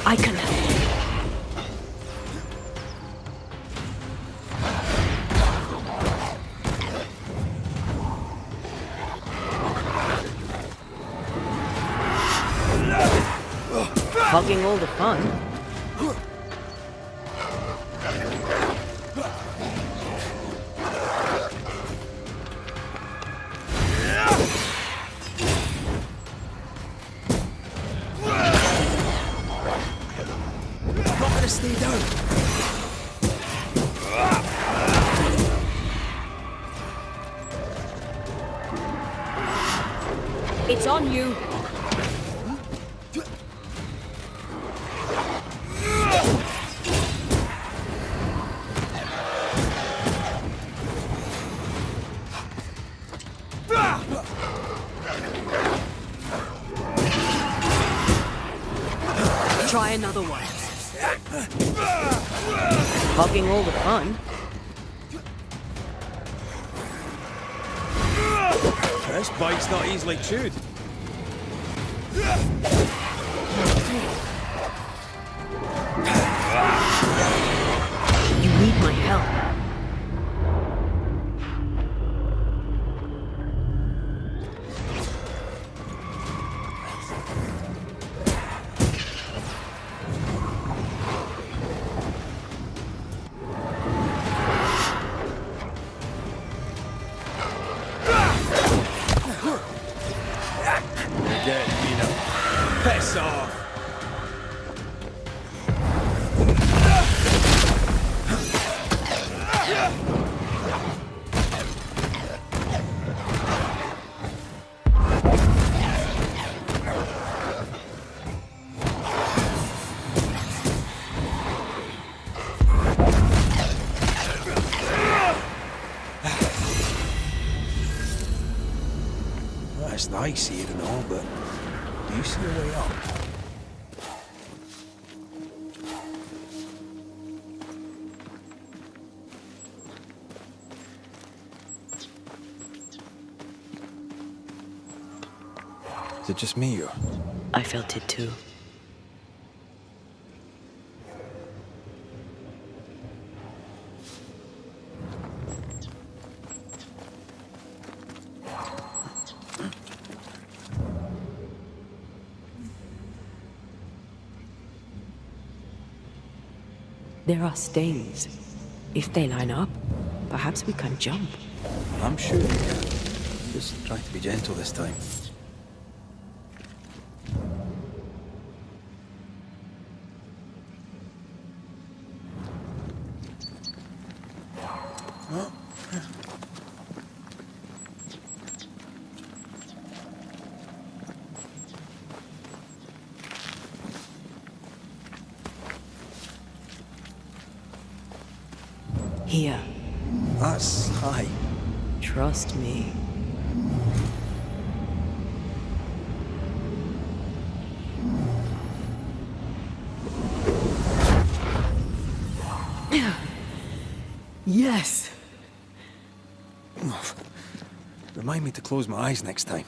I can help. Hogging all the fun. Not gonna stay down. It's on you. Try another one. Hogging all the fun. This bite's not easily chewed. You need my help. Get Nina. Piss off. Well, it's nice here and all, but do you see a way up? Is it just me or? I felt it too. There are stains. If they line up, perhaps we can jump. I'm sure you can. Just try to be gentle this time. Here. That's high. Trust me. Yes. Remind me to close my eyes next time.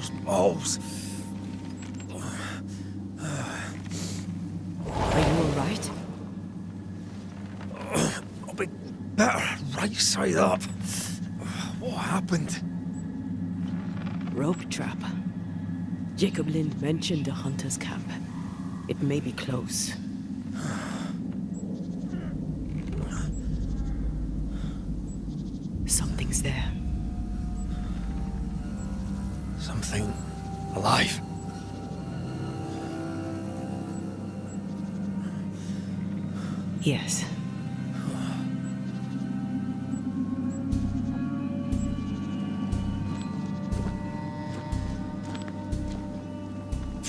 Those balls. Are you alright? I'll be better right side up. What happened? Rope trap. Jacob Lind mentioned a hunter's camp. It may be close. Something's there. Something alive. Yes.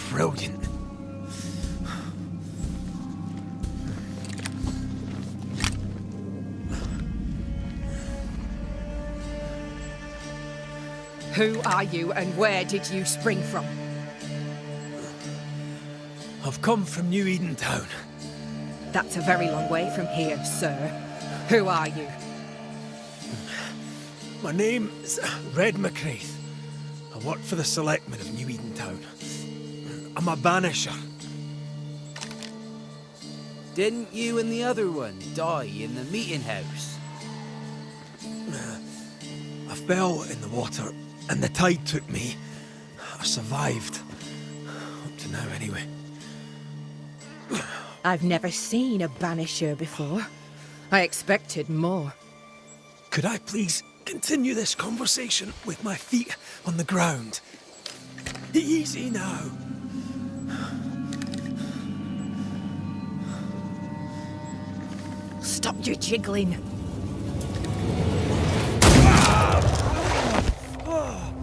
Brilliant. Who are you and where did you spring from? I've come from New Eden Town. That's a very long way from here, sir. Who are you? My name is Red McCraith. I work for the selectmen of New Eden Town. I'm a banisher. Didn't you and the other one die in the meeting house? I fell in the water and the tide took me. I survived. Up to now, anyway. I've never seen a banisher before. I expected more. Could I please continue this conversation with my feet on the ground? Easy now. Stop your jiggling.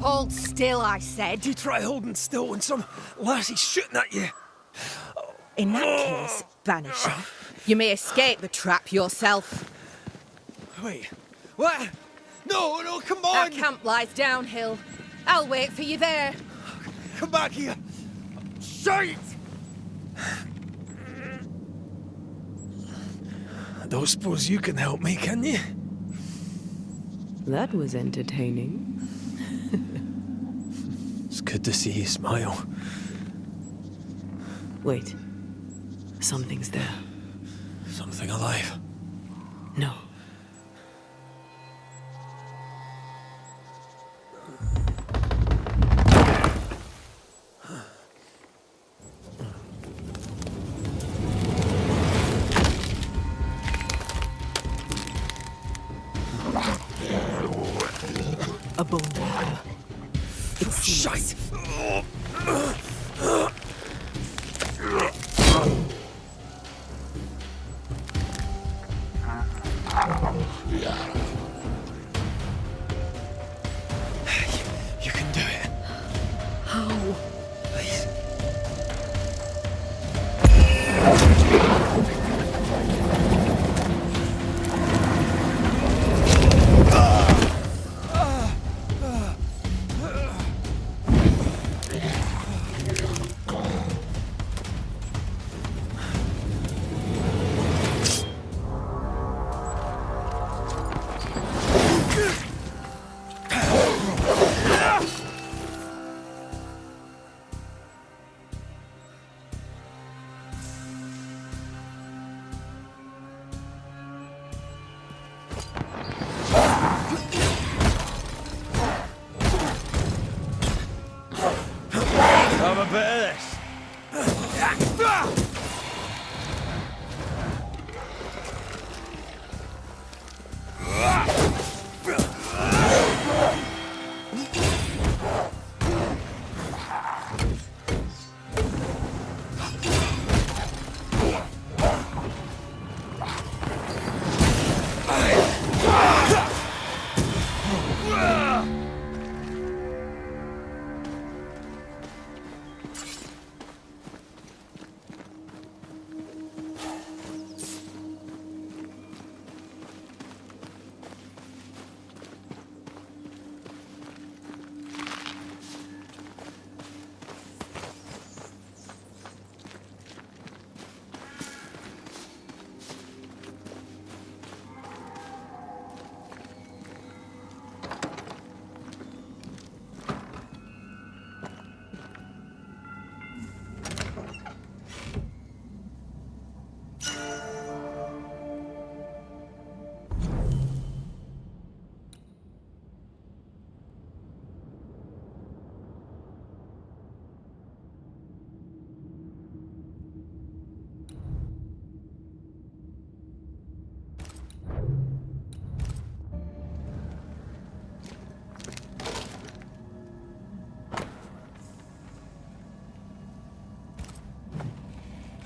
Hold still, I said. You try holding still when some lassie's shooting at you. In that case, banisher, you may escape the trap yourself. Wait, what? No, come on! Our camp lies downhill. I'll wait for you there. Come back here! Shite! I don't suppose you can help me, can you? That was entertaining. It's good to see you smile. Wait. Something's there. Something alive. No. A bone walker. It's shite. You can do it. How? Please. Have a bit of this.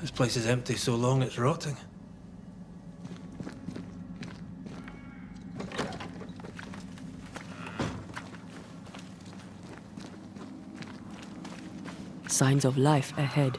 This place is empty so long it's rotting. Signs of life ahead.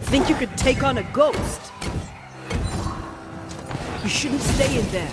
Think you could take on a ghost? You shouldn't stay in there.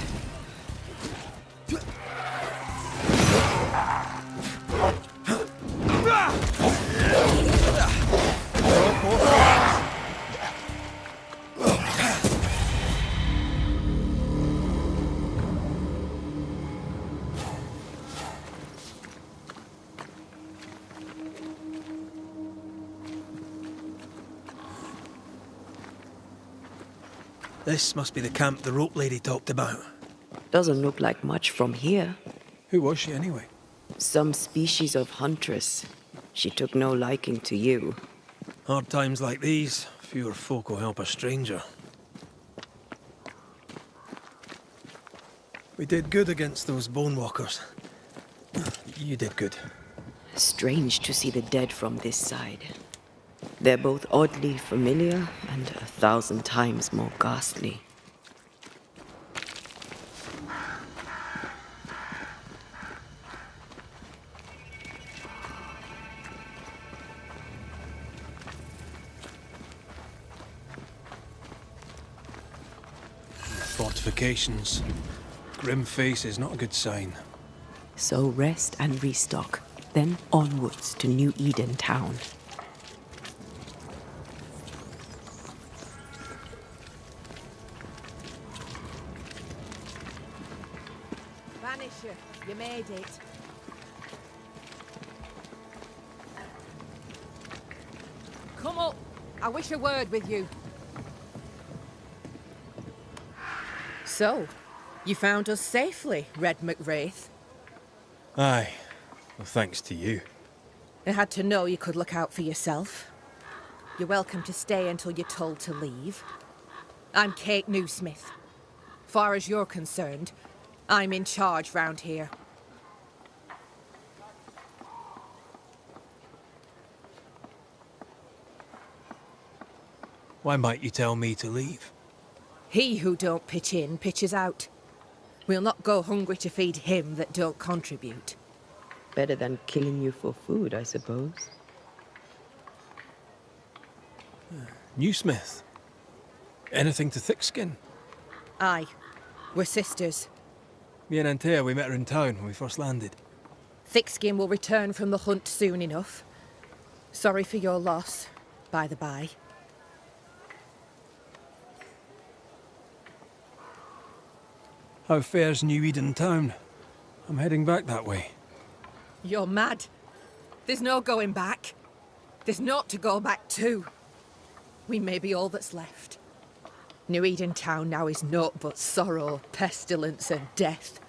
This must be the camp the rope lady talked about. Doesn't look like much from here. Who was she anyway? Some species of huntress. She took no liking to you. Hard times like these, fewer folk will help a stranger. We did good against those bone walkers. You did good. Strange to see the dead from this side. They're both oddly familiar and 1,000 times more ghastly. Fortifications. Grim face is not a good sign. So rest and restock, then onwards to New Eden town. Banisher, you made it. Come up. I wish a word with you. So, you found us safely, Red McWraith. Aye. Well, thanks to you. I had to know you could look out for yourself. You're welcome to stay until you're told to leave. I'm Kate Newsmith. Far as you're concerned, I'm in charge round here. Why might you tell me to leave? He who don't pitch in, pitches out. We'll not go hungry to feed him that don't contribute. Better than killing you for food, I suppose. Newsmith. Anything to Thickskin? Aye. We're sisters. Me and Antea, we met her in town when we first landed. Thickskin will return from the hunt soon enough. Sorry for your loss, by the by. How fares New Eden town? I'm heading back that way. You're mad. There's no going back. There's naught to go back to. We may be all that's left. New Eden town now is naught but sorrow, pestilence and death.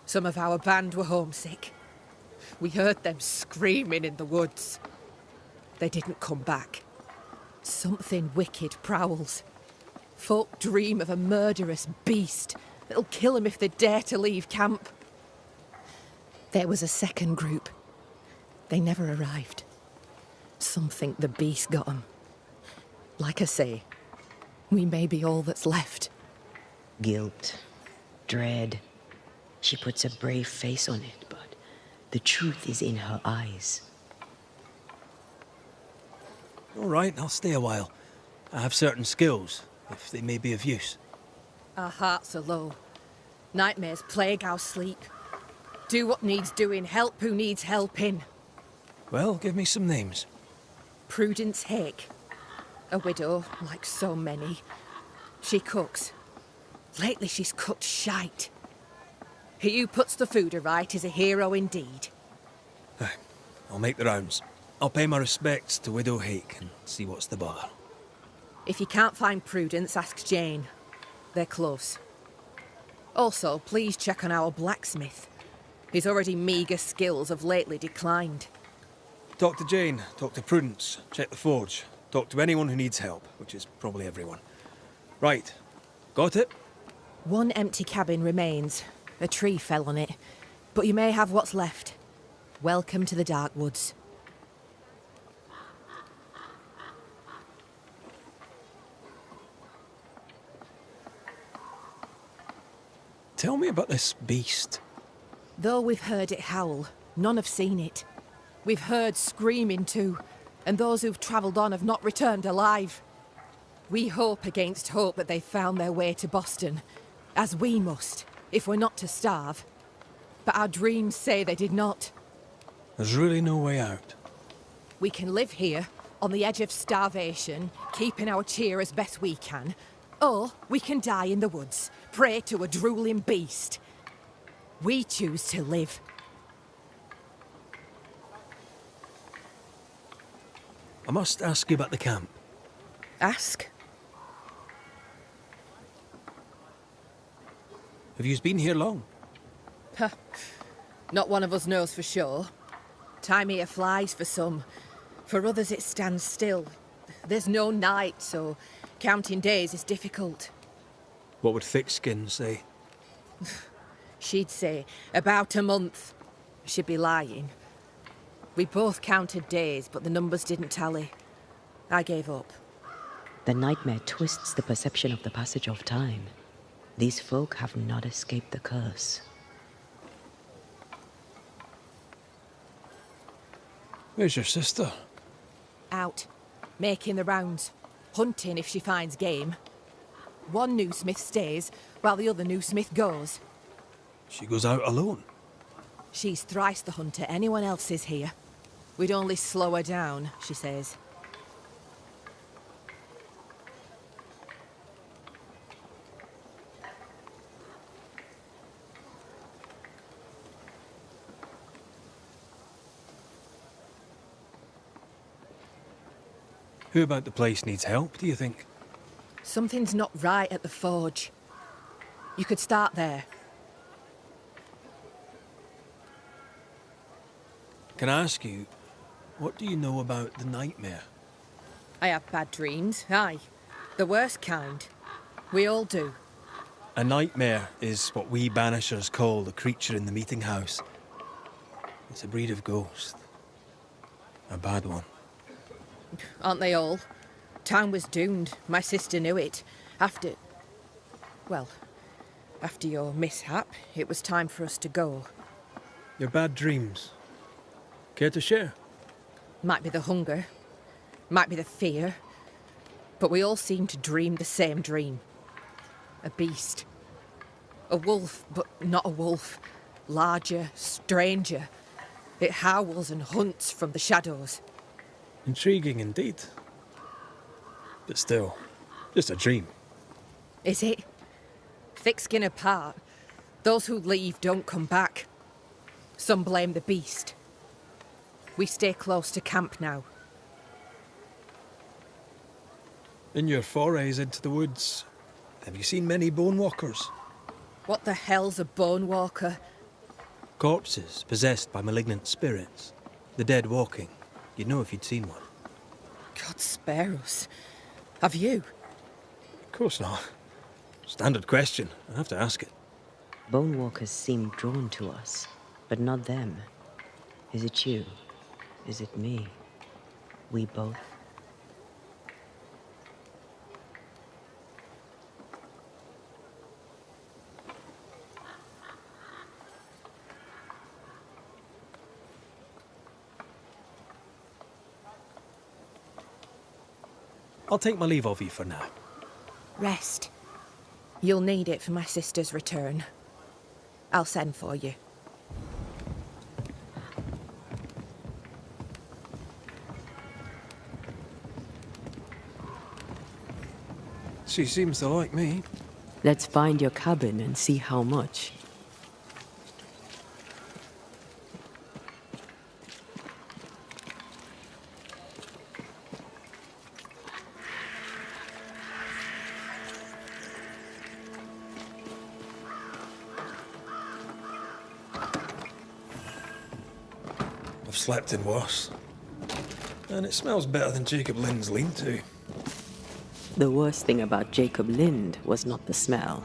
Some of our band were homesick. We heard them screaming in the woods. They didn't come back. Something wicked prowls. Folk dream of a murderous beast that'll kill them if they dare to leave camp. There was a second group. They never arrived. Some think the beast got them. Like I say, we may be all that's left. Guilt, dread. She puts a brave face on it, but the truth is in her eyes. All right, I'll stay a while. I have certain skills. if they may be of use. Our hearts are low. Nightmares plague our sleep. Do what needs doing, help who needs helping. Well, give me some names. Prudence Hake. A widow, like so many. She cooks. Lately she's cooked shite. He who puts the food aright is a hero indeed. Aye, I'll make the rounds. I'll pay my respects to Widow Hake and see what's the bother. If you can't find Prudence, ask Jane. They're close. Also, please check on our blacksmith. His already meagre skills have lately declined. Talk to Jane, talk to Prudence, check the forge, talk to anyone who needs help, which is probably everyone. Right, got it? One empty cabin remains. A tree fell on it, but you may have what's left. Welcome to the Dark Woods. Tell me about this beast. Though we've heard it howl, none have seen it. We've heard screaming too, and those who've travelled on have not returned alive. We hope against hope that they found their way to Boston, as we must, if we're not to starve. But our dreams say they did not. There's really no way out. We can live here, on the edge of starvation, keeping our cheer as best we can, or we can die in the woods, prey to a drooling beast. We choose to live. I must ask you about the camp. Ask? Have you been here long? Huh. Not one of us knows for sure. Time here flies for some. For others it stands still. There's no night, so counting days is difficult. What would Thickskin say? She'd say about a month. She'd be lying. We both counted days, but the numbers didn't tally. I gave up. The nightmare twists the perception of the passage of time. These folk have not escaped the curse. Where's your sister? Out, making the rounds, hunting if she finds game. One new smith stays, while the other new smith goes. She goes out alone. She's thrice the hunter anyone else is here. We'd only slow her down, she says. Who about the place needs help, do you think? Something's not right at the forge. You could start there. Can I ask you, what do you know about the nightmare? I have bad dreams, aye. The worst kind. We all do. A nightmare is what we Banishers call the creature in the meeting house. It's a breed of ghost. A bad one. Aren't they all? Town was doomed. My sister knew it. After your mishap, it was time for us to go. Your bad dreams. Care to share? Might be the hunger. Might be the fear. But we all seem to dream the same dream. A beast. A wolf, but not a wolf. Larger, stranger. It howls and hunts from the shadows. Intriguing indeed. But still, just a dream. Is it? Thick skin apart, those who leave don't come back. Some blame the beast. We stay close to camp now. In your forays into the woods, have you seen many bone walkers? What the hell's a bone walker? Corpses possessed by malignant spirits. The dead walking. You'd know if you'd seen one. God spare us. Have you? Of course not. Standard question. I have to ask it. Bone walkers seem drawn to us, but not them. Is it you? Is it me? We both? I'll take my leave of you for now. Rest. You'll need it for my sister's return. I'll send for you. She seems to like me. Let's find your cabin and see how much. I've slept in worse. And it smells better than Jacob Lynn's lean-to. The worst thing about Jacob Lind was not the smell.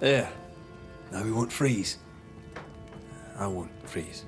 There. Now we won't freeze. I won't freeze.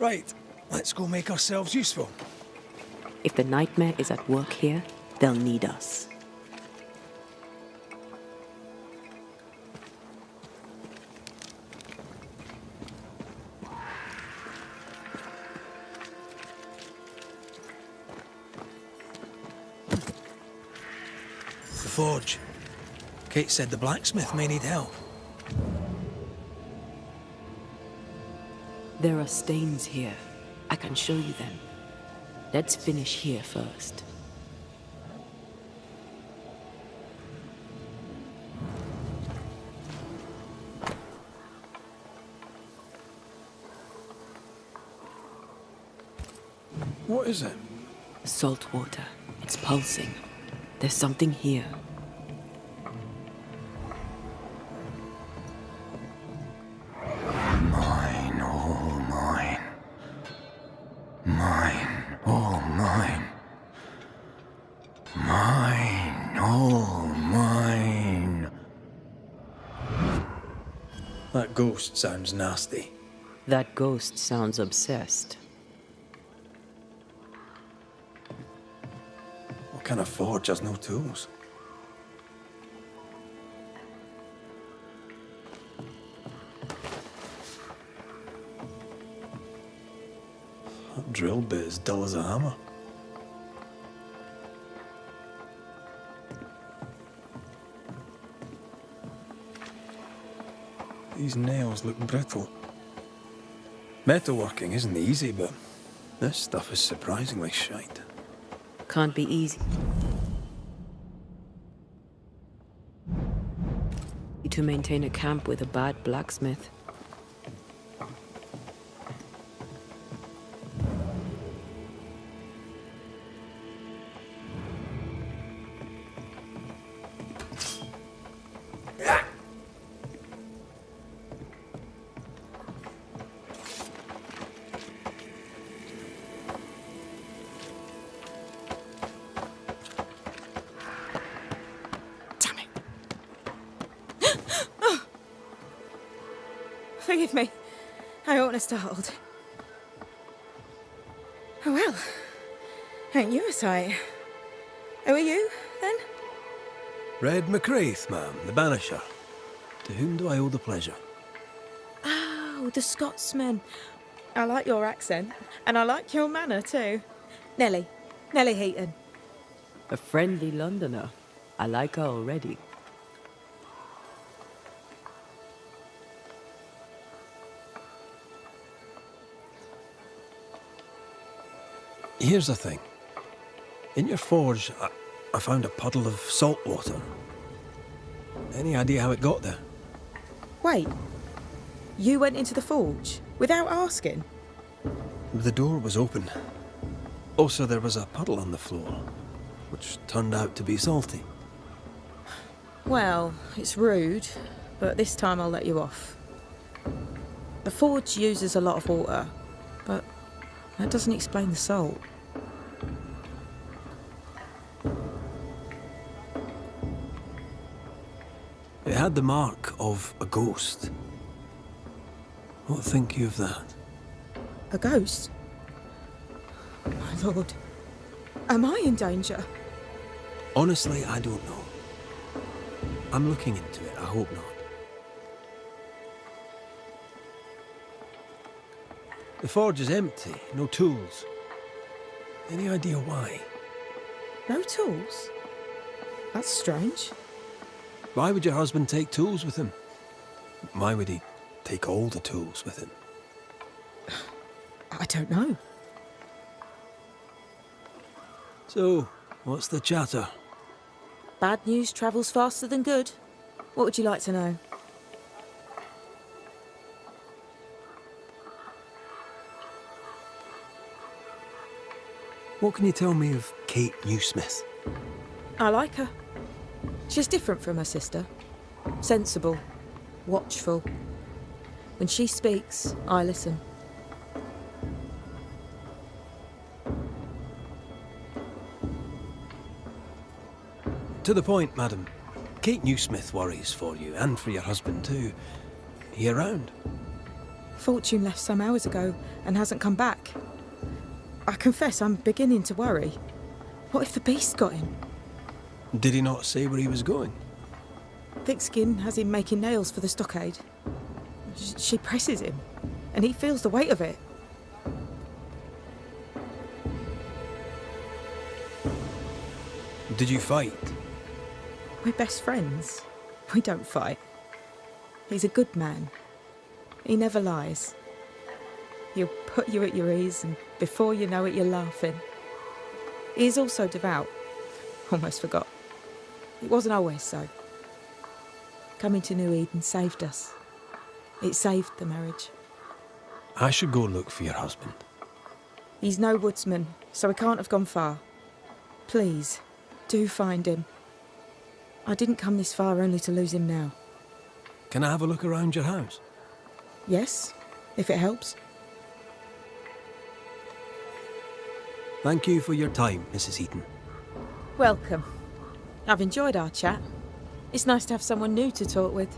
Right, let's go make ourselves useful. If the nightmare is at work here, they'll need us. The forge. Kate said the blacksmith may need help. There are stains here. I can show you them. Let's finish here first. What is it? Salt water. It's pulsing. There's something here. Mine, all mine. Mine, all mine. Mine, all mine. That ghost sounds nasty. That ghost sounds obsessed. What kind of forge has no tools? That drill bit is dull as a hammer. These nails look brittle. Metalworking isn't easy, but this stuff is surprisingly shite. Can't be easy. To maintain a camp with a bad blacksmith. Forgive me. I oughtn't have startled. Oh well. Ain't you a sight? Who are you, then? Red McCraith, ma'am, the Banisher. To whom do I owe the pleasure? Oh, the Scotsman. I like your accent, and I like your manner too. Nellie Heaton. A friendly Londoner. I like her already. Here's the thing. In your forge, I found a puddle of salt water. Any idea how it got there? Wait. You went into the forge without asking? The door was open. Also, there was a puddle on the floor, which turned out to be salty. Well, it's rude, but this time I'll let you off. The forge uses a lot of water, but that doesn't explain the salt. It had the mark of a ghost. What think you of that? A ghost? My lord, am I in danger? Honestly, I don't know. I'm looking into it, I hope not. The forge is empty, no tools. Any idea why? No tools? That's strange. Why would your husband take tools with him? Why would he take all the tools with him? I don't know. So, what's the chatter? Bad news travels faster than good. What would you like to know? What can you tell me of Kate Newsmith? I like her. She's different from her sister. Sensible, watchful. When she speaks, I listen. To the point, madam. Kate Newsmith worries for you, and for your husband too. He around? Fortune left some hours ago and hasn't come back. I confess I'm beginning to worry. What if the beast got him? Did he not say where he was going? Thickskin has him making nails for the stockade. She presses him, and he feels the weight of it. Did you fight? We're best friends. We don't fight. He's a good man. He never lies. He'll put you at your ease, and before you know it, you're laughing. He is also devout. Almost forgot. It wasn't always so. Coming to New Eden saved us. It saved the marriage. I should go look for your husband. He's no woodsman, so he can't have gone far. Please, do find him. I didn't come this far only to lose him now. Can I have a look around your house? Yes, if it helps. Thank you for your time, Mrs. Eaton. Welcome. I've enjoyed our chat. It's nice to have someone new to talk with.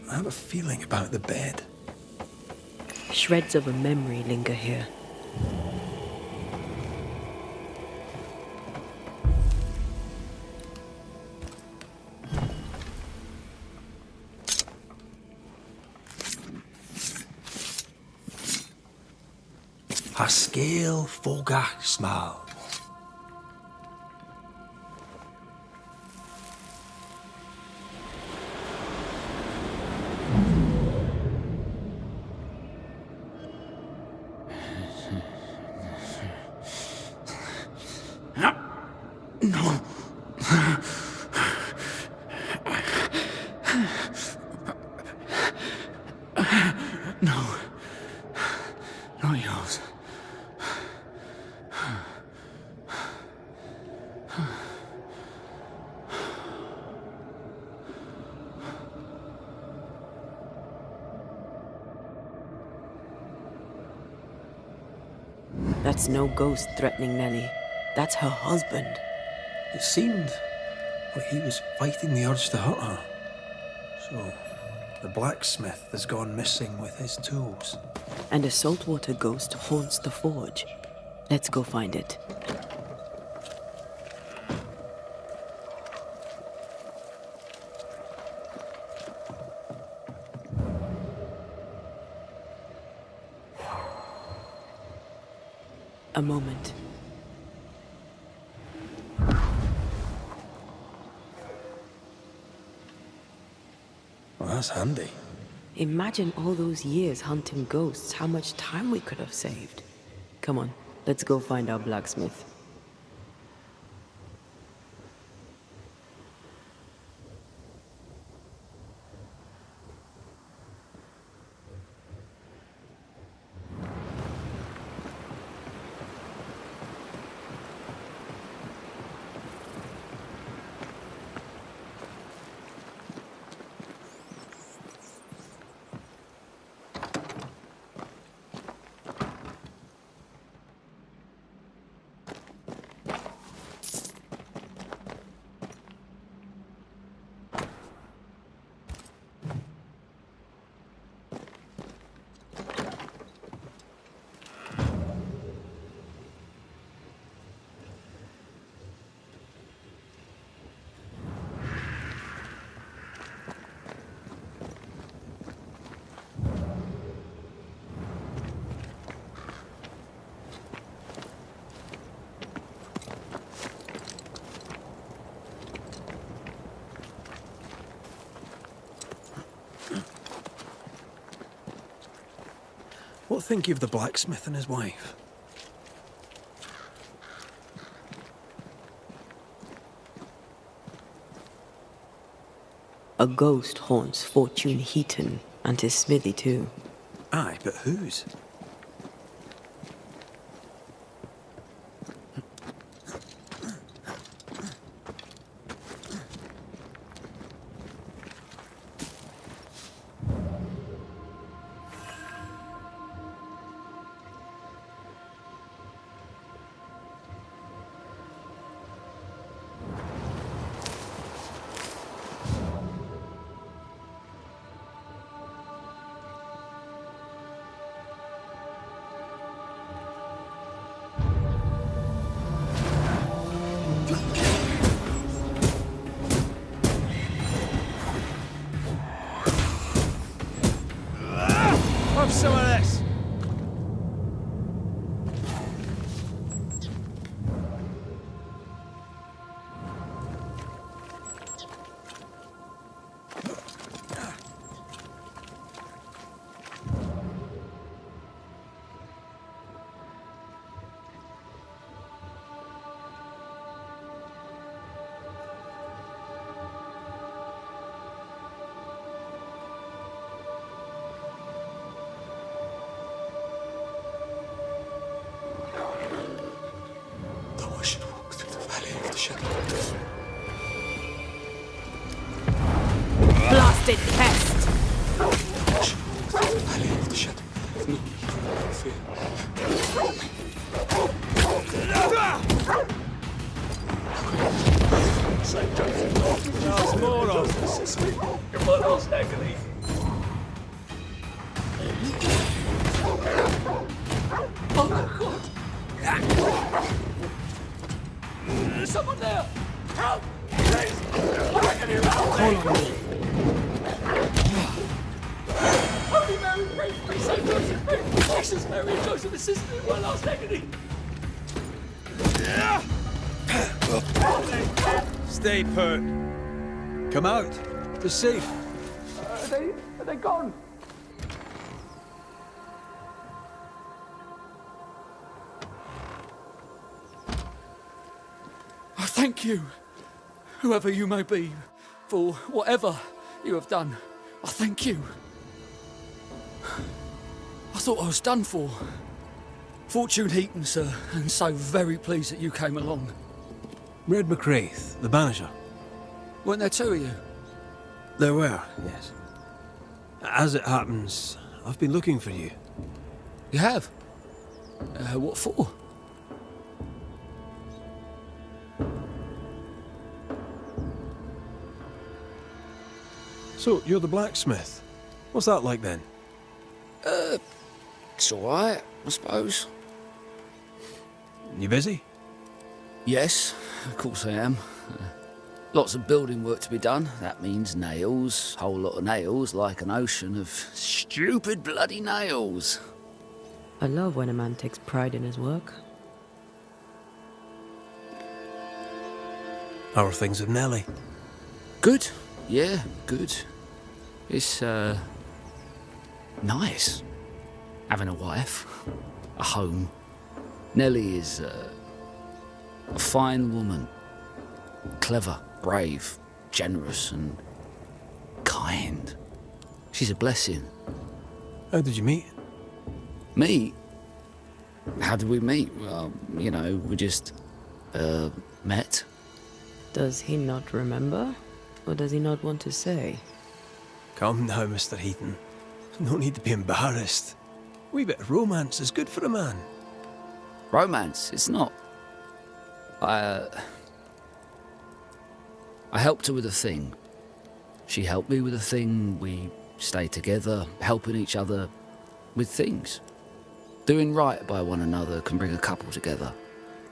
I have a feeling about the bed. Shreds of a memory linger here. A scale fogach smile. No. No. Not yours. That's no ghost threatening Nellie. That's her husband. It seemed like he was fighting the urge to hurt her. So, the blacksmith has gone missing with his tools. And a saltwater ghost haunts the forge. Let's go find it. A moment. Well, that's handy. Imagine all those years hunting ghosts, how much time we could have saved. Come on, let's go find our blacksmith. What think you of the blacksmith and his wife? A ghost haunts Fortune Heaton and his smithy too. Aye, but whose? Have some of this. Blasted pest! Oh my God! There's someone there! Help! Please! I can hear help! Call on me. Holy Mary, pray for me, Saint Joseph, pray for me. Jesus, Mary, and Joseph, assist me in my last agony. Stay put. Come out. It's safe. Are they gone? I thank you, whoever you may be, for whatever you have done. I thank you. I thought I was done for. Fortune Heaton, sir, and so very pleased that you came along. Red McCraith, the Banisher. Weren't there two of you? There were, yes. As it happens, I've been looking for you. You have? What for? So, you're the blacksmith. What's that like then? It's alright, I suppose. You busy? Yes, of course I am. Lots of building work to be done. That means nails. Whole lot of nails, like an ocean of stupid bloody nails. I love when a man takes pride in his work. How are things with Nellie? Good. Yeah, good. It's, nice. Having a wife. A home. Nellie is, a fine woman. Clever, brave, generous and kind. She's a blessing. How did you meet? Meet? How did we meet? Well, you know, we just, met. Does he not remember? Or does he not want to say? Come now, Mr. Heaton. No need to be embarrassed. A wee bit of romance is good for a man. Romance? It's not. I helped her with a thing. She helped me with a thing. We stayed together, helping each other with things. Doing right by one another can bring a couple together.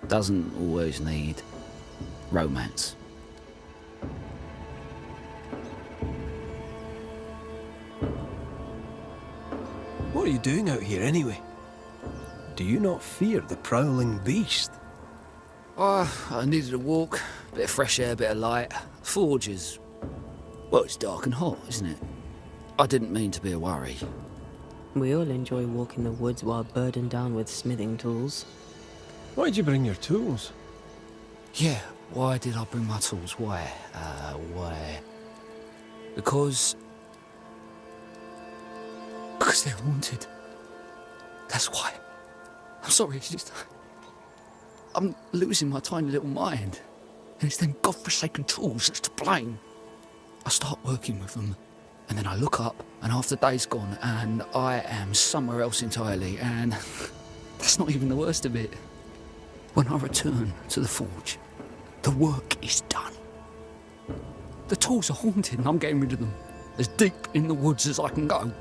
Doesn't always need romance. What are you doing out here anyway? Do you not fear the prowling beast? Oh, I needed a walk, bit of fresh air, bit of light. Forge is... well, it's dark and hot, isn't it? I didn't mean to be a worry. We all enjoy walking the woods while burdened down with smithing tools. Why'd you bring your tools? Yeah, why did I bring my tools? Why? Because they're haunted. That's why. I'm sorry, it's just... I'm losing my tiny little mind. And it's them godforsaken tools that's to blame. I start working with them, and then I look up, and half the day's gone, and I am somewhere else entirely, and that's not even the worst of it. When I return to the forge, the work is done. The tools are haunted, and I'm getting rid of them. As deep in the woods as I can go.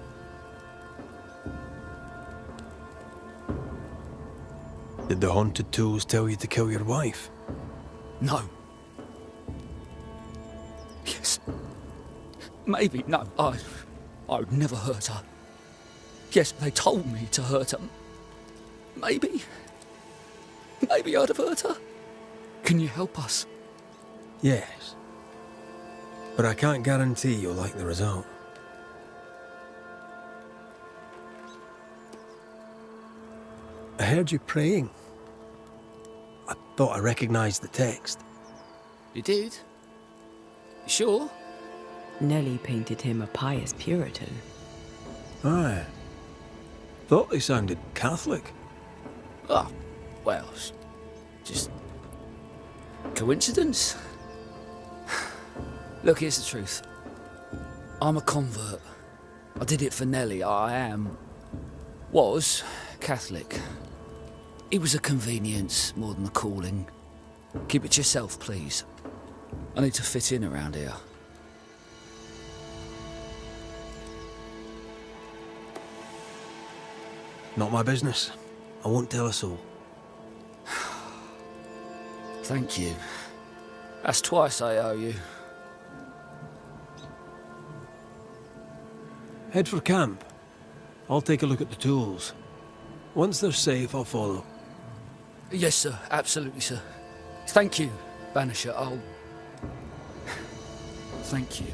Did the haunted tools tell you to kill your wife? No. Yes. Maybe. No, I would never hurt her. Yes, they told me to hurt her. Maybe I'd have hurt her. Can you help us? Yes. But I can't guarantee you'll like the result. I heard you praying. I thought I recognized the text. You did? You sure? Nellie painted him a pious Puritan. Aye. Thought they sounded Catholic. Oh, well, just coincidence? Look, here's the truth. I'm a convert. I did it for Nellie. Was Catholic. It was a convenience more than a calling. Keep it to yourself, please. I need to fit in around here. Not my business. I won't tell a soul. Thank you. That's twice I owe you. Head for camp. I'll take a look at the tools. Once they're safe, I'll follow. Yes, sir. Absolutely, sir. Thank you, Banisher. Thank you.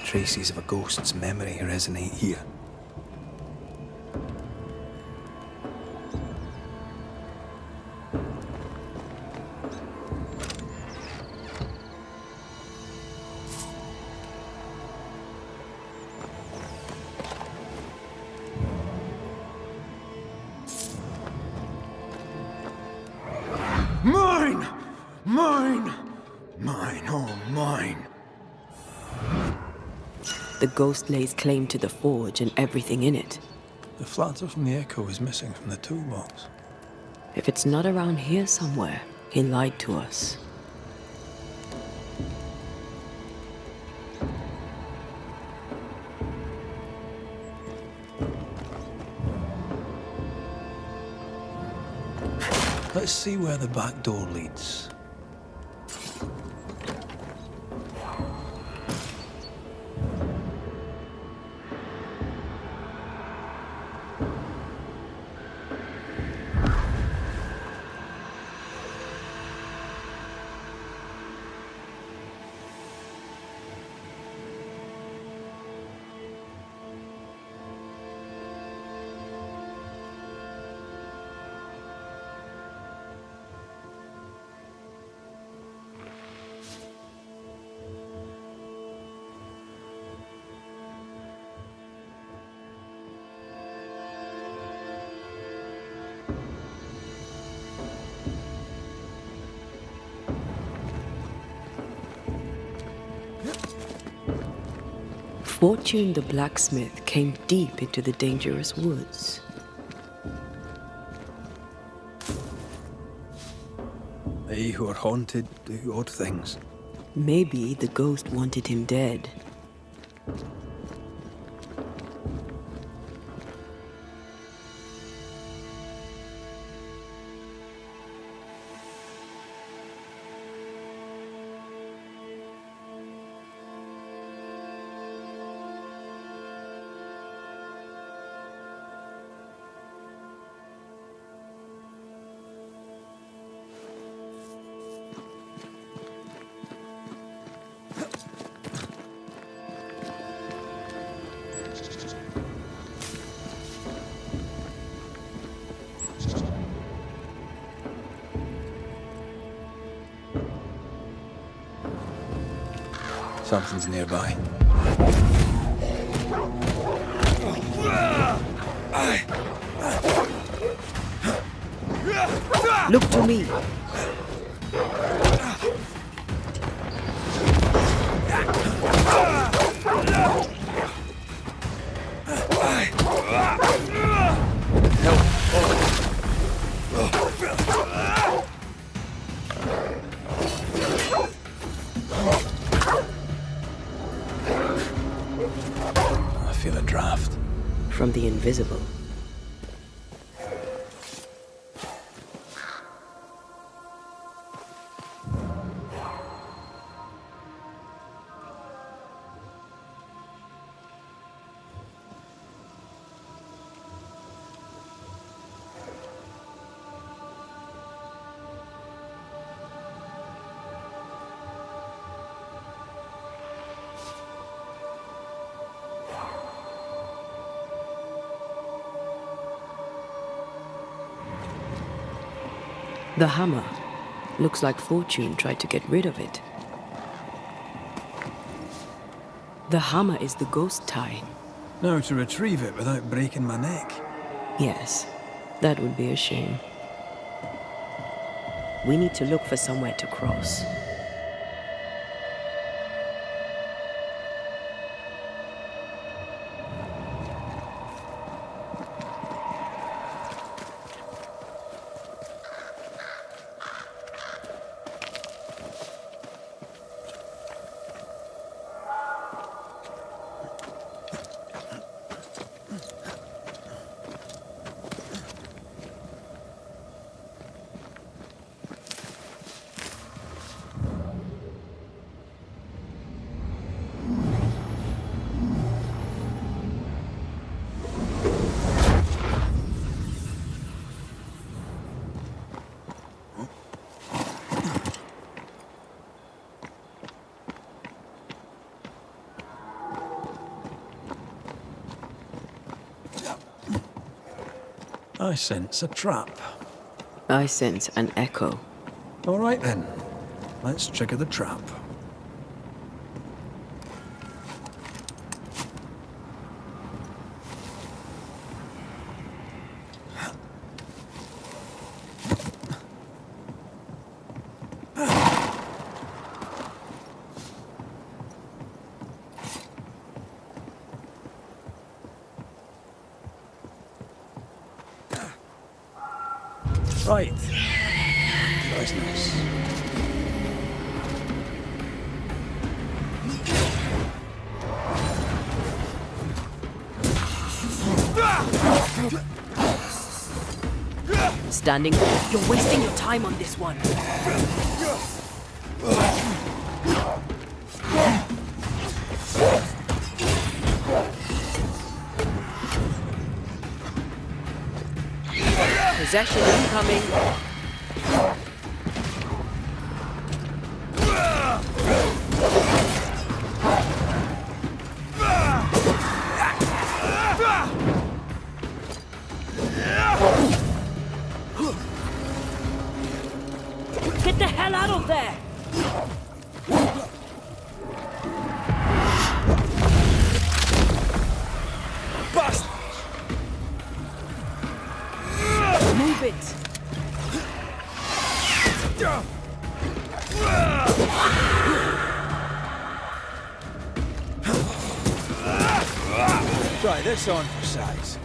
Traces of a ghost's memory resonate here. Mine! Mine! Mine, oh mine! The ghost lays claim to the forge and everything in it. The flatter from the echo is missing from the toolbox. If it's not around here somewhere, he lied to us. Let's see where the back door leads. Fortune the blacksmith came deep into the dangerous woods. They who are haunted do odd things. Maybe the ghost wanted him dead. Something's nearby. Look to me. I feel a draft. From the invisible. The hammer. Looks like Fortune tried to get rid of it. The hammer is the ghost tie. Now to retrieve it without breaking my neck. Yes, that would be a shame. We need to look for somewhere to cross. I sense a trap. I sense an echo. All right then. Let's trigger the trap. Right. Nice. Standing. You're wasting your time on this one. Possession incoming. Get the hell out of there! Bust! Move it! Try this on for size.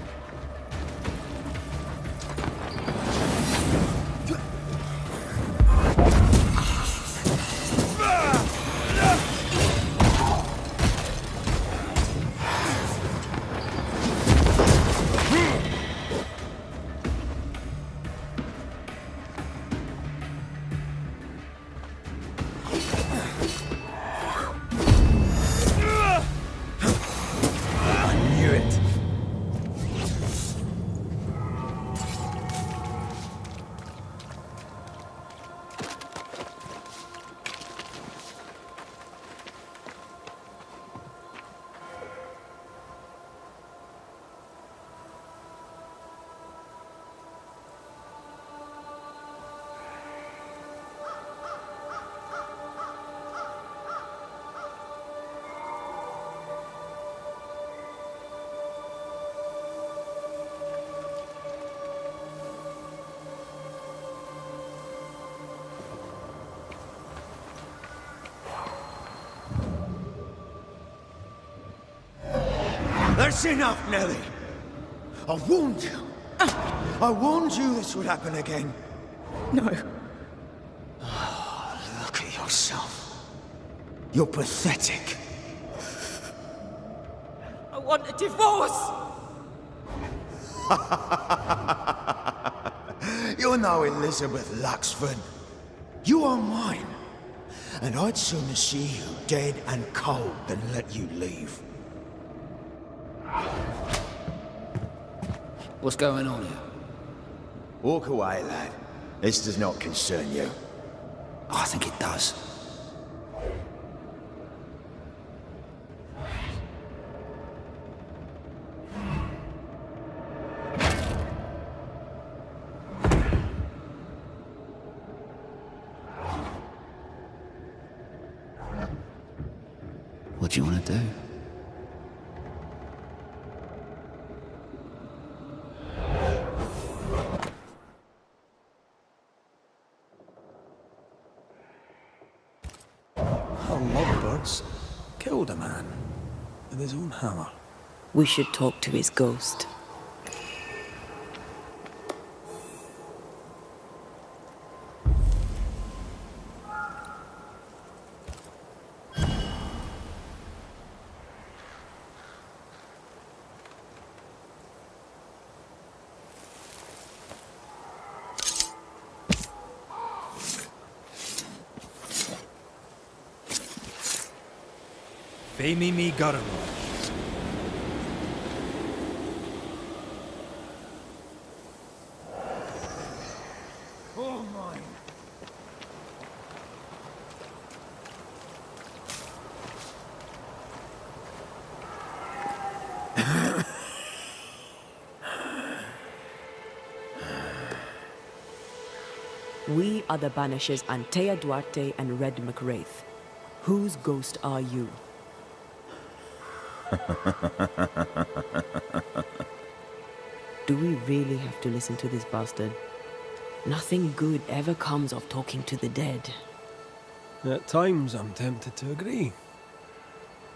That's enough, Nellie. I warned you. I warned you this would happen again. No. Oh, look at yourself. You're pathetic. I want a divorce! You're no Elizabeth Luxford. You are mine. And I'd sooner see you dead and cold than let you leave. What's going on here? Walk away, lad. This does not concern you. I think it does. What do you want to do? Our lovebirds killed a man with his own hammer. We should talk to his ghost. Femi mi garmo. Oh, mine. We are the Banishers Antea Duarte and Red McWraith. Whose ghost are you? Do we really have to listen to this bastard? Nothing good ever comes of talking to the dead. At times, I'm tempted to agree.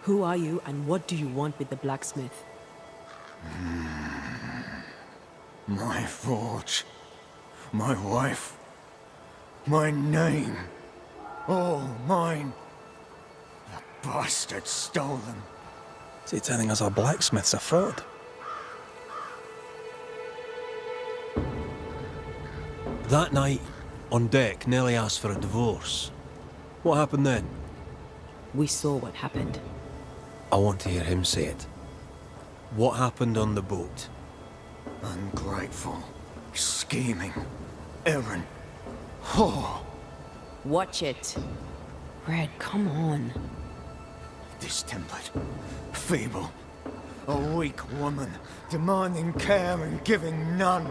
Who are you and what do you want with the blacksmith? My forge. My wife. My name. All mine. The bastard stole them. Is he telling us our blacksmith's a fraud? That night, on deck, Nellie asked for a divorce. What happened then? We saw what happened. I want to hear him say it. What happened on the boat? Ungrateful. Scheming. Errant. Whore. Watch it. Red, come on. Distempered. Feeble. A weak woman, demanding care and giving none.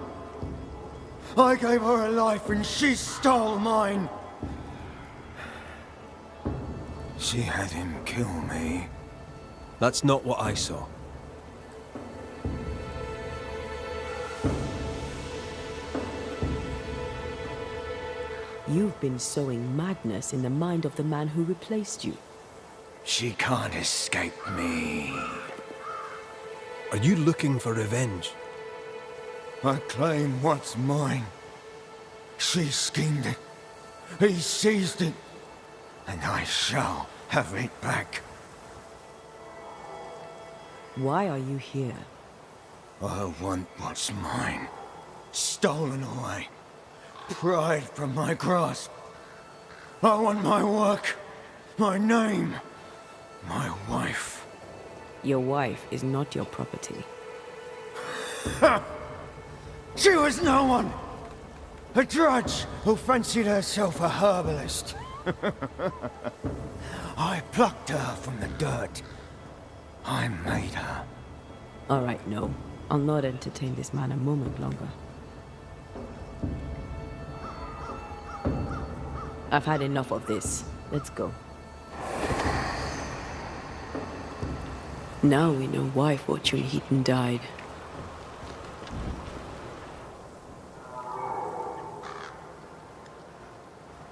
I gave her a life and she stole mine. She had him kill me. That's not what I saw. You've been sowing madness in the mind of the man who replaced you. She can't escape me. Are you looking for revenge? I claim what's mine. She schemed it. He seized it. And I shall have it back. Why are you here? I want what's mine. Stolen away. Pried from my grasp. I want my work. My name. My wife. Your wife is not your property. She was no one! A drudge who fancied herself a herbalist. I plucked her from the dirt. I made her. All right, no. I'll not entertain this man a moment longer. I've had enough of this. Let's go. Now we know why Fortune Heaton died.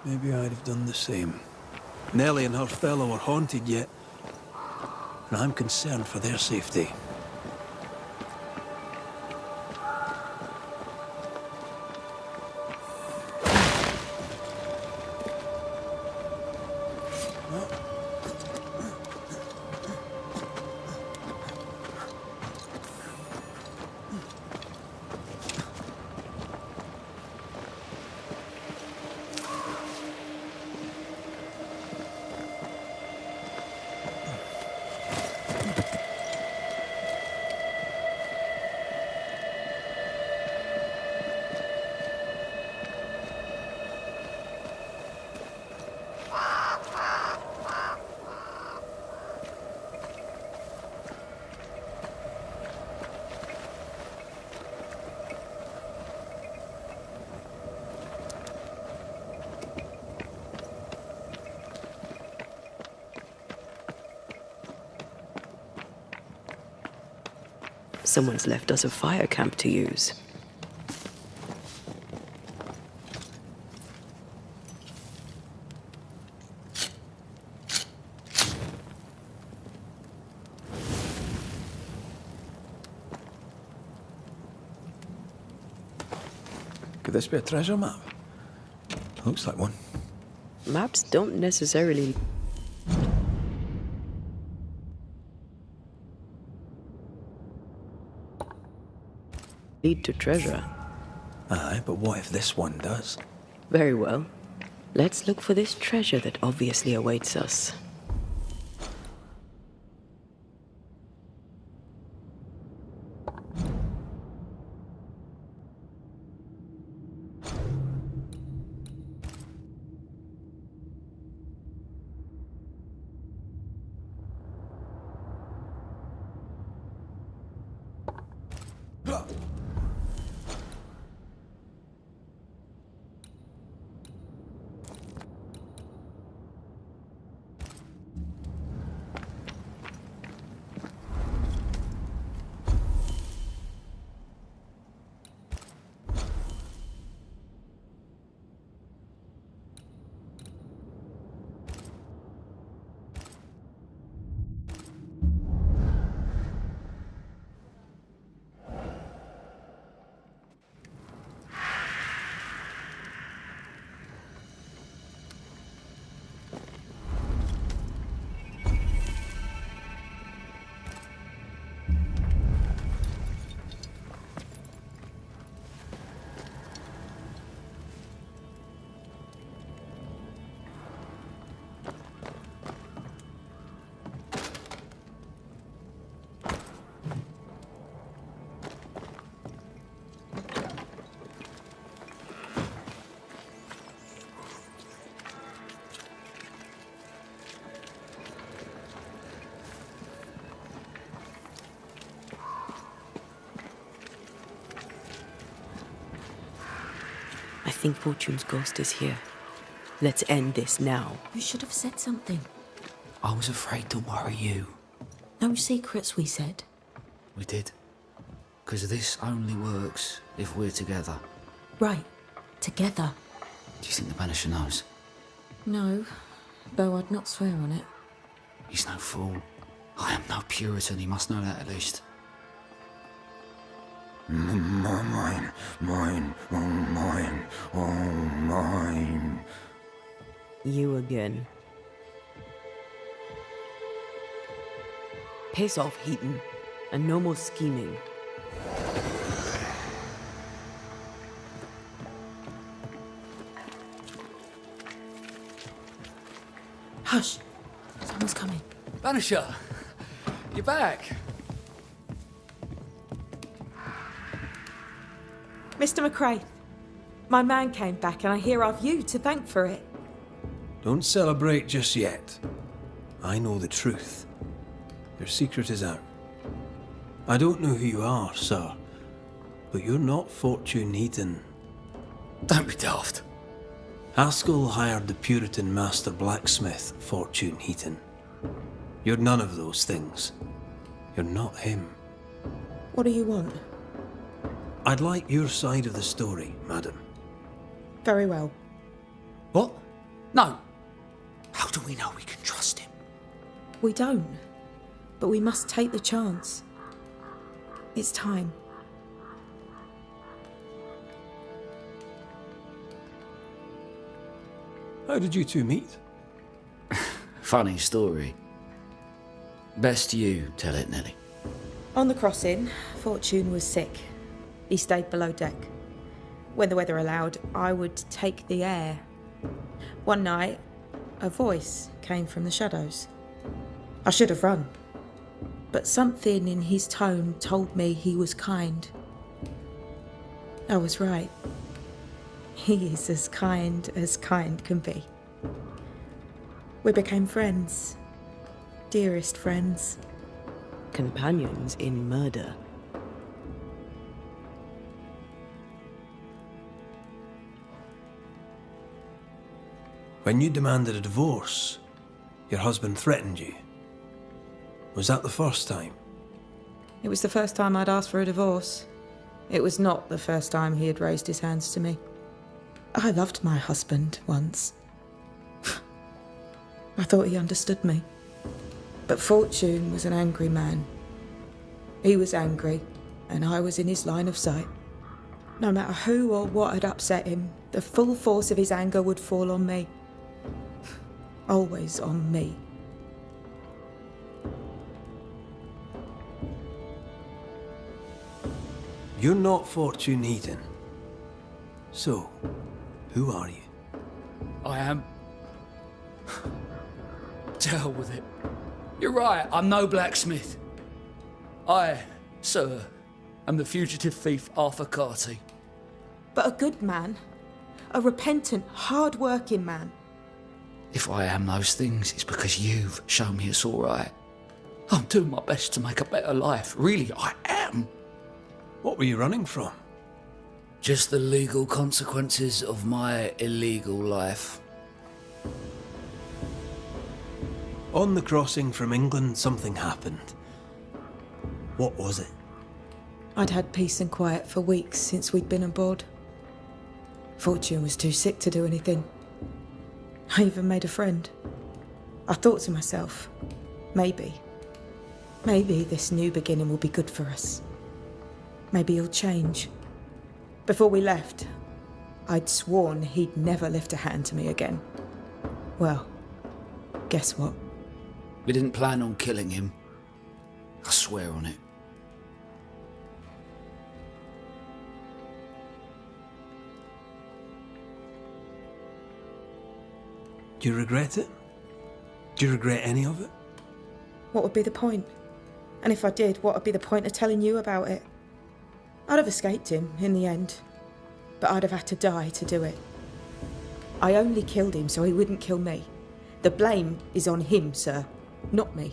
Maybe I'd have done the same. Nellie and her fellow are haunted yet, and I'm concerned for their safety. Someone's left us a fire camp to use. Could this be a treasure map? Looks like one. Maps don't necessarily lead to treasure. Aye, but what if this one does? Very well. Let's look for this treasure that obviously awaits us. I think Fortune's ghost is here. Let's end this now. You should have said something. I was afraid to worry you. No secrets, we said. We did. Because this only works if we're together. Right. Together. Do you think the Banisher knows? No, though I'd not swear on it. He's no fool. I am no Puritan, he must know that at least. Mine, oh mine. You again. Piss off, Heaton, and no more scheming. Hush! Someone's coming. Banisher! You're back! Mr. McRae, my man came back and I hear I've you to thank for it. Don't celebrate just yet. I know the truth. Your secret is out. I don't know who you are, sir, but you're not Fortune Heaton. Don't be daft. Haskell hired the Puritan master blacksmith, Fortune Heaton. You're none of those things. You're not him. What do you want? I'd like your side of the story, madam. Very well. What? No. How do we know we can trust him? We don't. But we must take the chance. It's time. How did you two meet? Funny story. Best you tell it, Nelly. On the crossing, Fortune was sick. He stayed below deck. When the weather allowed, I would take the air. One night, a voice came from the shadows. I should have run, but something in his tone told me he was kind. I was right. He is as kind can be. We became friends. Dearest friends. Companions in murder. When you demanded a divorce, your husband threatened you. Was that the first time? It was the first time I'd asked for a divorce. It was not the first time he had raised his hands to me. I loved my husband once. I thought he understood me. But Fortune was an angry man. He was angry, and I was in his line of sight. No matter who or what had upset him, the full force of his anger would fall on me. Always on me. You're not Fortune Heaton. So, who are you? I am. To hell with it. You're right, I'm no blacksmith. I, sir, am the fugitive thief Arthur Carty. But a good man. A repentant, hard-working man. If I am those things, it's because you've shown me it's all right. I'm doing my best to make a better life. Really, I am. What were you running from? Just the legal consequences of my illegal life. On the crossing from England, something happened. What was it? I'd had peace and quiet for weeks since we'd been aboard. Fortune was too sick to do anything. I even made a friend. I thought to myself, maybe this new beginning will be good for us. Maybe he'll change. Before we left, I'd sworn he'd never lift a hand to me again. Well, guess what? We didn't plan on killing him. I swear on it. Do you regret it? Do you regret any of it? What would be the point? And if I did, what would be the point of telling you about it? I'd have escaped him in the end, but I'd have had to die to do it. I only killed him so he wouldn't kill me. The blame is on him, sir, not me.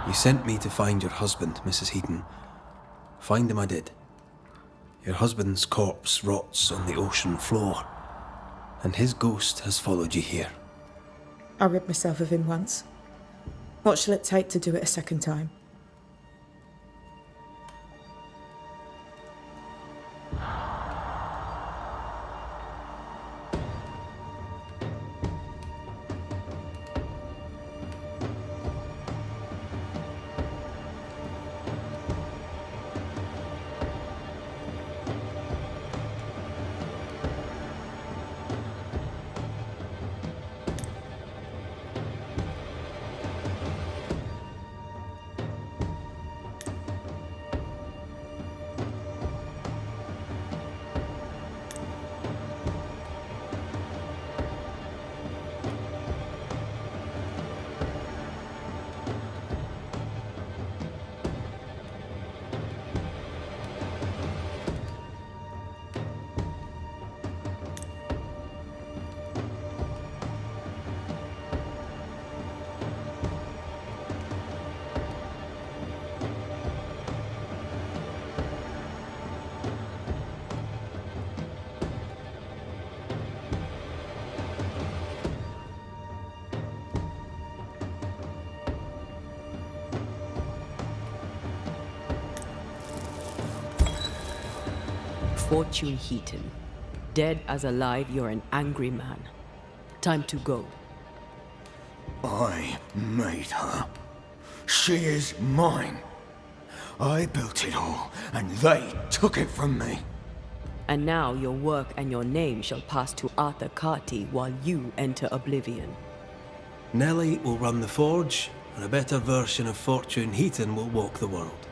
You sent me to find your husband, Mrs. Heaton. Find him I did. Your husband's corpse rots on the ocean floor, and his ghost has followed you here. I rid myself of him once. What shall it take to do it a second time? Fortune Heaton. Dead as alive, you're an angry man. Time to go. I made her. She is mine. I built it all, and they took it from me. And now your work and your name shall pass to Arthur Carty while you enter oblivion. Nellie will run the forge, and a better version of Fortune Heaton will walk the world.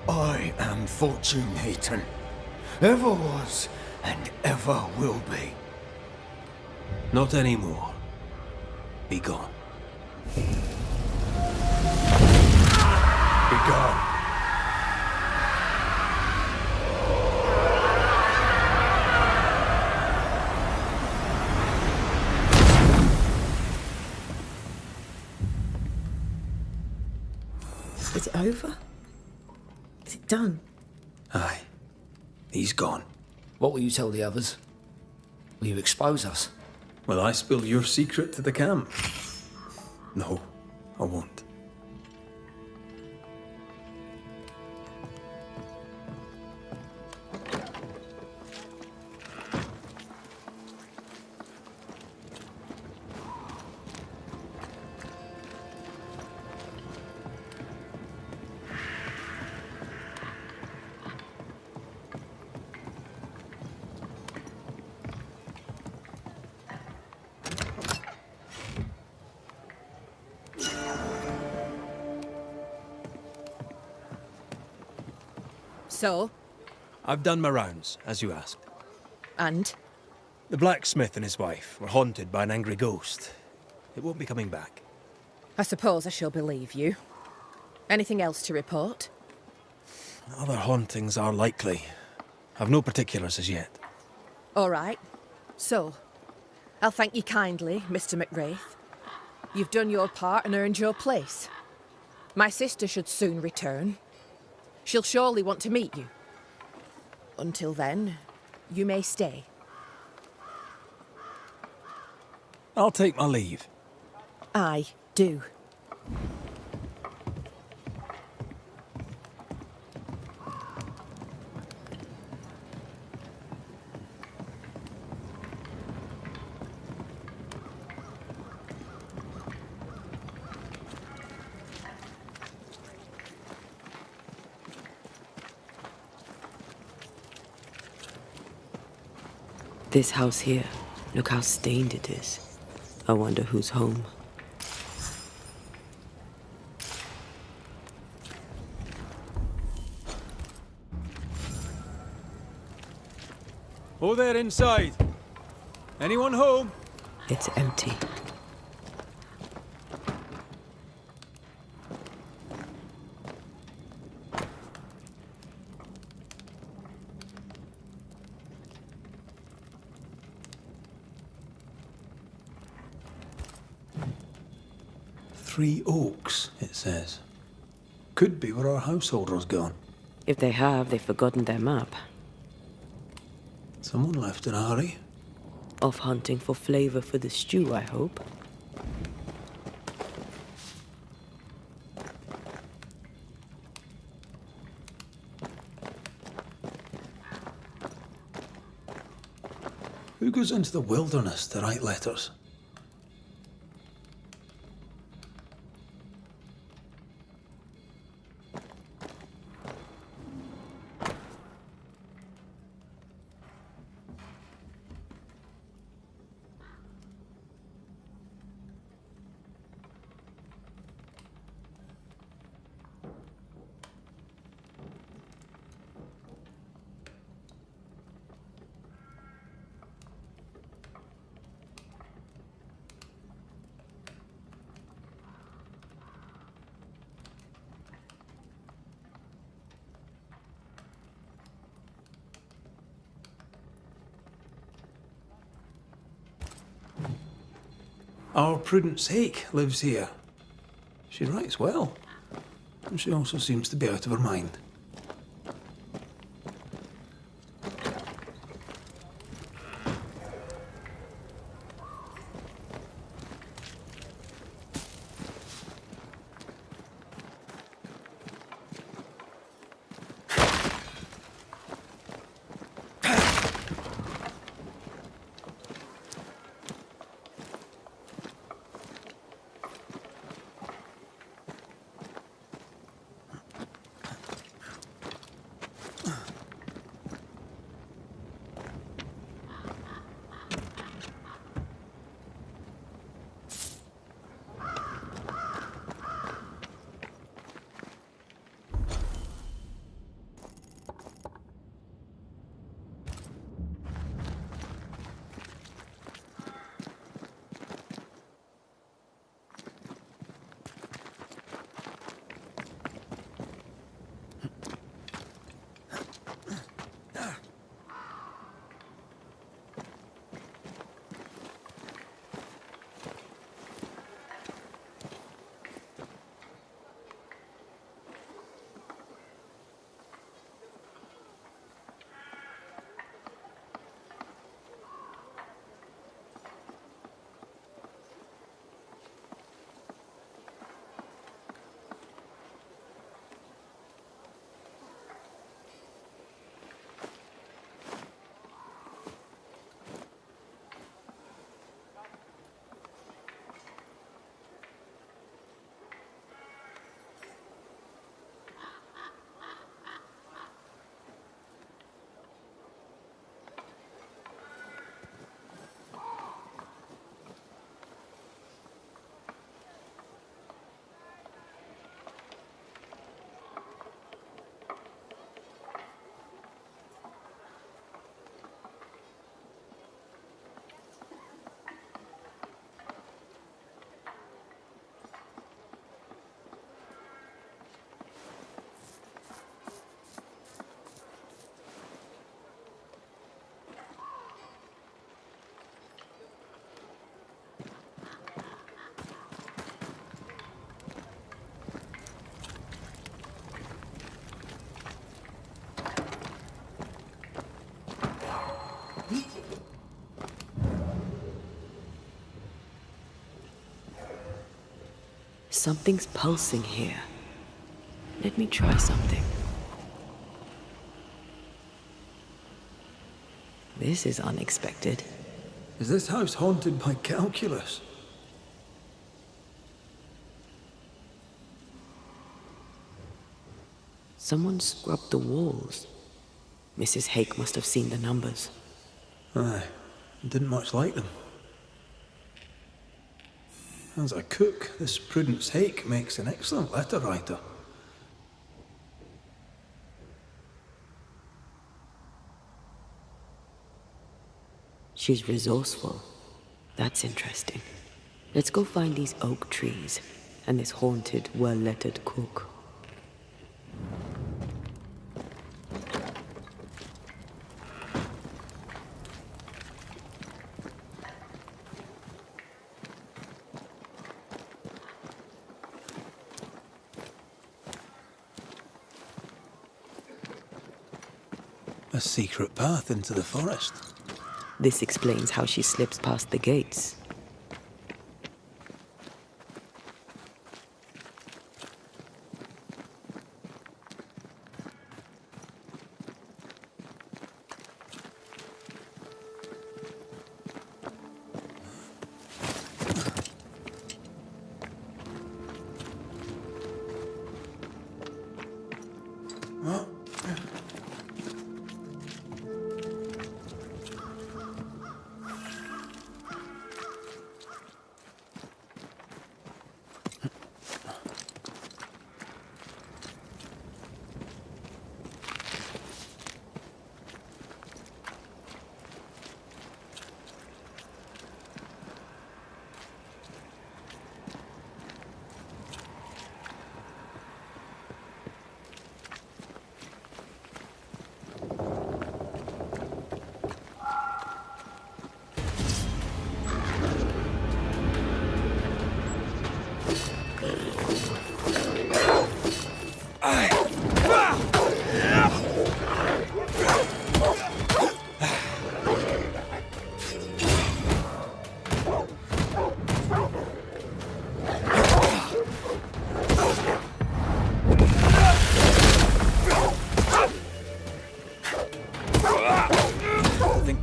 I am Fortune Heaton. Ever was, and ever will be. Not anymore. Be gone. Be gone. Is it over? Is it done? Aye. He's gone. What will you tell the others? Will you expose us? Will I spill your secret to the camp? No, I won't. So? I've done my rounds, as you asked. And? The blacksmith and his wife were haunted by an angry ghost. It won't be coming back. I suppose I shall believe you. Anything else to report? Other hauntings are likely. I've no particulars as yet. All right. So, I'll thank you kindly, Mr. McWraith. You've done your part and earned your place. My sister should soon return. She'll surely want to meet you. Until then, you may stay. I'll take my leave. I do. This house here, look how stained it is. I wonder who's home. Oh there inside. Anyone home? It's empty. Three Oaks, it says. Could be where our householder's gone. If they have, they've forgotten their map. Someone left in a hurry. Off hunting for flavor for the stew, I hope. Who goes into the wilderness to write letters? Our Prudence Hake lives here. She writes well, and she also seems to be out of her mind. Something's pulsing here. Let me try something. This is unexpected. Is this house haunted by calculus? Someone scrubbed the walls. Mrs. Hake must have seen the numbers. Aye, didn't much like them. As a cook, this Prudence Hake makes an excellent letter writer. She's resourceful. That's interesting. Let's go find these oak trees and this haunted, well-lettered cook. A secret path into the forest. This explains how she slips past the gates.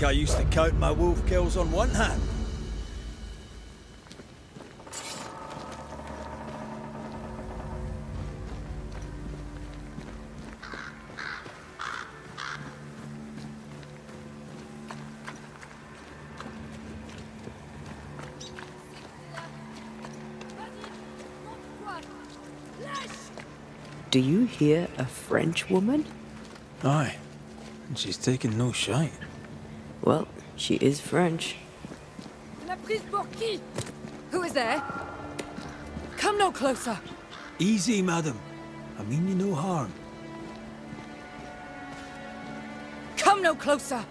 I used to count my wolf kills on one hand. Do you hear a French woman? Aye, and she's taking no shite. Well, she is French. Who is there? Come no closer. Easy, madam. I mean you no harm. Come no closer.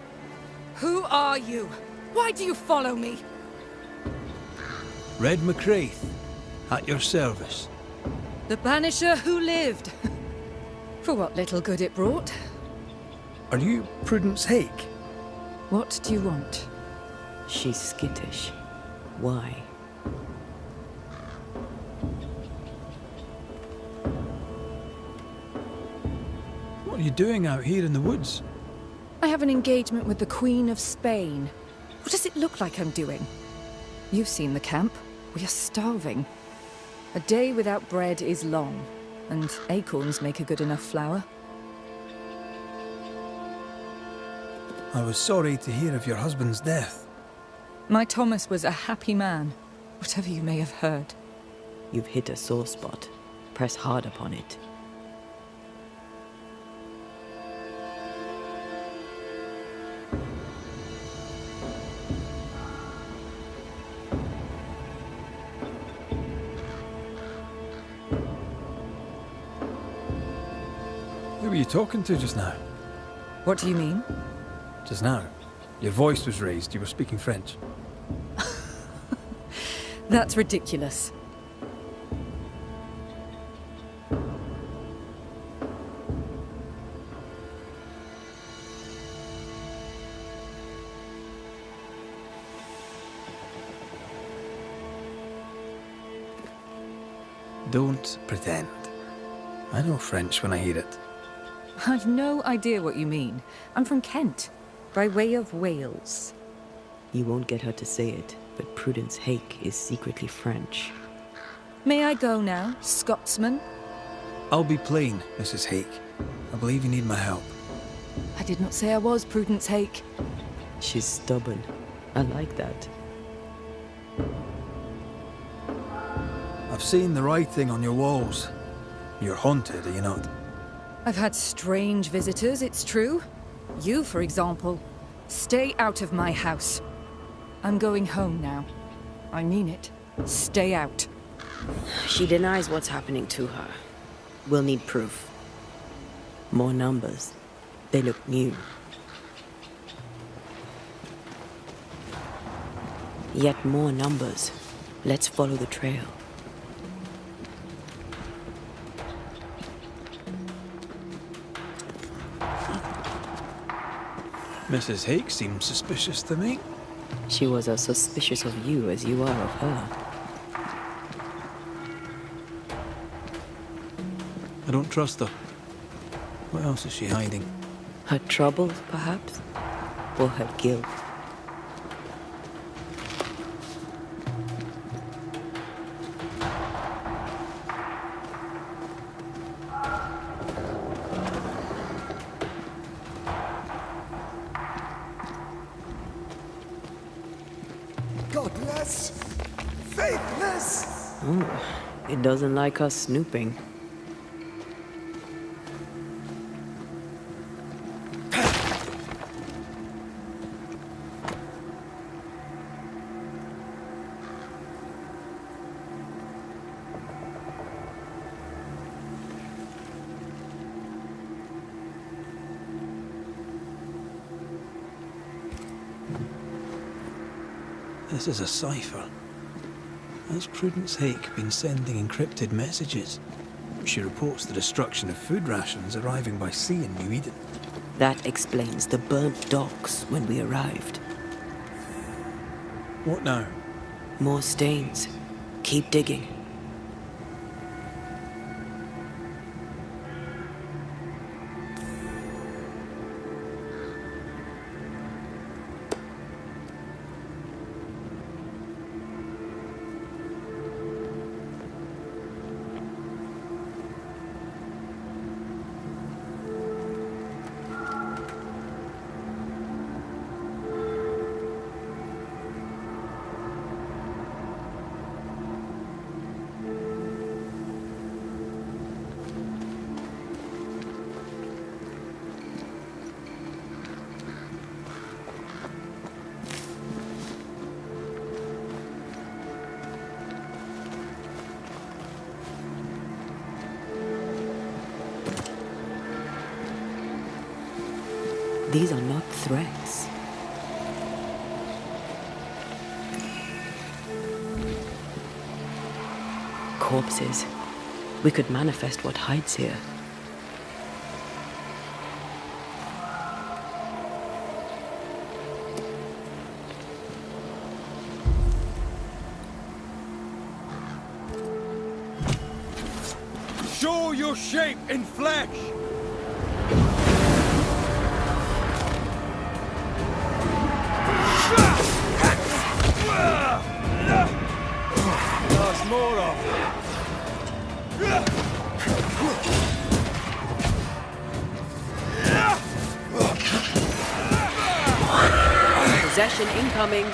Who are you? Why do you follow me? Red McCraith, at your service. The Banisher who lived. For what little good it brought. Are you Prudence Hake? What do you want? She's skittish. Why? What are you doing out here in the woods? I have an engagement with the Queen of Spain. What does it look like I'm doing? You've seen the camp. We are starving. A day without bread is long, and acorns make a good enough flour. I was sorry to hear of your husband's death. My Thomas was a happy man, whatever you may have heard. You've hit a sore spot. Press hard upon it. Who were you talking to just now? What do you mean? Just now. Your voice was raised. You were speaking French. That's ridiculous. Don't pretend. I know French when I hear it. I've no idea what you mean. I'm from Kent, by way of Wales. You won't get her to say it, but Prudence Hake is secretly French. May I go now, Scotsman? I'll be plain, Mrs. Hake. I believe you need my help. I did not say I was Prudence Hake. She's stubborn. I like that. I've seen the writing on your walls. You're haunted, are you not? I've had strange visitors, it's true. You, for example. Stay out of my house. I'm going home now. I mean it. Stay out. She denies what's happening to her. We'll need proof. More numbers. They look new. Yet more numbers. Let's follow the trail. Mrs. Hake seems suspicious to me. She was as suspicious of you as you are of her. I don't trust her. What else is she hiding? Her troubles, perhaps? Or her guilt? Godless! Faithless! It doesn't like us snooping. This is a cipher. Has Prudence Hake been sending encrypted messages? She reports the destruction of food rations arriving by sea in New Eden. That explains the burnt docks when we arrived. What now? More stains. Keep digging. These are not threats. Corpses. We could manifest what hides here. Show your shape in flesh! There's more of Possession incoming.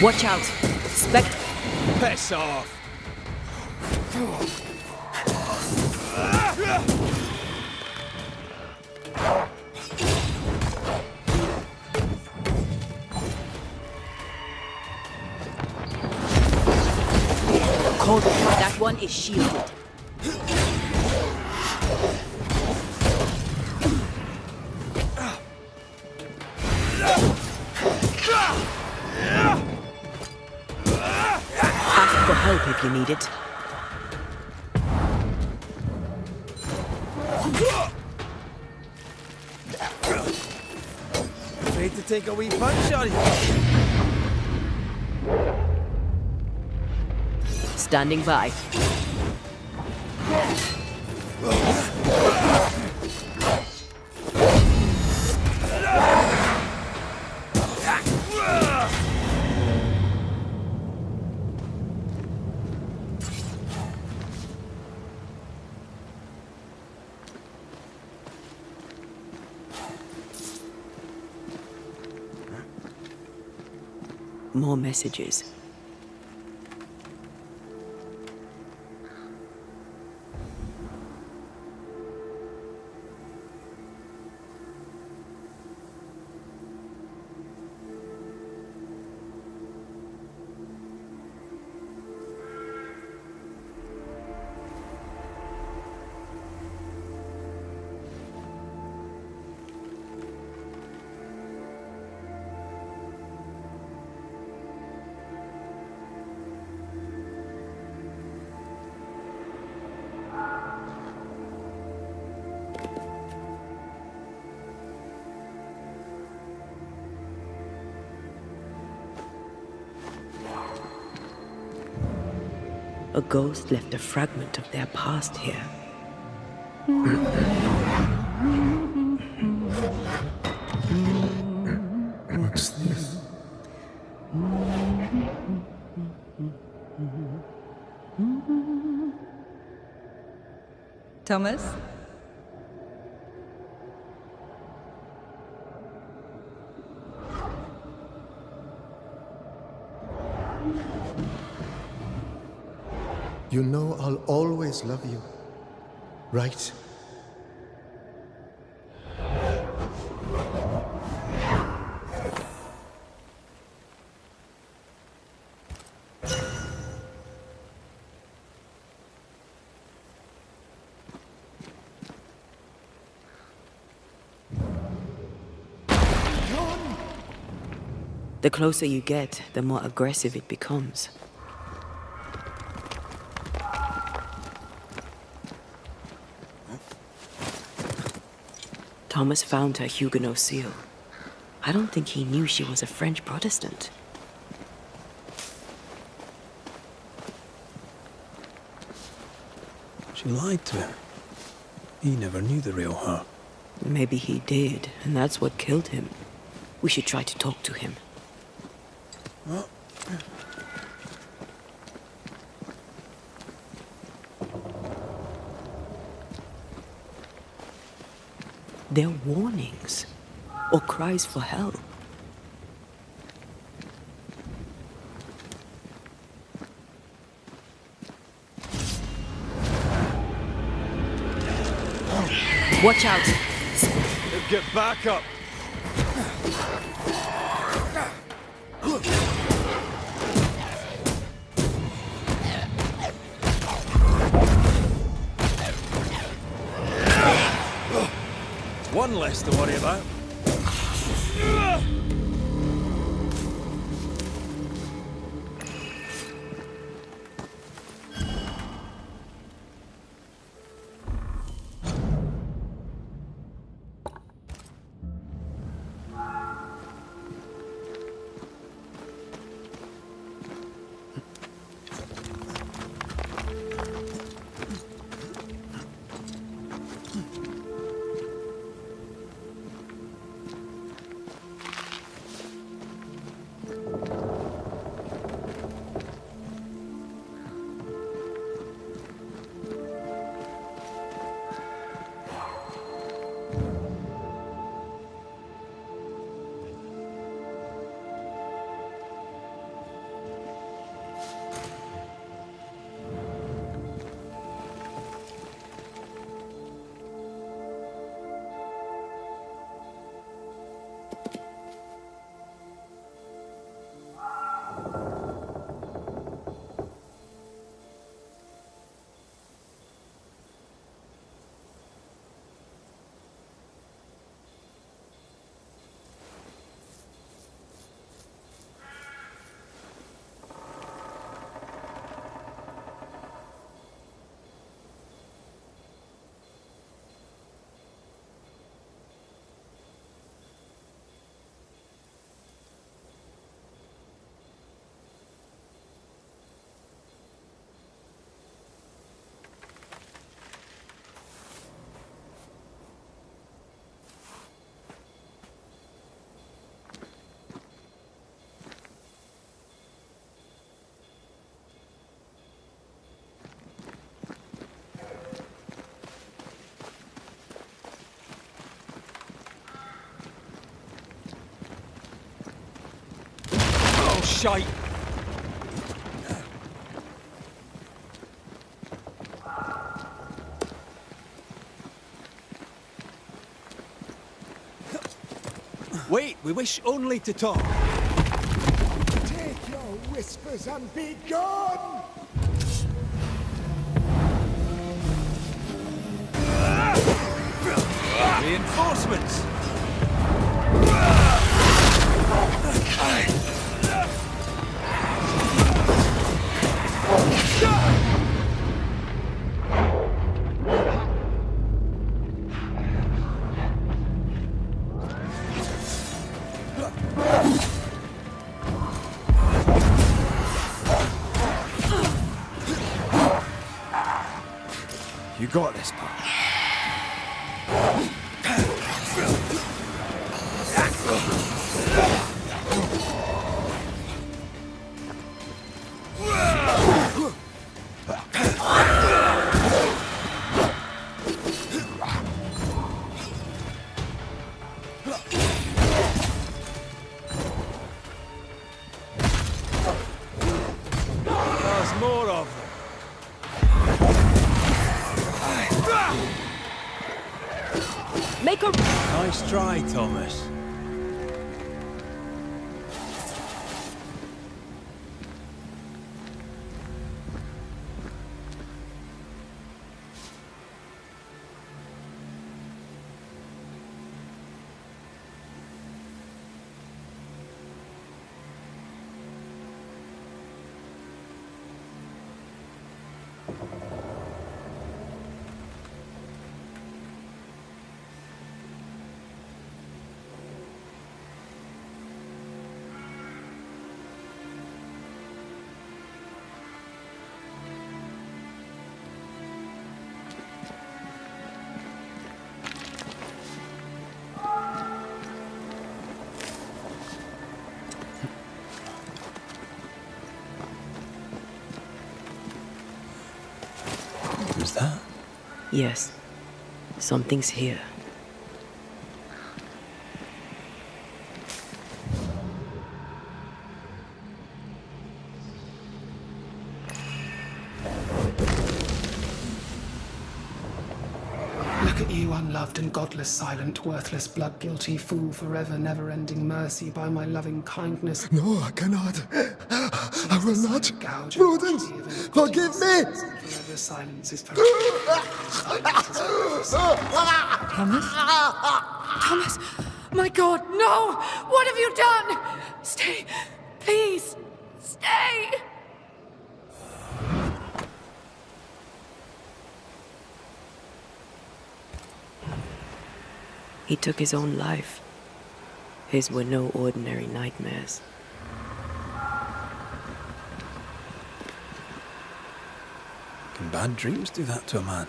Watch out! Spect. Piss off! Cold. That one is shielded. Ask for help if you need it. Afraid to take a wee punch, are you? Standing by. More messages. A ghost left a fragment of their past here. What's this? Thomas? You know I'll always love you, right? The closer you get, the more aggressive it becomes. Thomas found her Huguenot seal. I don't think he knew she was a French Protestant. She lied to him. He never knew the real her. Maybe he did, and that's what killed him. We should try to talk to him. What? They're warnings or cries for help. Watch out! Get back up! One less to worry about. shite! Wait, we wish only to talk. Take your whispers and be gone! Reinforcements! You got this, pal. There's more of them. Make a... Nice try, Thomas. Was that? Yes. Something's here. Look at you, unloved and godless, silent, worthless, blood-guilty fool, forever never-ending mercy by my loving kindness. No, I cannot. I will not. Prudence, forgive me! Forever silence is Thomas? Thomas! My God, no! What have you done? Stay! Please! Stay! He took his own life. His were no ordinary nightmares. Can bad dreams do that to a man?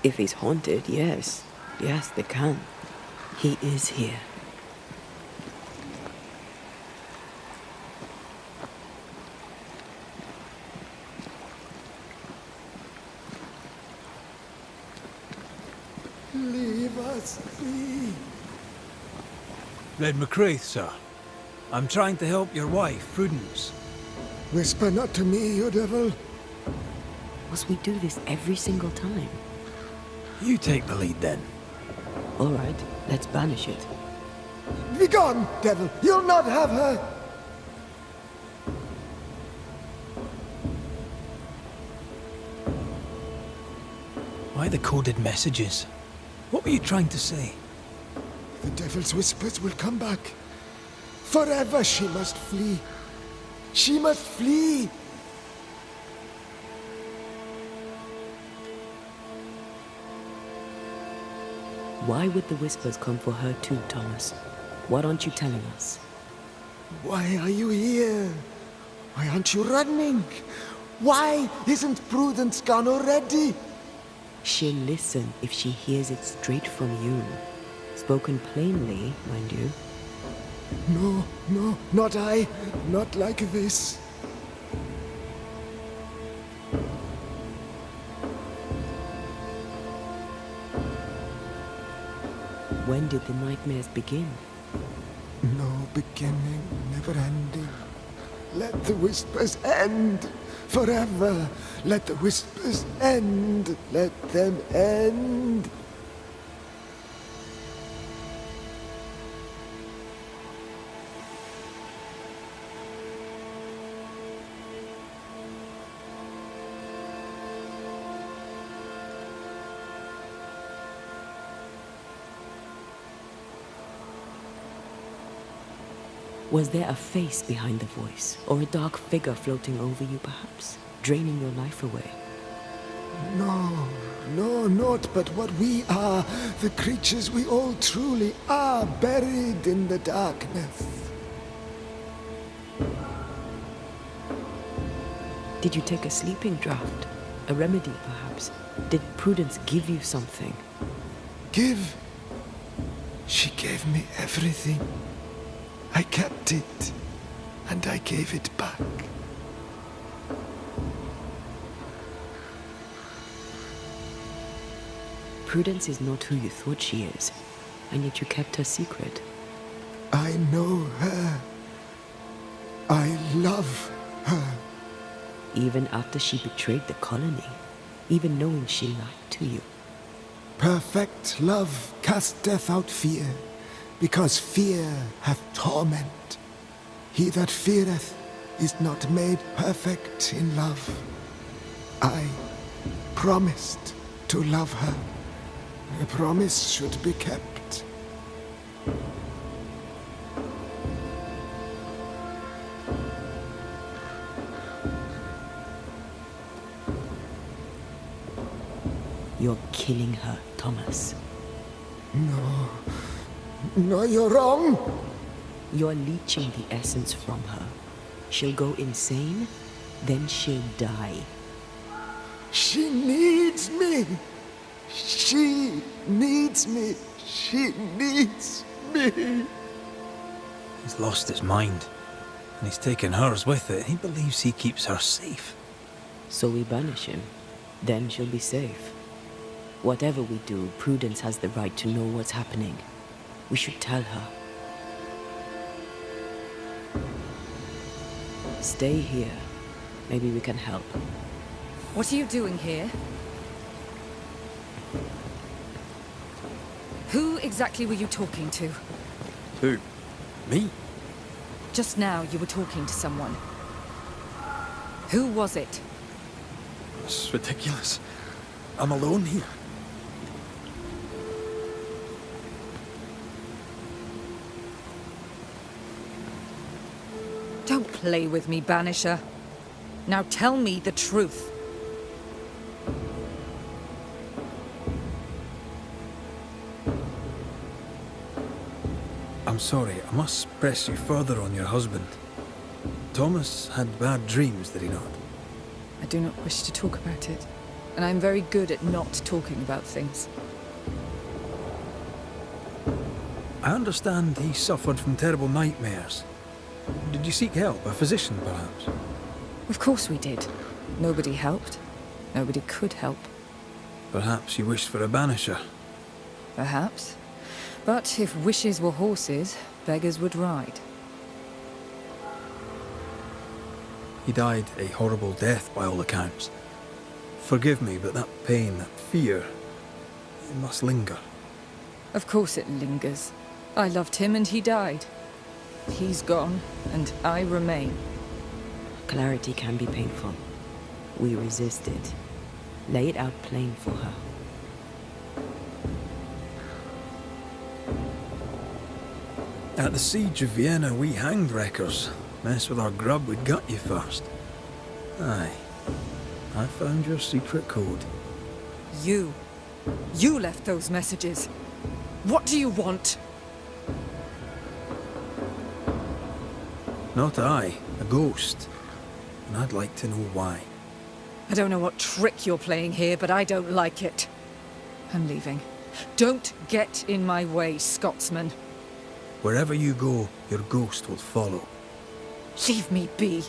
If he's haunted, yes. Yes, they can. He is here. Leave us be. Red McCraith, sir. I'm trying to help your wife, Prudence. Whisper not to me, you devil. Must we do this every single time? You take the lead then. All right, let's banish it. Begone, devil! You'll not have her! Why the coded messages? What were you trying to say? The devil's whispers will come back. Forever she must flee. She must flee! Why would the whispers come for her too, Thomas? What aren't you telling us? Why are you here? Why aren't you running? Why isn't Prudence gone already? She'll listen if she hears it straight from you. Spoken plainly, mind you. No, no, not I. Not like this. When did the nightmares begin? No beginning, never ending. Let the whispers end. Forever. Let the whispers end. Let them end. Was there a face behind the voice, or a dark figure floating over you, perhaps, draining your life away? No, no, naught but what we are, the creatures we all truly are, buried in the darkness. Did you take a sleeping draught? A remedy, perhaps? Did Prudence give you something? Give? She gave me everything. I kept it, and I gave it back. Prudence is not who you thought she is, and yet you kept her secret. I know her. I love her. Even after she betrayed the colony, even knowing she lied to you. Perfect love casteth out fear, because fear hath torment. He that feareth is not made perfect in love. I promised to love her. A promise should be kept. You're killing her, Thomas. No. No, you're wrong. You're leeching the essence from her. She'll go insane, then she'll die. She needs me. She needs me. She needs me. He's lost his mind, and he's taken hers with it. He believes he keeps her safe. So we banish him. Then she'll be safe. Whatever we do, Prudence has the right to know what's happening. We should tell her. Stay here. Maybe we can help. What are you doing here? Who exactly were you talking to? Who? Me? Just now you were talking to someone. Who was it? It's ridiculous. I'm alone here. Don't play with me, Banisher. Now tell me the truth. I'm sorry, I must press you further on your husband. Thomas had bad dreams, did he not? I do not wish to talk about it, and I'm very good at not talking about things. I understand he suffered from terrible nightmares. Did you seek help? A physician, perhaps? Of course we did. Nobody helped. Nobody could help. Perhaps you wished for a banisher. Perhaps. But if wishes were horses, beggars would ride. He died a horrible death by all accounts. Forgive me, but that pain, that fear, it must linger. Of course it lingers. I loved him and he died. He's gone, and I remain. Clarity can be painful. We resisted. Lay it out plain for her. At the siege of Vienna, we hanged wreckers. Mess with our grub, we'd gut you first. Aye. I found your secret code. You left those messages. What do you want? Not I, a ghost. And I'd like to know why. I don't know what trick you're playing here, but I don't like it. I'm leaving. Don't get in my way, Scotsman. Wherever you go, your ghost will follow. Leave me be.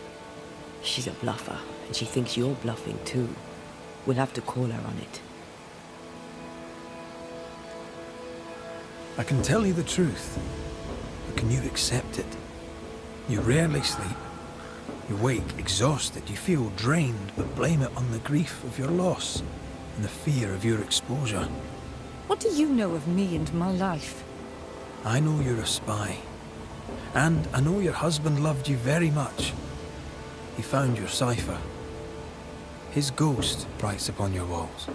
She's a bluffer, and she thinks you're bluffing too. We'll have to call her on it. I can tell you the truth, but can you accept it? You rarely sleep. You wake exhausted, you feel drained, but blame it on the grief of your loss and the fear of your exposure. What do you know of me and my life? I know you're a spy. And I know your husband loved you very much. He found your cipher. His ghost writes upon your walls.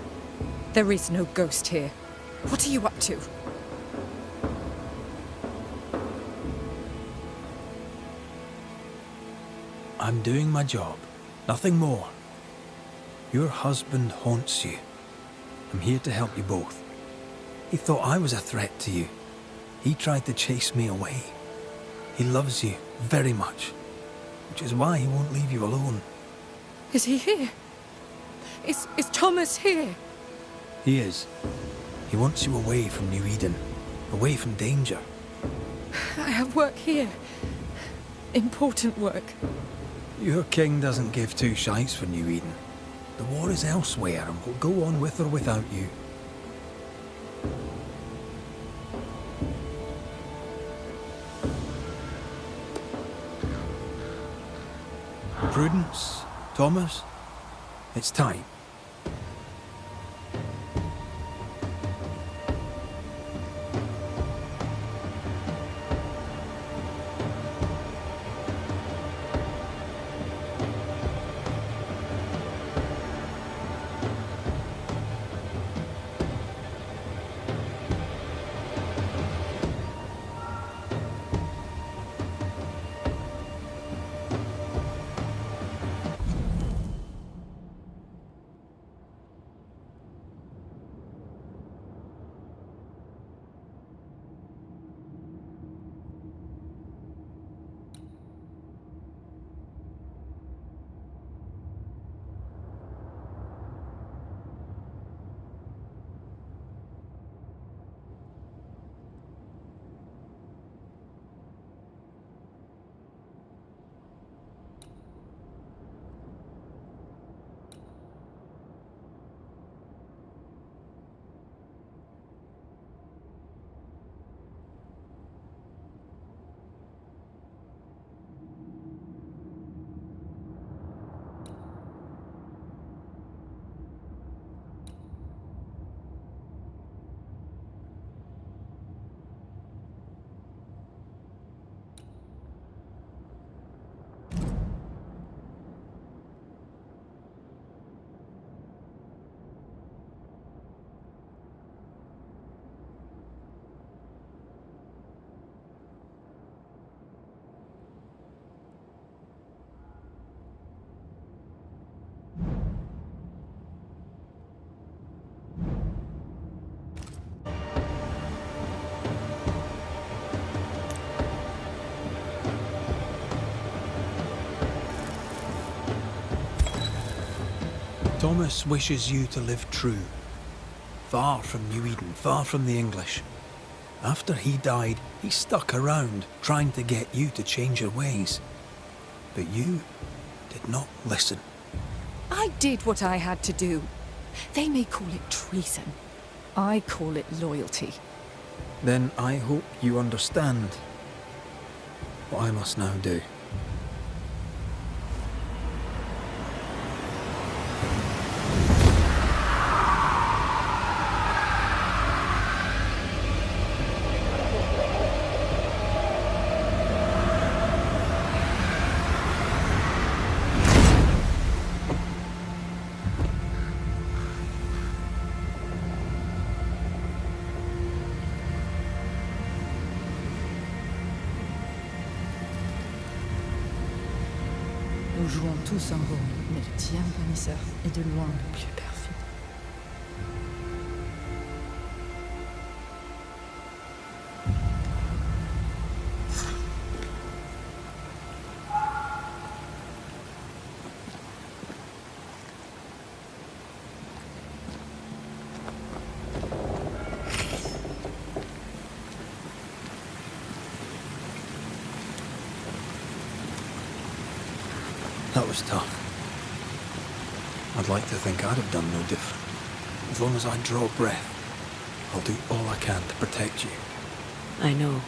There is no ghost here. What are you up to? I'm doing my job. Nothing more. Your husband haunts you. I'm here to help you both. He thought I was a threat to you. He tried to chase me away. He loves you very much, which is why he won't leave you alone. Is he here? Is Thomas here? He is. He wants you away from New Eden, away from danger. I have work here. Important work. Your king doesn't give two shites for New Eden. The war is elsewhere and will go on with or without you. Prudence, Thomas, it's time. Thomas wishes you to live true. Far from New Eden, far from the English. After he died, he stuck around, trying to get you to change your ways. But you did not listen. I did what I had to do. They may call it treason. I call it loyalty. Then I hope you understand what I must now do. Nous jouons tous un rôle, mais le tien, Banishers, est de loin le plus perfide. That was tough. I'd like to think I'd have done no different. As long as I draw breath, I'll do all I can to protect you. I know.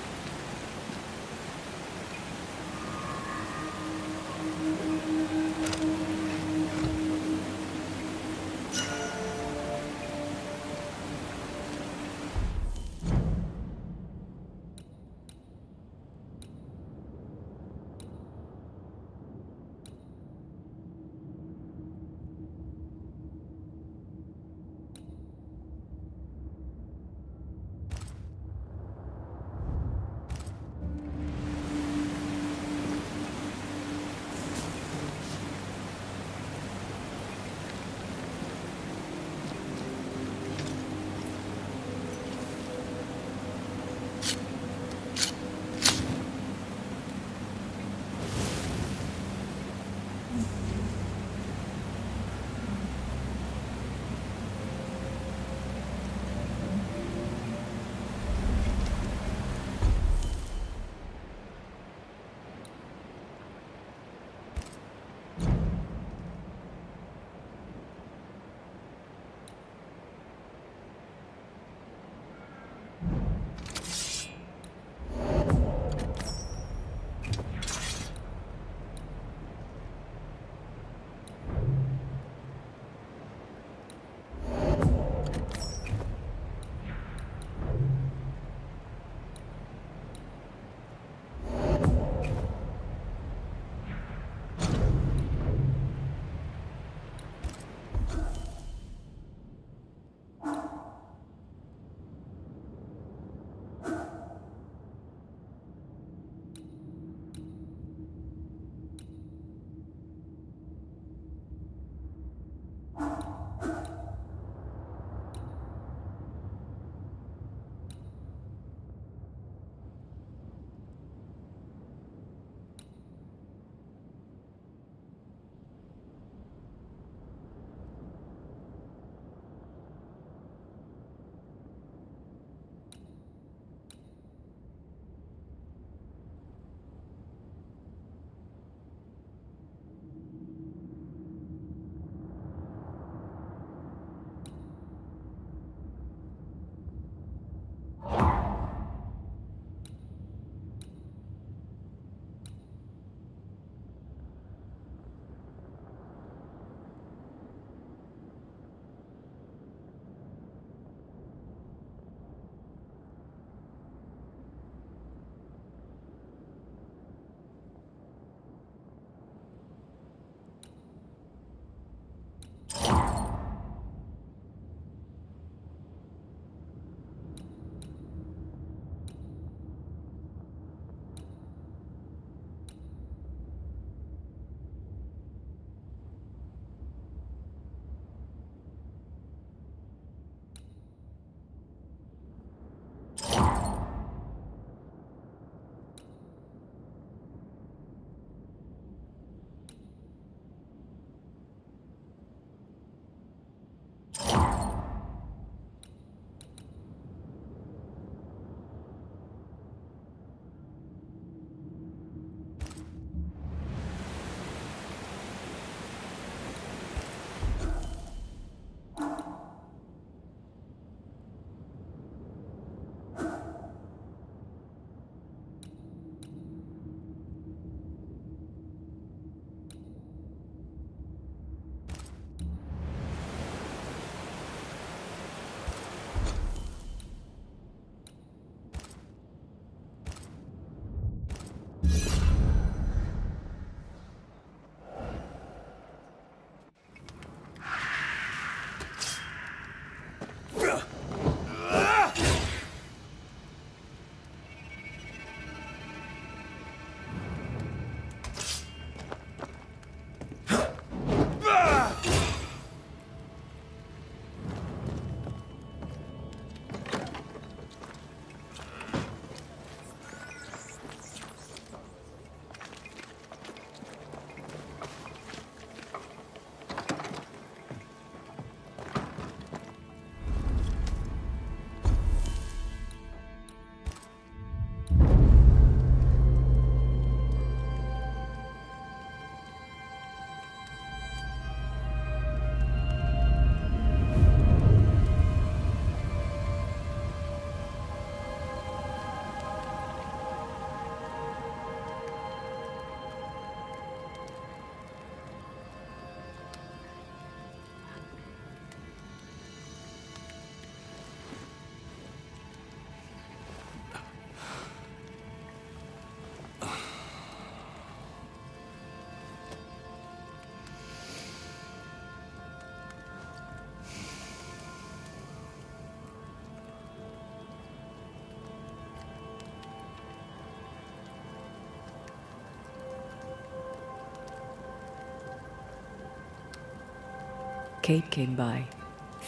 Kate came by.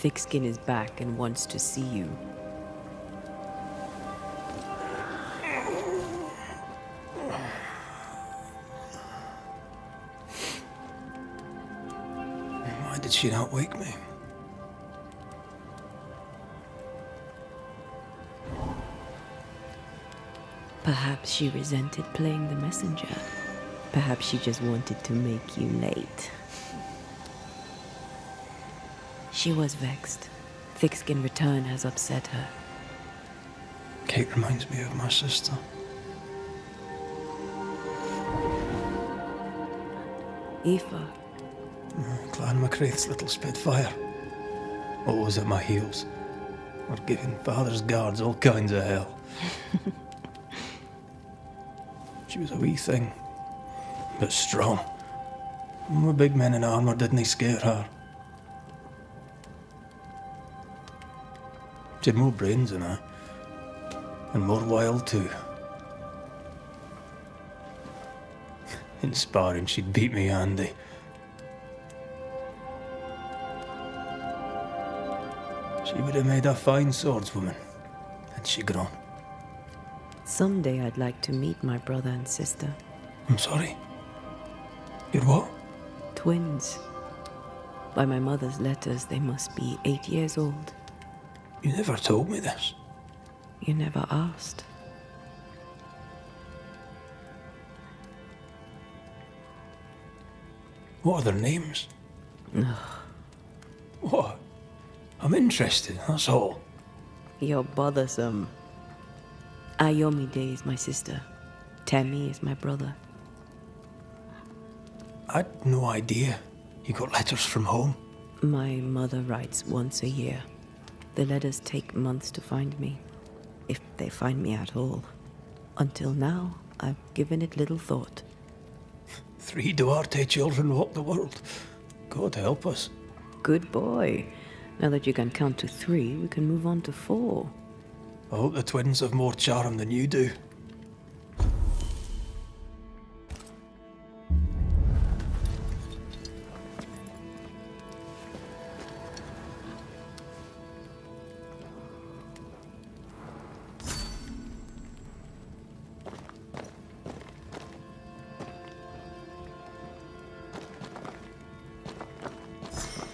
Thickskin is back and wants to see you. Why did she not wake me? Perhaps she resented playing the messenger. Perhaps she just wanted to make you late. She was vexed. Thickskin return has upset her. Kate reminds me of my sister. Aoife. Clan MacRaith's little Spitfire. Always at my heels. Or giving father's guards all kinds of hell. She was a wee thing, but strong. And the big men in armour didn't scare her. She had more brains than I, and more wild too. In sparring, she'd beat me handy. She would have made a fine swordswoman, had she grown. Someday I'd like to meet my brother and sister. I'm sorry. You're what? Twins. By my mother's letters, they must be 8 years old. You never told me this. You never asked. What are their names? Ugh. What? I'm interested, that's all. You're bothersome. Ayomide is my sister. Temi is my brother. I'd no idea. You got letters from home? My mother writes once a year. The letters take months to find me, if they find me at all. Until now, I've given it little thought. 3 Duarte children walk the world. God help us. Good boy. Now that you can count to 3, we can move on to 4. I hope the twins have more charm than you do.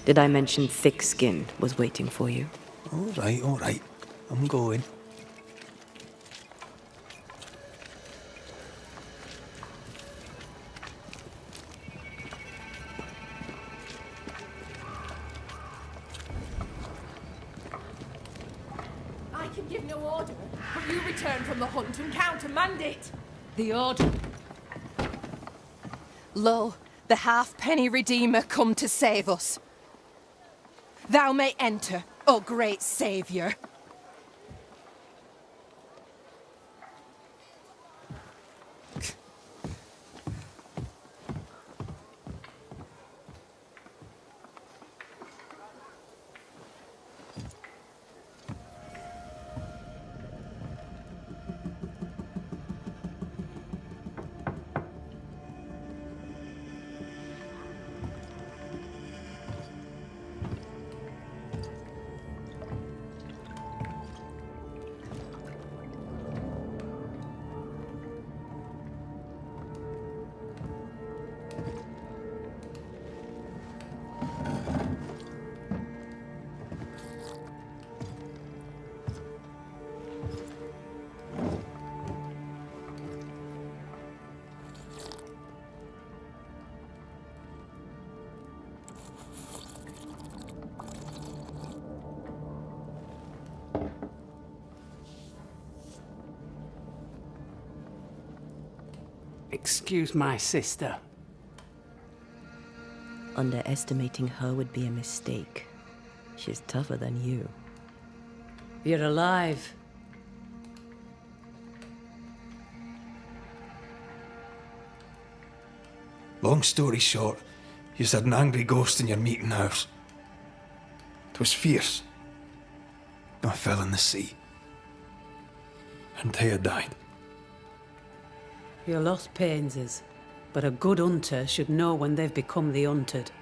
Did I mention Thickskin was waiting for you? All right. I'm going. I can give no order, but you return from the hunt and countermand it. The order. Lo, the halfpenny Redeemer come to save us. Thou may enter, O great Saviour. Excuse my sister. Underestimating her would be a mistake. She's tougher than you. You're alive. Long story short, you had an angry ghost in your meeting house. It was fierce. I fell in the sea. And Thea died. Your loss pains us, but a good hunter should know when they've become the hunted.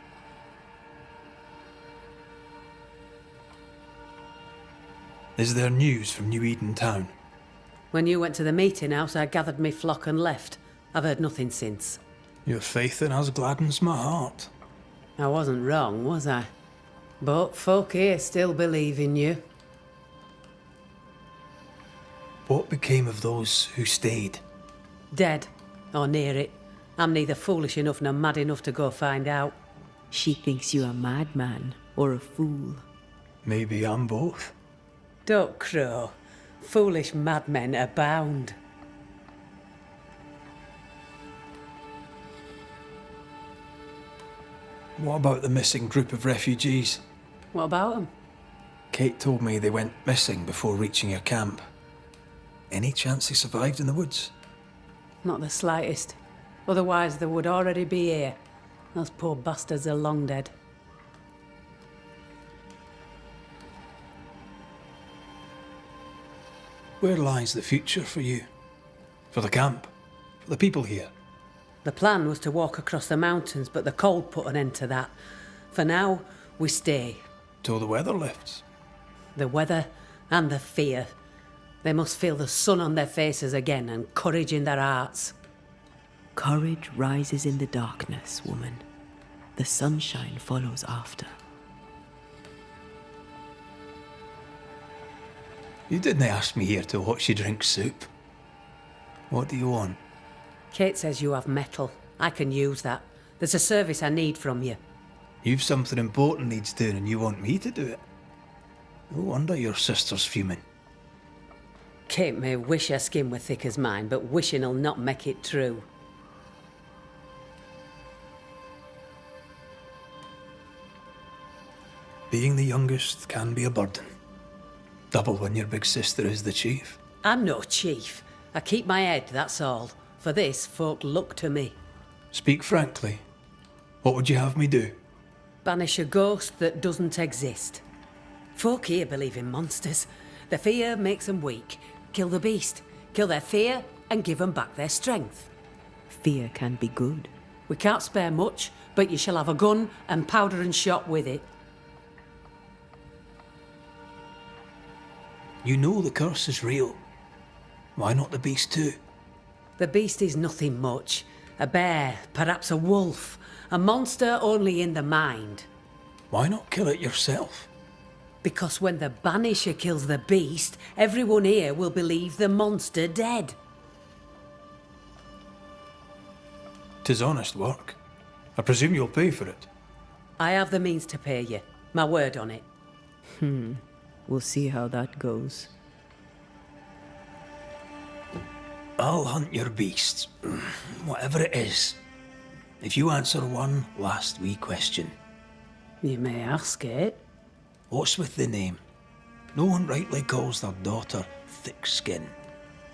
Is there news from New Eden town? When you went to the meeting house, I gathered me flock and left. I've heard nothing since. Your faith in us gladdens my heart. I wasn't wrong, was I? But folk here still believe in you. What became of those who stayed? Dead, or near it. I'm neither foolish enough nor mad enough to go find out. She thinks you a madman or a fool. Maybe I'm both. Don't crow. Foolish madmen abound. What about the missing group of refugees? What about them? Kate told me they went missing before reaching your camp. Any chance they survived in the woods? Not the slightest. Otherwise they would already be here. Those poor bastards are long dead. Where lies the future for you? For the camp? For the people here? The plan was to walk across the mountains, but the cold put an end to that. For now, we stay. Till the weather lifts. The weather and the fear. They must feel the sun on their faces again and courage in their hearts. Courage rises in the darkness, woman. The sunshine follows after. You didn't ask me here to watch you drink soup. What do you want? Kate says you have metal. I can use that. There's a service I need from you. You've something important needs doing and you want me to do it? No wonder your sister's fuming. Kate may wish her skin were thick as mine, but wishing'll not make it true. Being the youngest can be a burden. Double when your big sister is the chief. I'm no chief. I keep my head, that's all. For this, folk look to me. Speak frankly. What would you have me do? Banish a ghost that doesn't exist. Folk here believe in monsters. Their fear makes them weak. Kill the beast. Kill their fear and give them back their strength. Fear can be good. We can't spare much, but you shall have a gun and powder and shot with it. You know the curse is real. Why not the beast too? The beast is nothing much. A bear, perhaps a wolf. A monster only in the mind. Why not kill it yourself? Because when the Banisher kills the beast, everyone here will believe the monster dead. 'Tis honest work. I presume you'll pay for it. I have the means to pay you. My word on it. We'll see how that goes. I'll hunt your beast, whatever it is, if you answer one last wee question. You may ask it. What's with the name? No one rightly calls their daughter Thick Skin.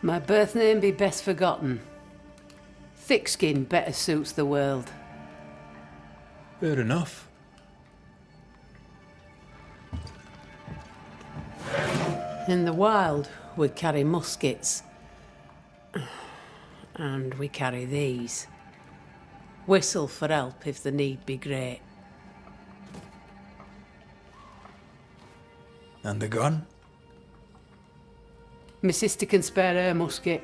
My birth name be best forgotten. Thick skin better suits the world. Fair enough. In the wild, we carry muskets. And we carry these. Whistle for help if the need be great. And the gun? My sister can spare her musket.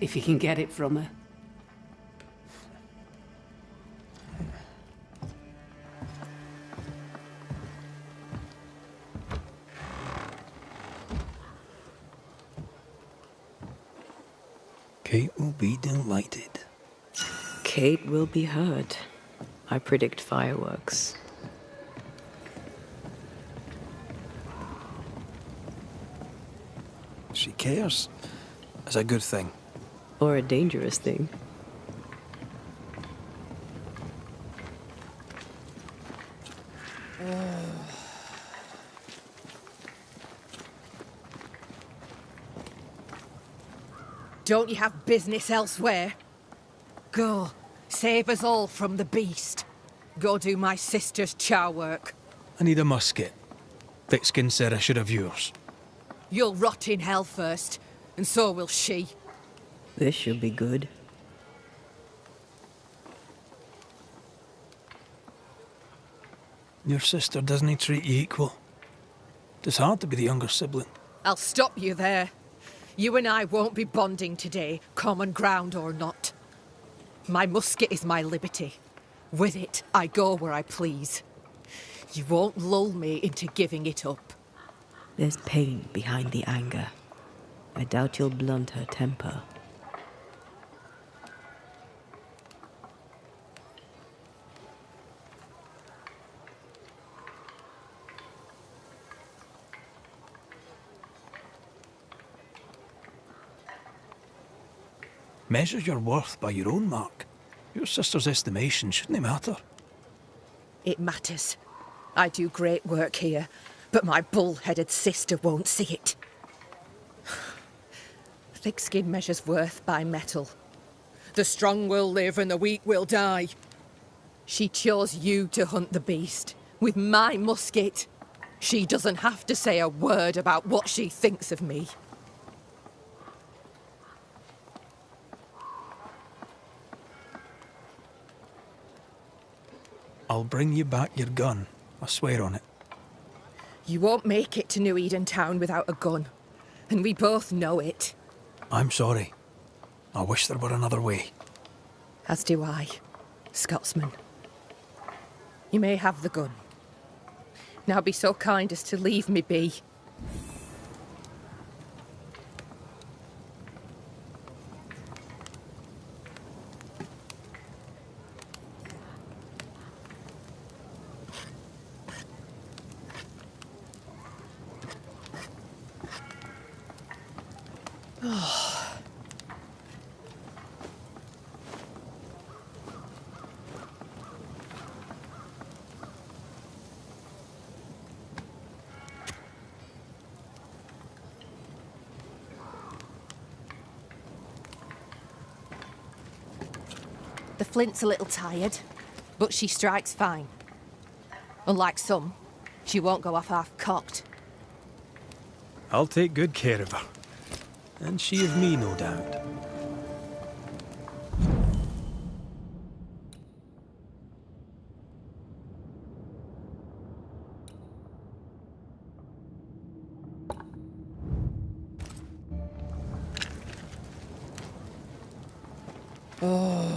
If you can get it from her. Kate will be delighted. Kate will be hurt. I predict fireworks. She cares. It's a good thing. Or a dangerous thing. Don't you have business elsewhere? Go, save us all from the beast. Go do my sister's chow work. I need a musket. Thickskin said I should have yours. You'll rot in hell first, and so will she. This should be good. Your sister doesn't treat you equal. It's hard to be the younger sibling. I'll stop you there. You and I won't be bonding today, common ground or not. My musket is my liberty. With it, I go where I please. You won't lull me into giving it up. There's pain behind the anger. I doubt you'll blunt her temper. Measure your worth by your own mark. Your sister's estimation shouldn't matter. It matters. I do great work here, but my bull-headed sister won't see it. Thick skin measures worth by metal. The strong will live and the weak will die. She chose you to hunt the beast with my musket. She doesn't have to say a word about what she thinks of me. I'll bring you back your gun. I swear on it. You won't make it to New Eden Town without a gun, and we both know it. I'm sorry. I wish there were another way. As do I, Scotsman. You may have the gun. Now be so kind as to leave me be. The flint's a little tired, but she strikes fine. Unlike some, she won't go off half-cocked. I'll take good care of her. And she of me, no doubt. Oh.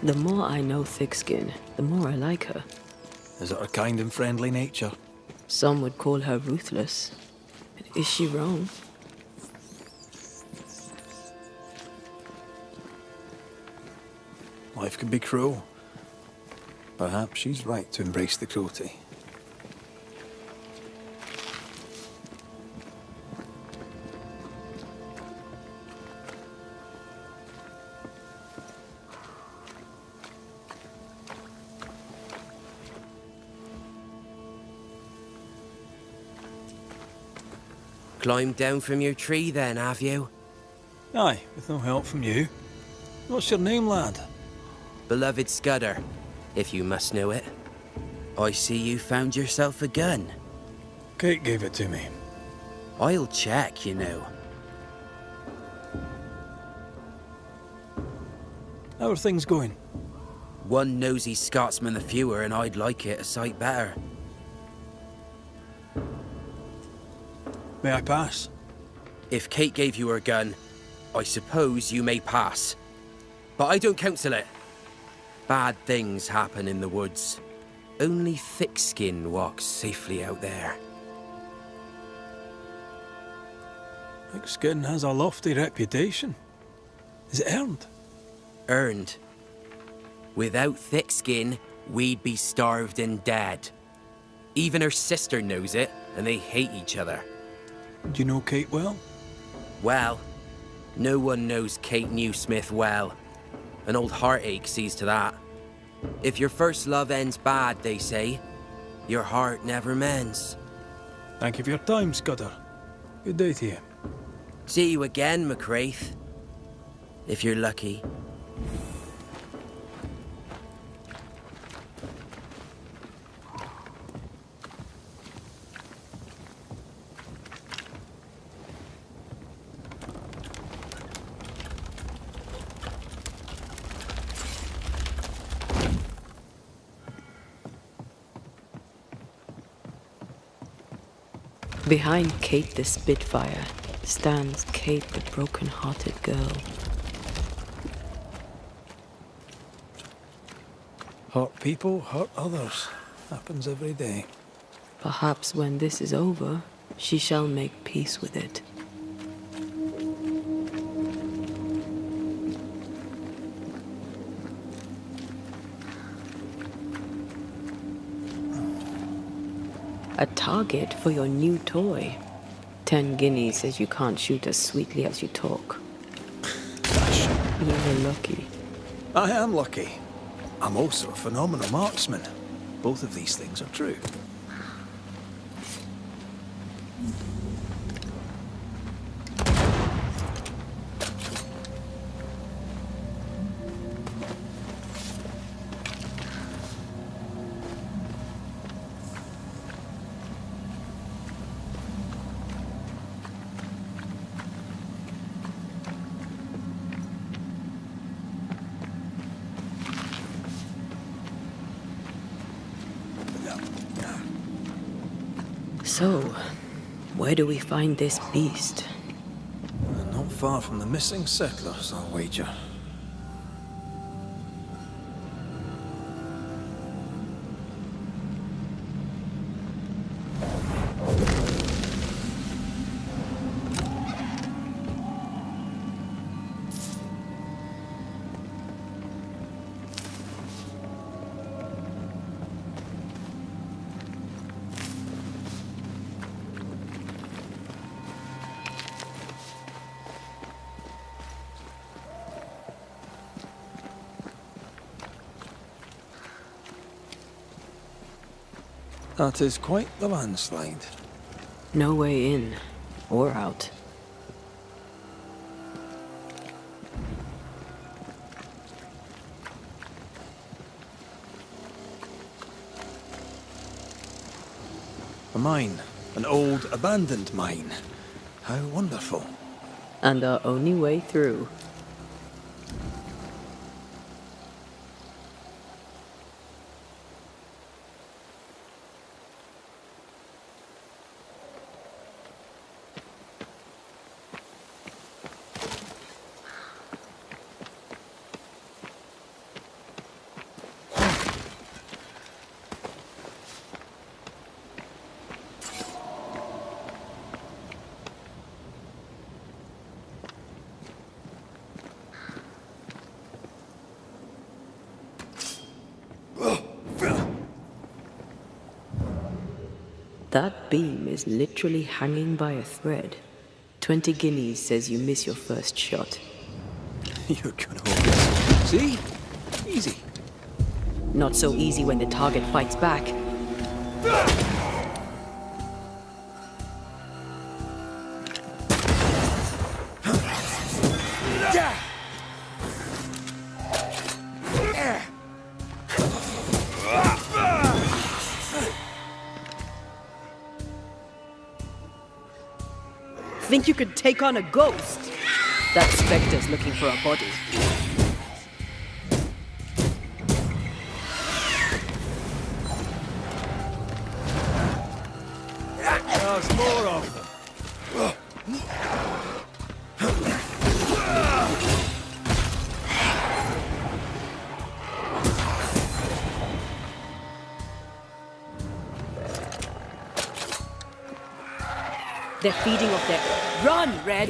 The more I know Thickskin, the more I like her. Is it her kind and friendly nature? Some would call her ruthless. But is she wrong? Life can be cruel. Perhaps she's right to embrace the cruelty. Climbed down from your tree then, have you? Aye, with no help from you. What's your name, lad? Beloved Scudder, if you must know it. I see you found yourself a gun. Kate gave it to me. I'll check, you know. How are things going? One nosy Scotsman the fewer, and I'd like it a sight better. May I pass? If Kate gave you her gun, I suppose you may pass. But I don't counsel it. Bad things happen in the woods. Only thick skin walks safely out there. Thick skin has a lofty reputation. Is it earned? Earned. Without thick skin, we'd be starved and dead. Even her sister knows it, and they hate each other. Do you know Kate well? Well, no one knows Kate Newsmith well. An old heartache sees to that. If your first love ends bad, they say, your heart never mends. Thank you for your time, Scudder. Good day to you. See you again, McCraith. If you're lucky. Behind Kate the Spitfire stands Kate the broken-hearted girl. Hurt people, hurt others. Happens every day. Perhaps when this is over, she shall make peace with it. A target for your new toy. 10 guineas says you can't shoot as sweetly as you talk. You're lucky. I am lucky. I'm also a phenomenal marksman. Both of these things are true. So, where do we find this beast? Not far from the missing settlers, I'll wager. That is quite the landslide. No way in or out. A mine. An old, abandoned mine. How wonderful. And our only way through. That beam is literally hanging by a thread. 20 guineas says you miss your first shot. You're gonna always... See? Easy. Not so easy when the target fights back. think you could take on a ghost? That specter's looking for a body. There's more of them. They're feeding off their... Run, Red!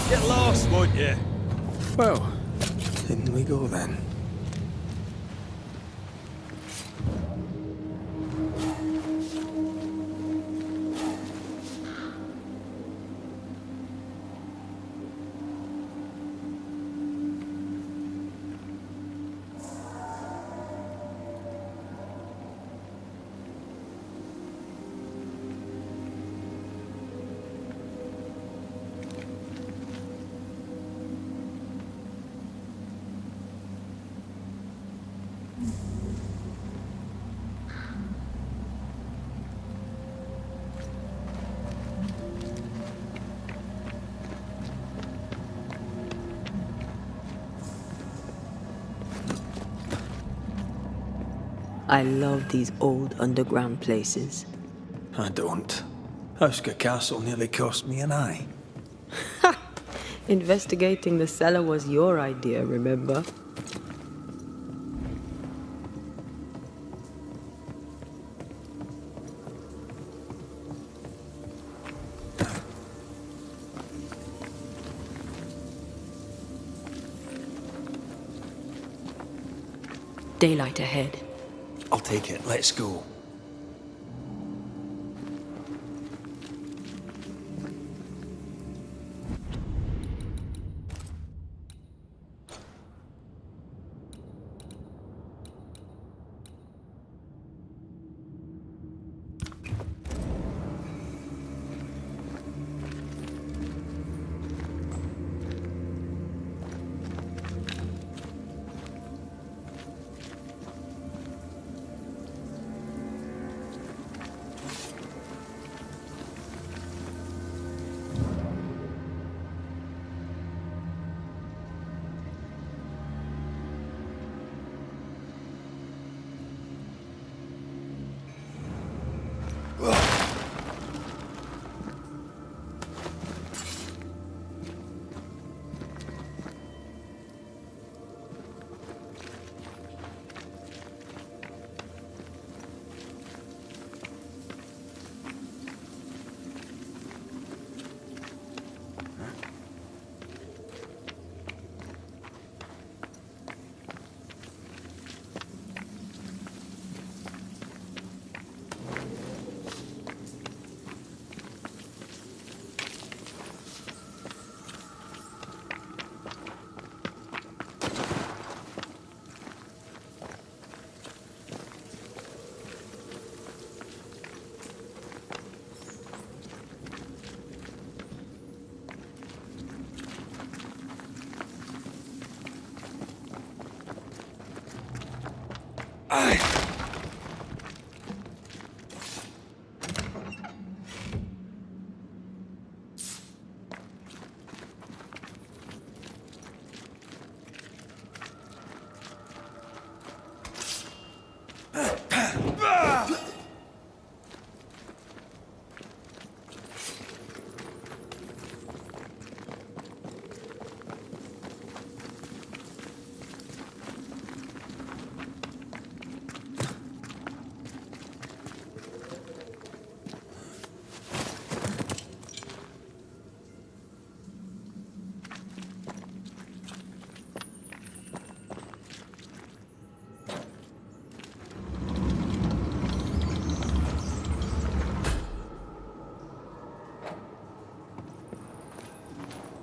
Get lost, won't you? Well, in we go then. I love these old underground places. I don't. Houska Castle nearly cost me an eye. Investigating the cellar was your idea, remember? Daylight ahead. I'll take it. Let's go.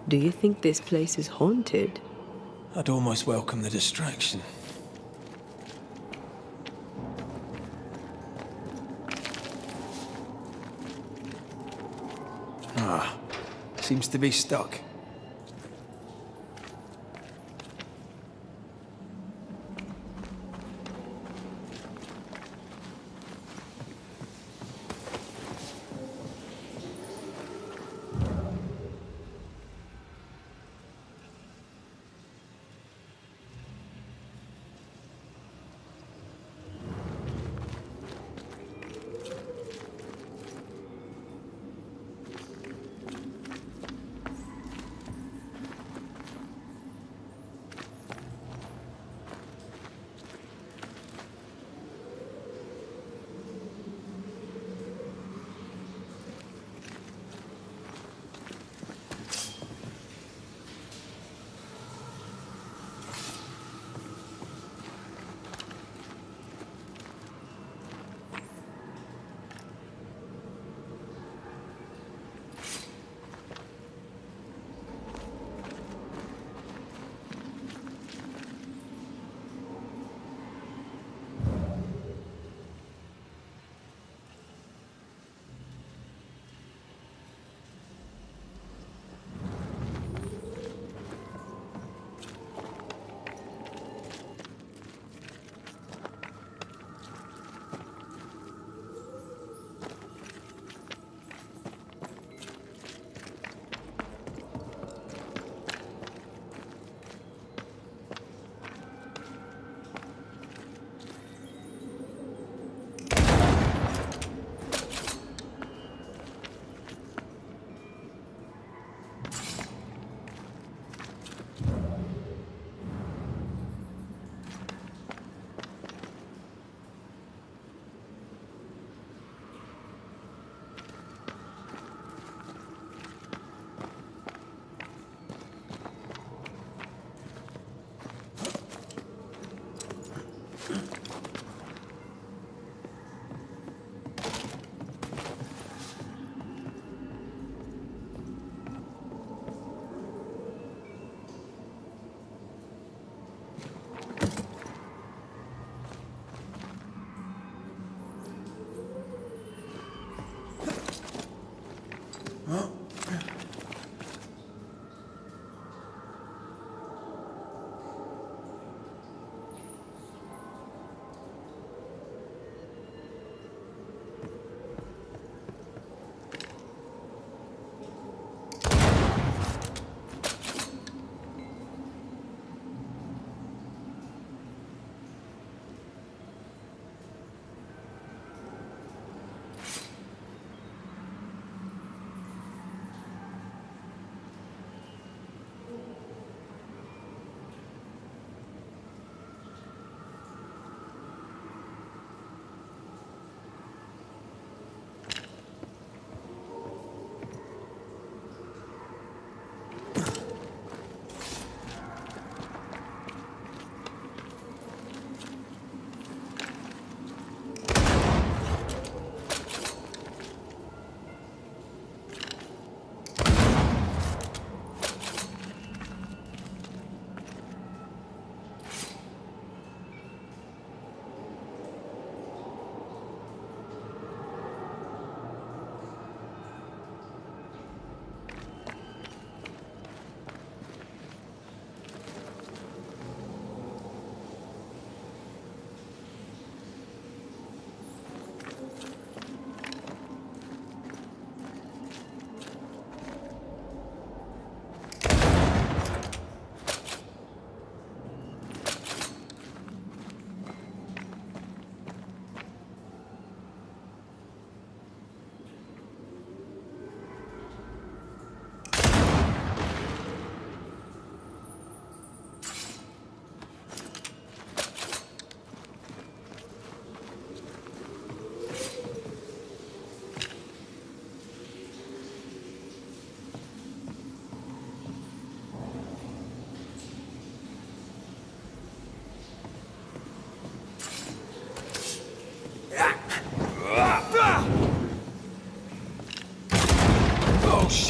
Do you think this place is haunted? I'd almost welcome the distraction. Seems to be stuck.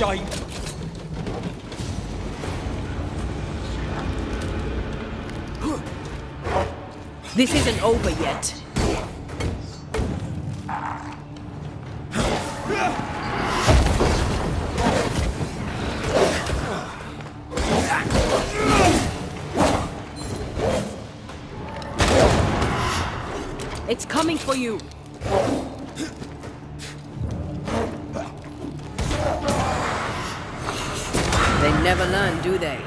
shite! This isn't over yet. It's coming for you. They never learn, do they?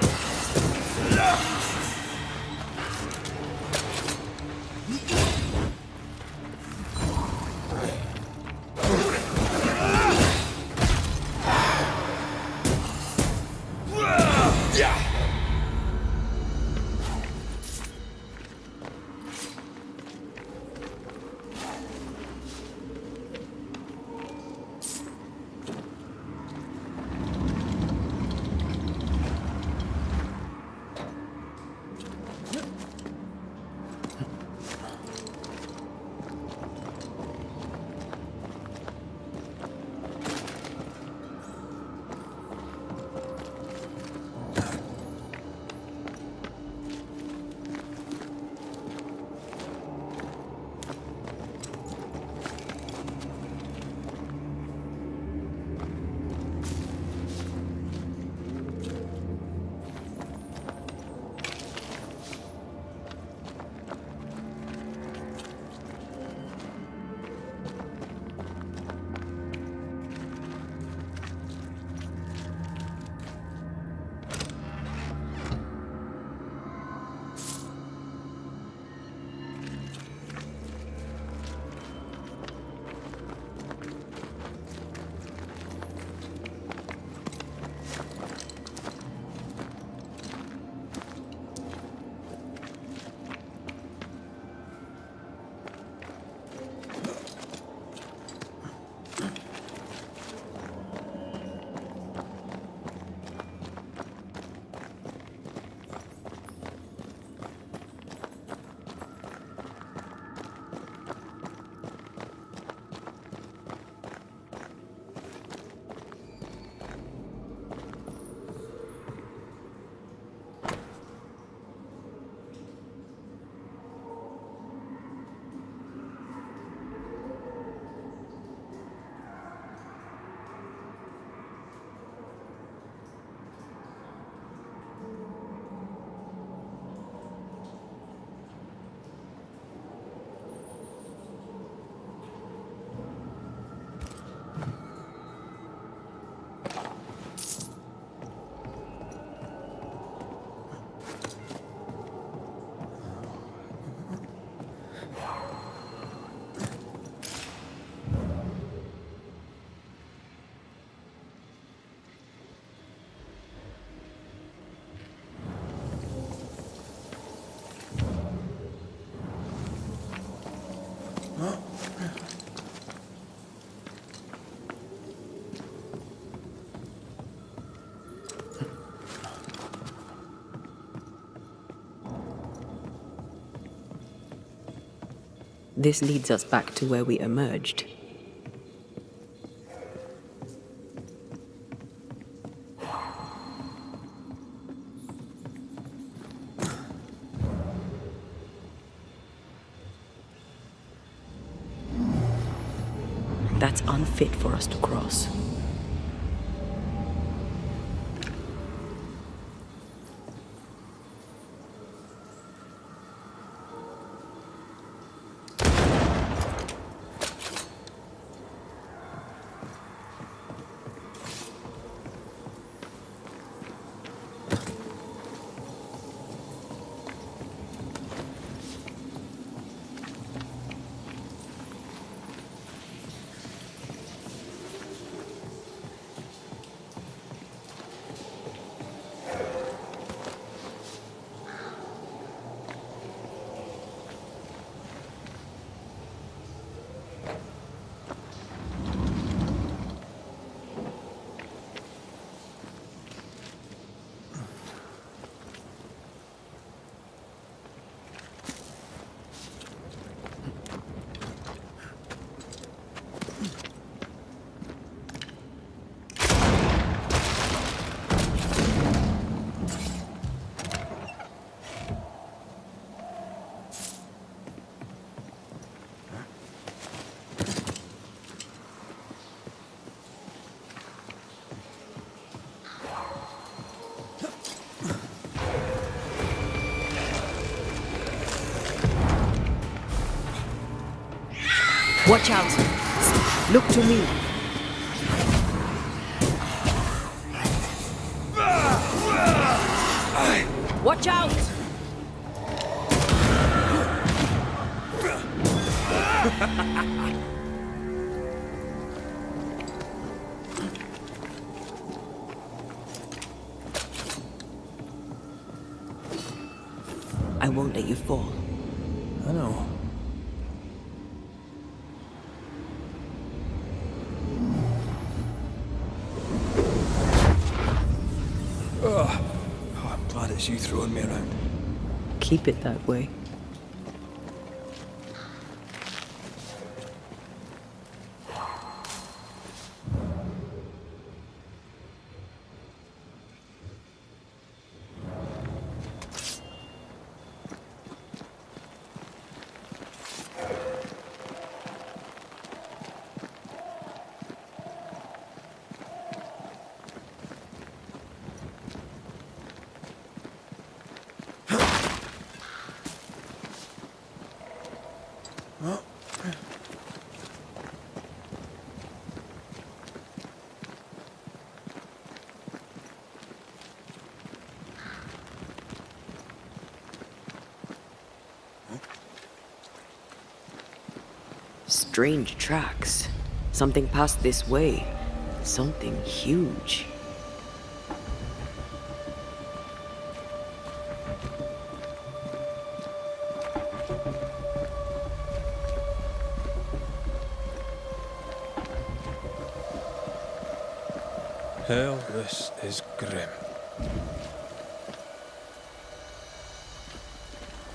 This leads us back to where we emerged. That's unfit for us to cross. Watch out! Look to me. Watch out! I won't let you fall. I know. Oh, I'm glad it's you throwing me around. Keep it that way. Strange tracks. Something passed this way. Something huge. Hell, this is grim.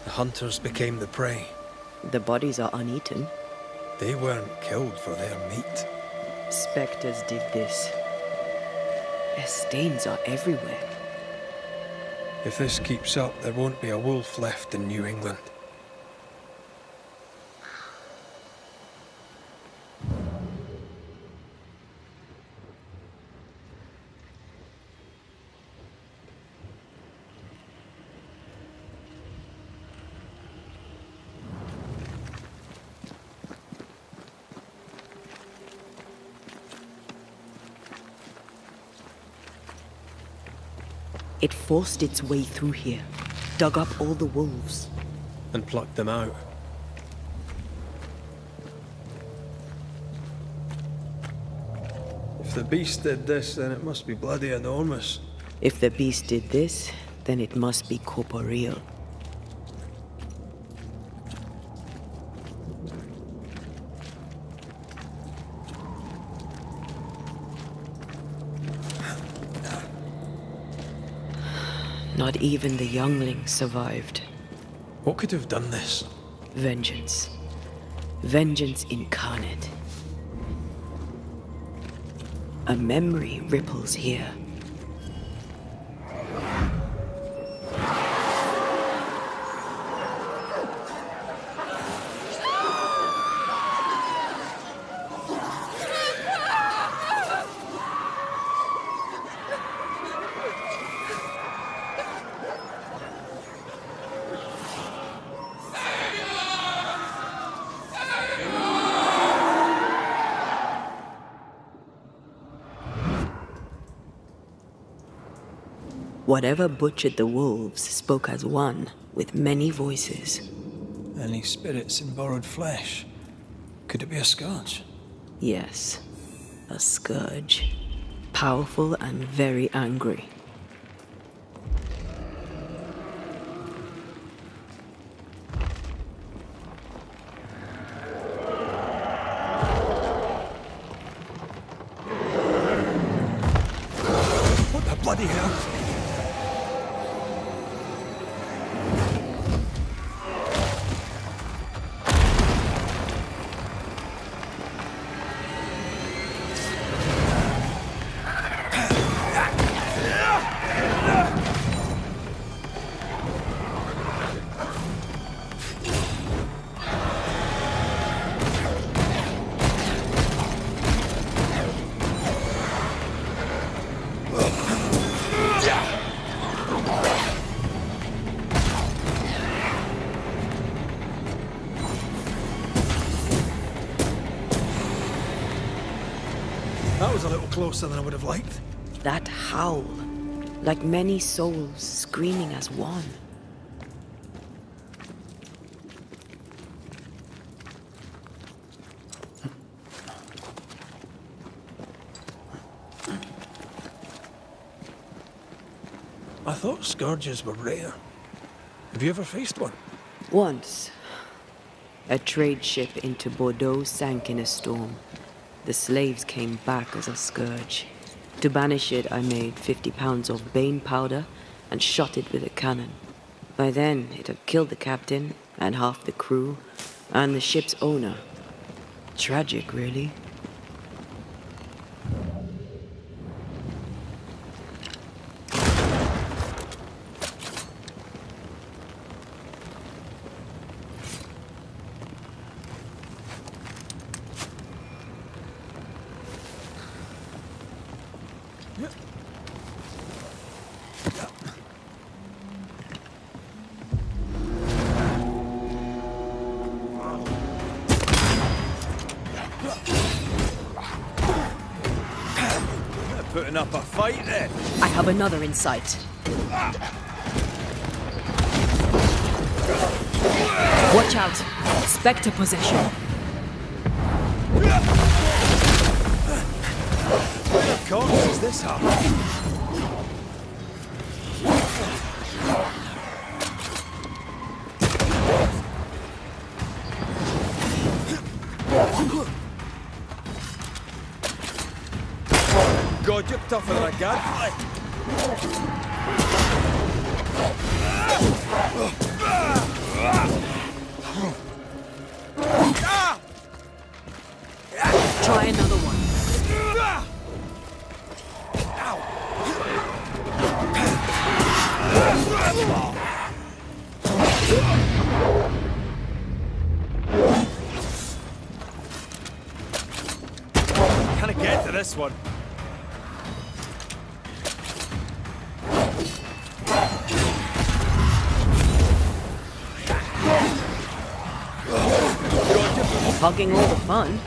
The hunters became the prey. The bodies are uneaten. They weren't killed for their meat. Spectres did this. Their stains are everywhere. If this keeps up, there won't be a wolf left in New England. It forced its way through here, dug up all the wolves. And plucked them out. If the beast did this, then it must be bloody enormous. If the beast did this, then it must be corporeal. Not even the younglings survived. What could have done this? Vengeance. Vengeance incarnate. A memory ripples here. Whatever butchered the wolves spoke as one, with many voices. Any spirits in borrowed flesh? Could it be a scourge? Yes, a scourge. Powerful and very angry. What the bloody hell? lot closer than I would have liked. That howl, like many souls screaming as one. I thought scourges were rare. Have you ever faced one? Once, a trade ship into Bordeaux sank in a storm. The slaves came back as a scourge. To banish it, I made 50 pounds of bane powder and shot it with a cannon. By then, it had killed the captain and half the crew and the ship's owner. Tragic, really. Putting up a fight then. I have another in sight. Watch out! Spectre possession. What corpse is this up? God, you're tougher than a gadfly. Try another one. Can I get to this one? Hogging all the fun.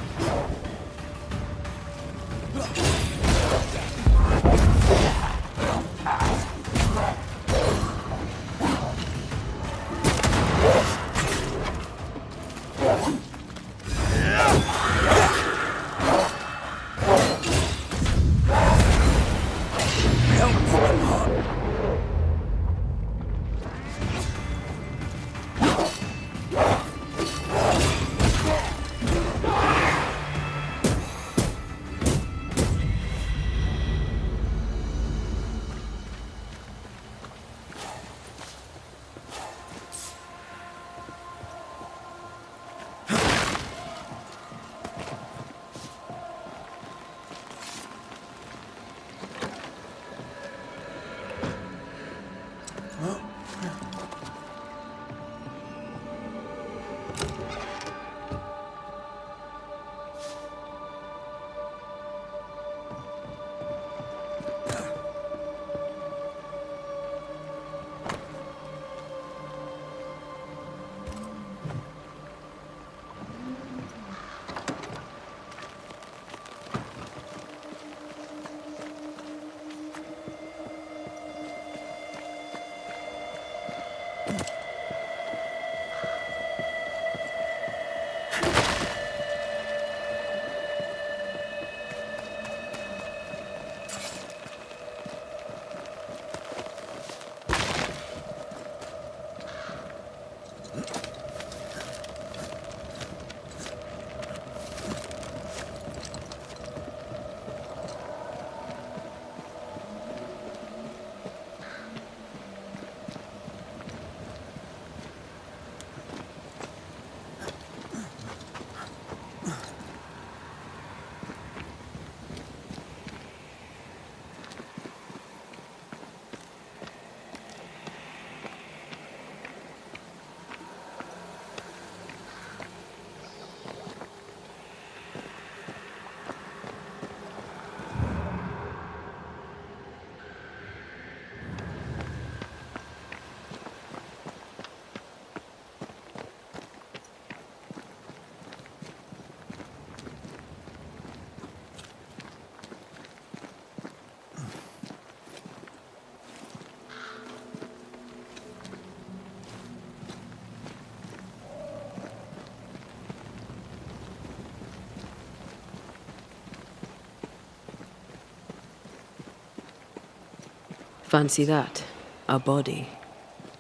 Fancy that. A body.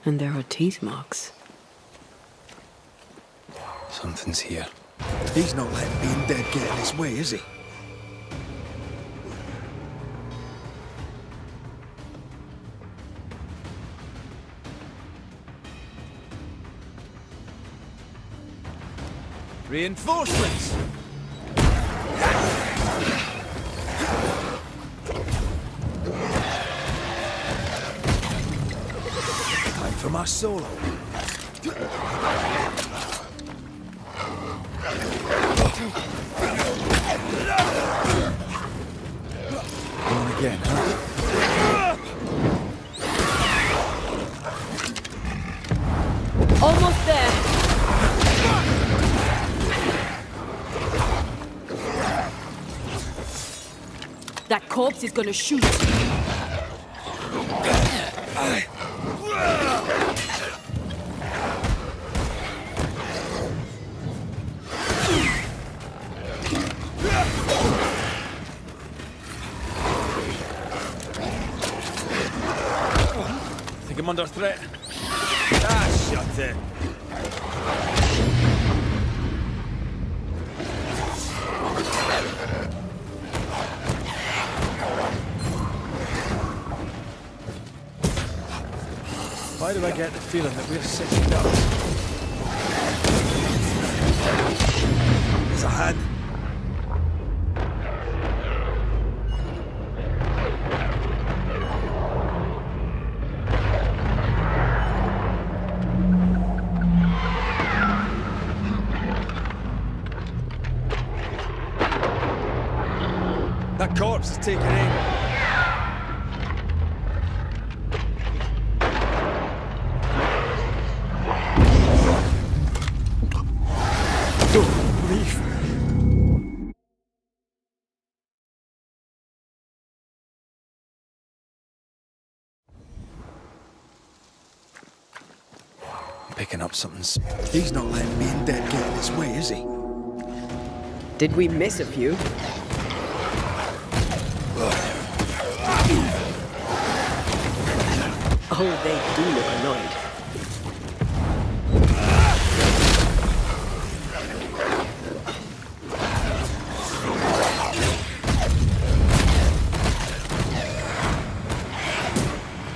And there are teeth marks. Something's here. He's not letting being dead get in his way, is he? Reinforcements! Time for my solo. Going again, huh? Almost there. That corpse is gonna shoot. Think I'm under threat? Ah, shut it. Why do I get the feeling that we're sitting up? There's a hand. That corpse is taking aim. Don't leave. I'm picking up something. He's not letting being dead get in his way, is he? Did we miss a few? Oh, they do look annoyed.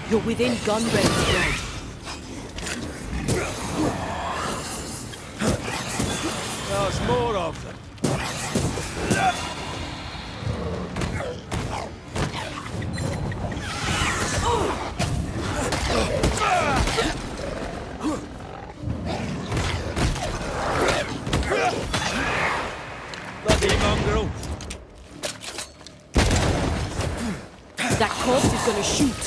You're within gun range, Red. There's more of them. Bloody mongrel. That corpse is gonna shoot.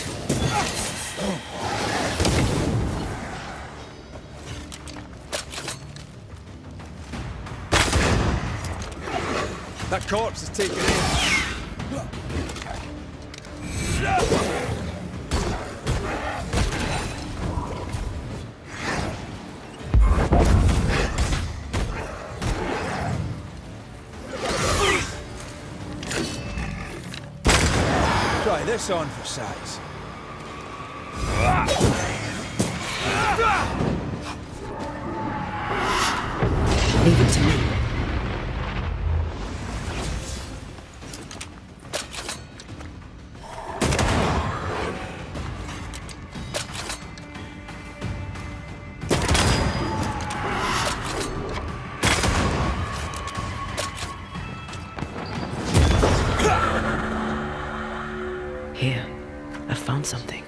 That corpse is taking aim. Try this on for size. Leave it to me. Here, I found something.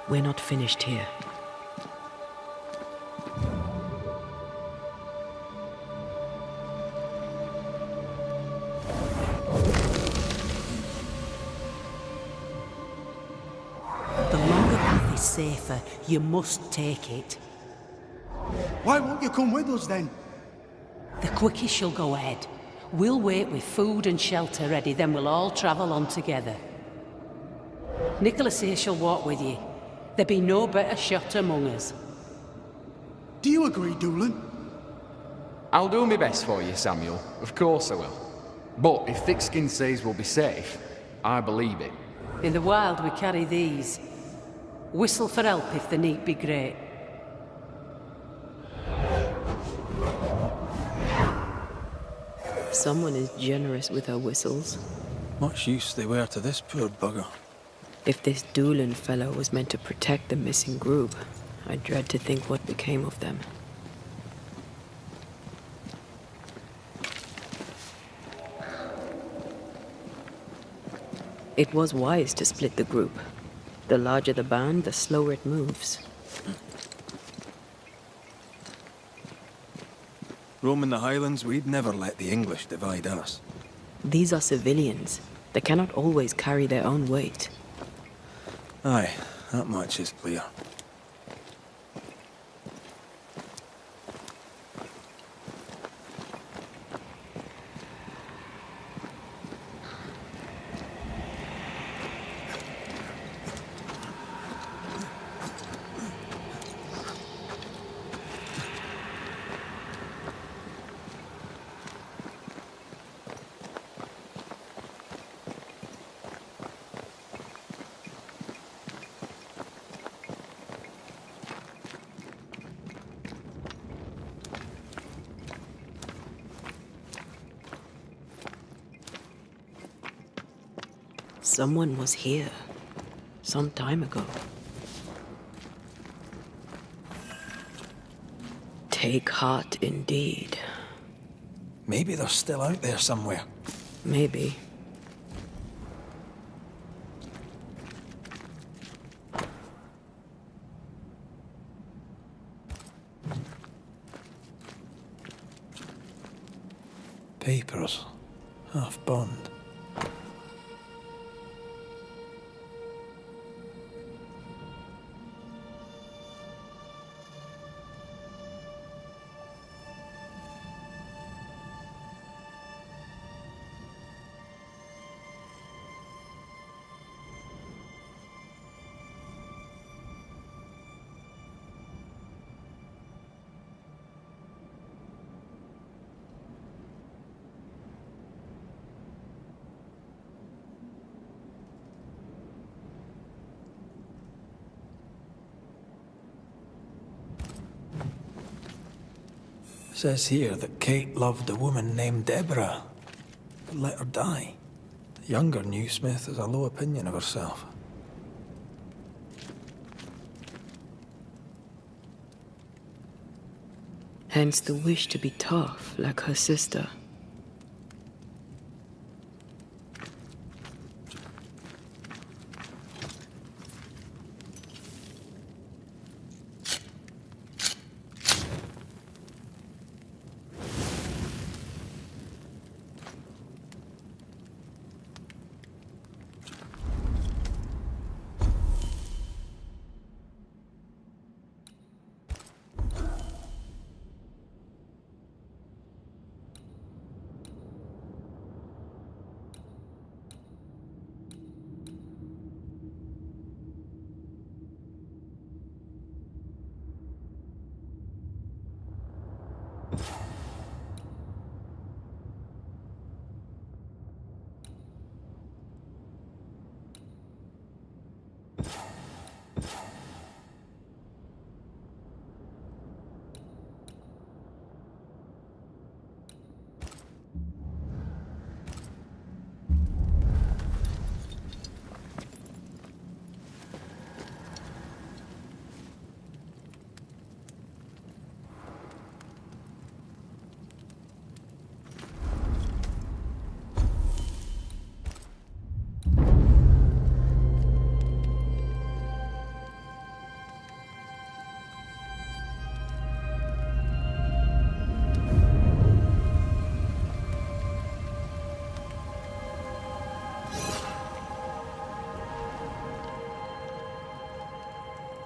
We're not finished here. The longer path is safer. You must take it. Why won't you come with us then? The quickest she'll go ahead. We'll wait with food and shelter ready, then we'll all travel on together. Nicholas here shall walk with you. There be no better shot among us. Do you agree, Doolin? I'll do my best for you, Samuel. Of course I will. But if Thickskin says we'll be safe, I believe it. In the wild we carry these. Whistle for help if the need be great. Someone is generous with her whistles. Much use they were to this poor bugger. If this Doolin fellow was meant to protect the missing group, I dread to think what became of them. It was wise to split the group. The larger the band, the slower it moves. Roaming the Highlands, we'd never let the English divide us. These are civilians. They cannot always carry their own weight. Aye, that much is clear. Someone was here. Some time ago. Take heart indeed. Maybe they're still out there somewhere. Maybe. Papers. Half burned. Says here that Kate loved a woman named Deborah, but let her die. The younger Newsmith has a low opinion of herself. Hence the wish to be tough, like her sister.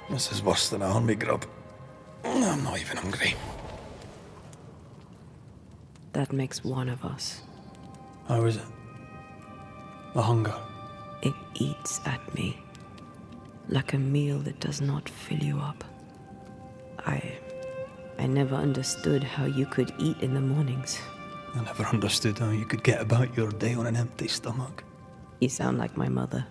This is worse than a army grub. I'm not even hungry. That makes one of us. How is it? The hunger? It eats at me. Like a meal that does not fill you up. I never understood how you could eat in the mornings. I never understood how you could get about your day on an empty stomach. You sound like my mother.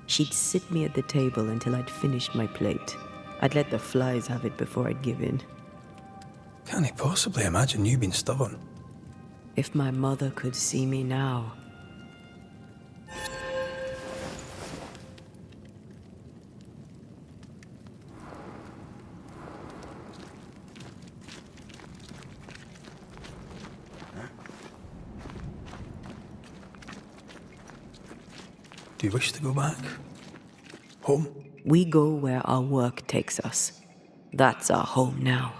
She'd sit me at the table until I'd finished my plate. I'd let the flies have it before I'd give in. Can't he possibly imagine you being stubborn? If my mother could see me now. Do you wish to go back? Home? We go where our work takes us. That's our home now.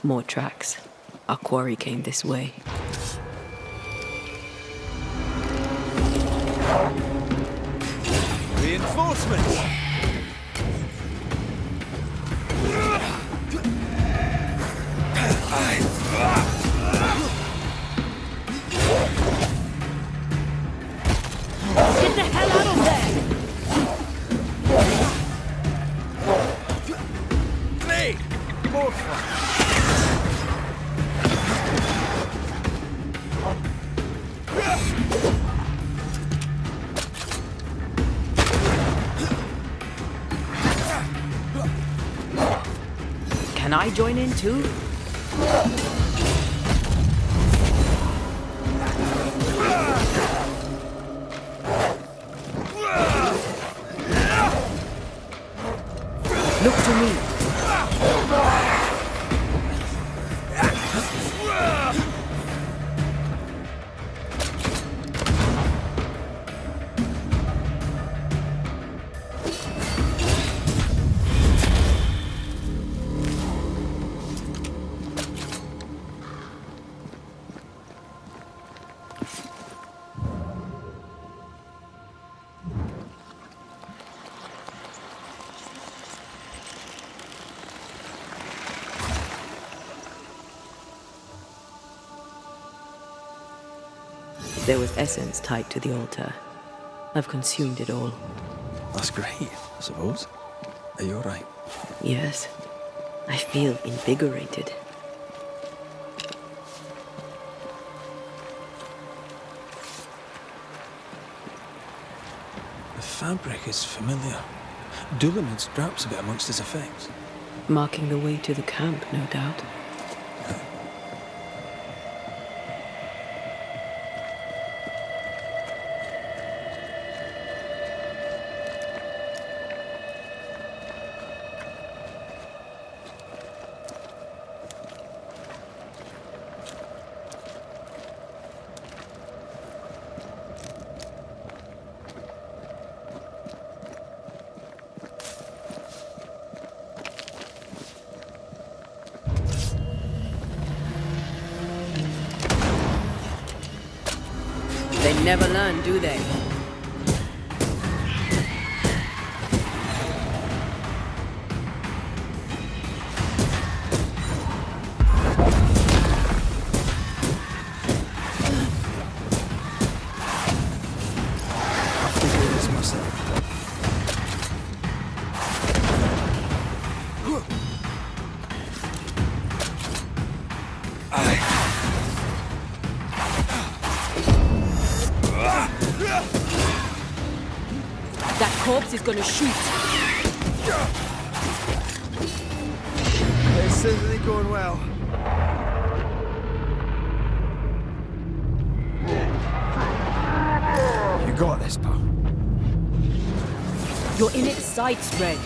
More tracks. Our quarry came this way. Reinforcements! Get the hell out of there! Clay! More fun! Can I join in too? Look to me. There was essence tied to the altar. I've consumed it all. That's great, I suppose. Are you alright? Yes. I feel invigorated. The fabric is familiar. Dulamid scraps a bit amongst his effects. Marking the way to the camp, no doubt. They never learn, do they? That corpse is gonna shoot. It's certainly going well. Esper. You're in its sights, Red.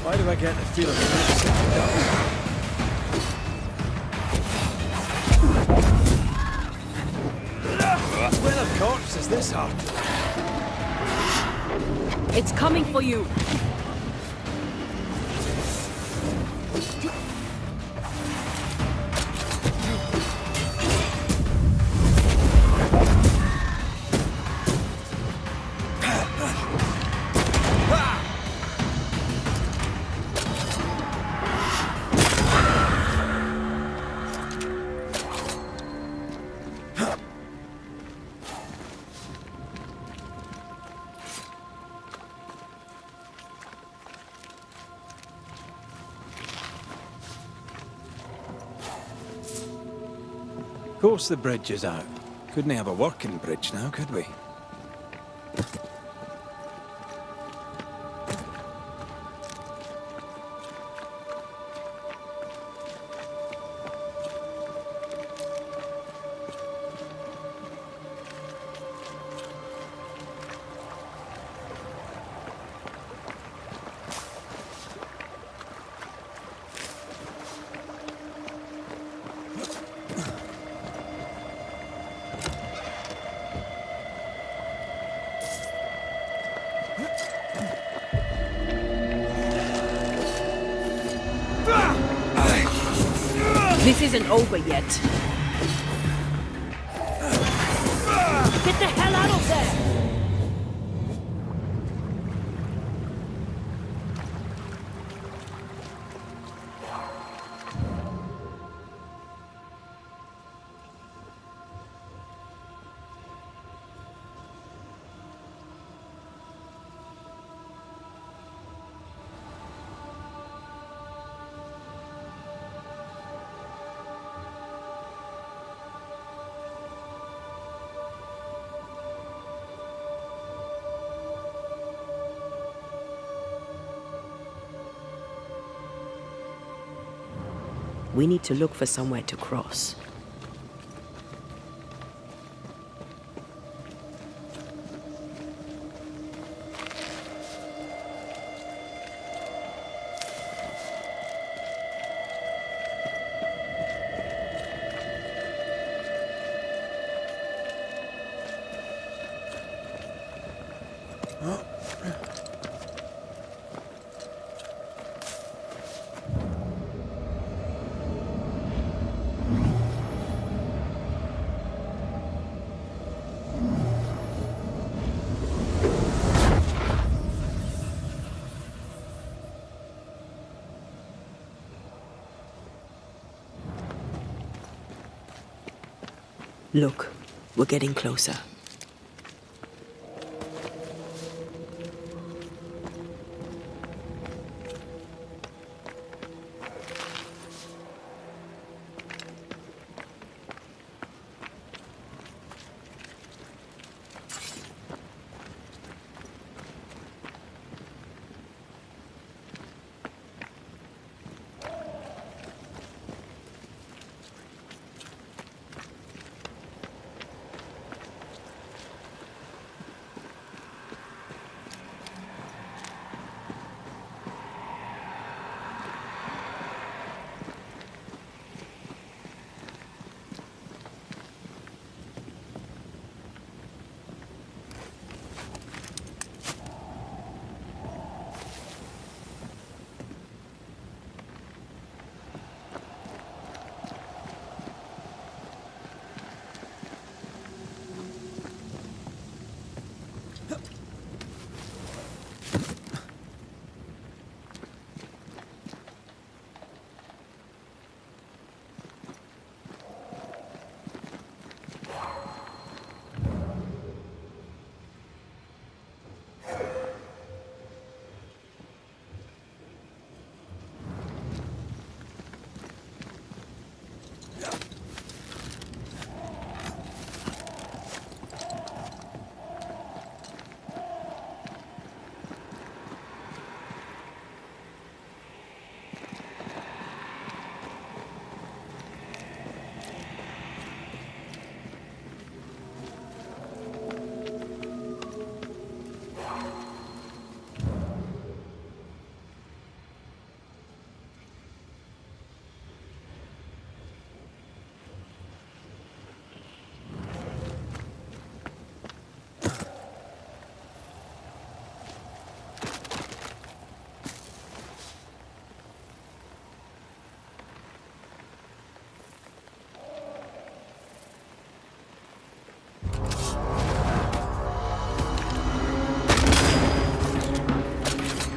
Why do I get the feeling that it's sitting down? Well, of course, is this hard? It's coming for you. Of course the bridge is out. Couldn't have a working bridge now, could we? This isn't over yet. Get the hell out of there! We need to look for somewhere to cross. Look, we're getting closer.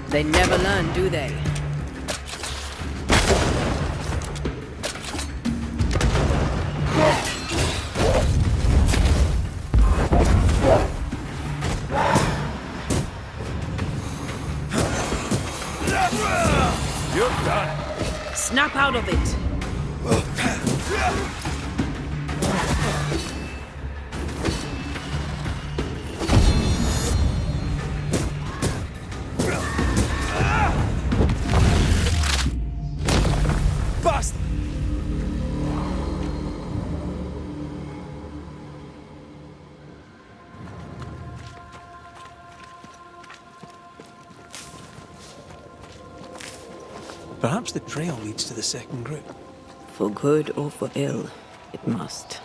They never learn, do they? You're done. Snap out of it! Bust! Perhaps the trail leads to the second group. For good or for ill, it must.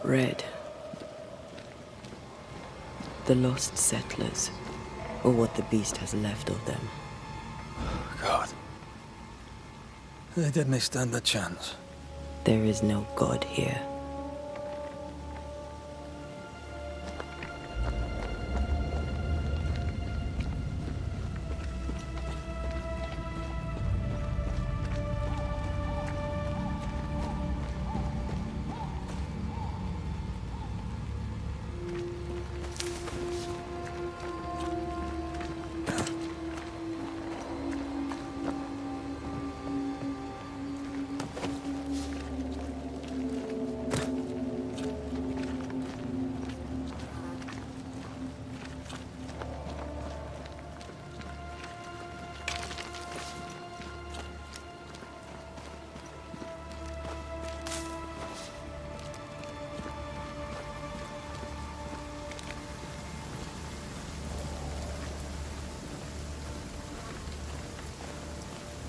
Red. The lost settlers, or what the beast has left of them. God. They didn't stand a chance. There is no God here.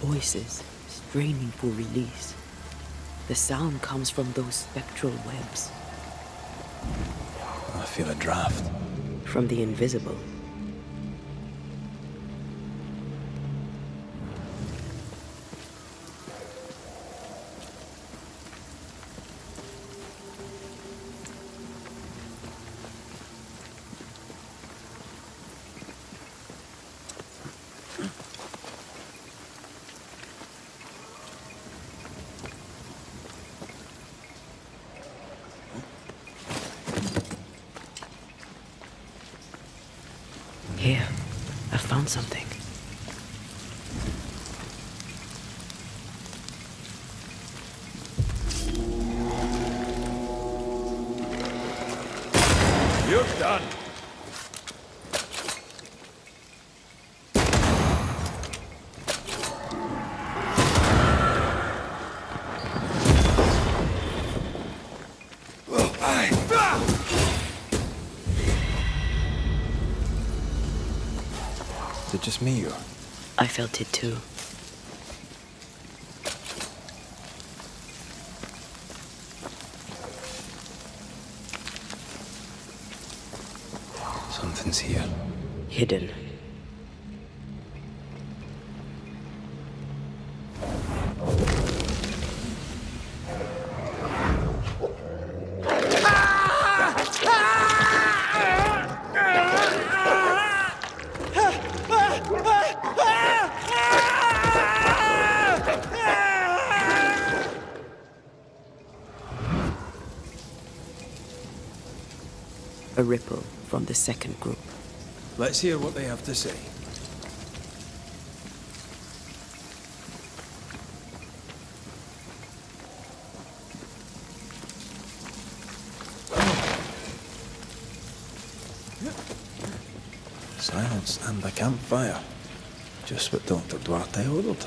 Voices straining for release. The sound comes from those spectral webs. I feel a draft. From the invisible. Here, I found something. You're done. Is it just me or? I felt it too. Something's here. Hidden. A ripple from the second group. Let's hear what they have to say. Silence and a campfire. Just what Dr. Duarte ordered.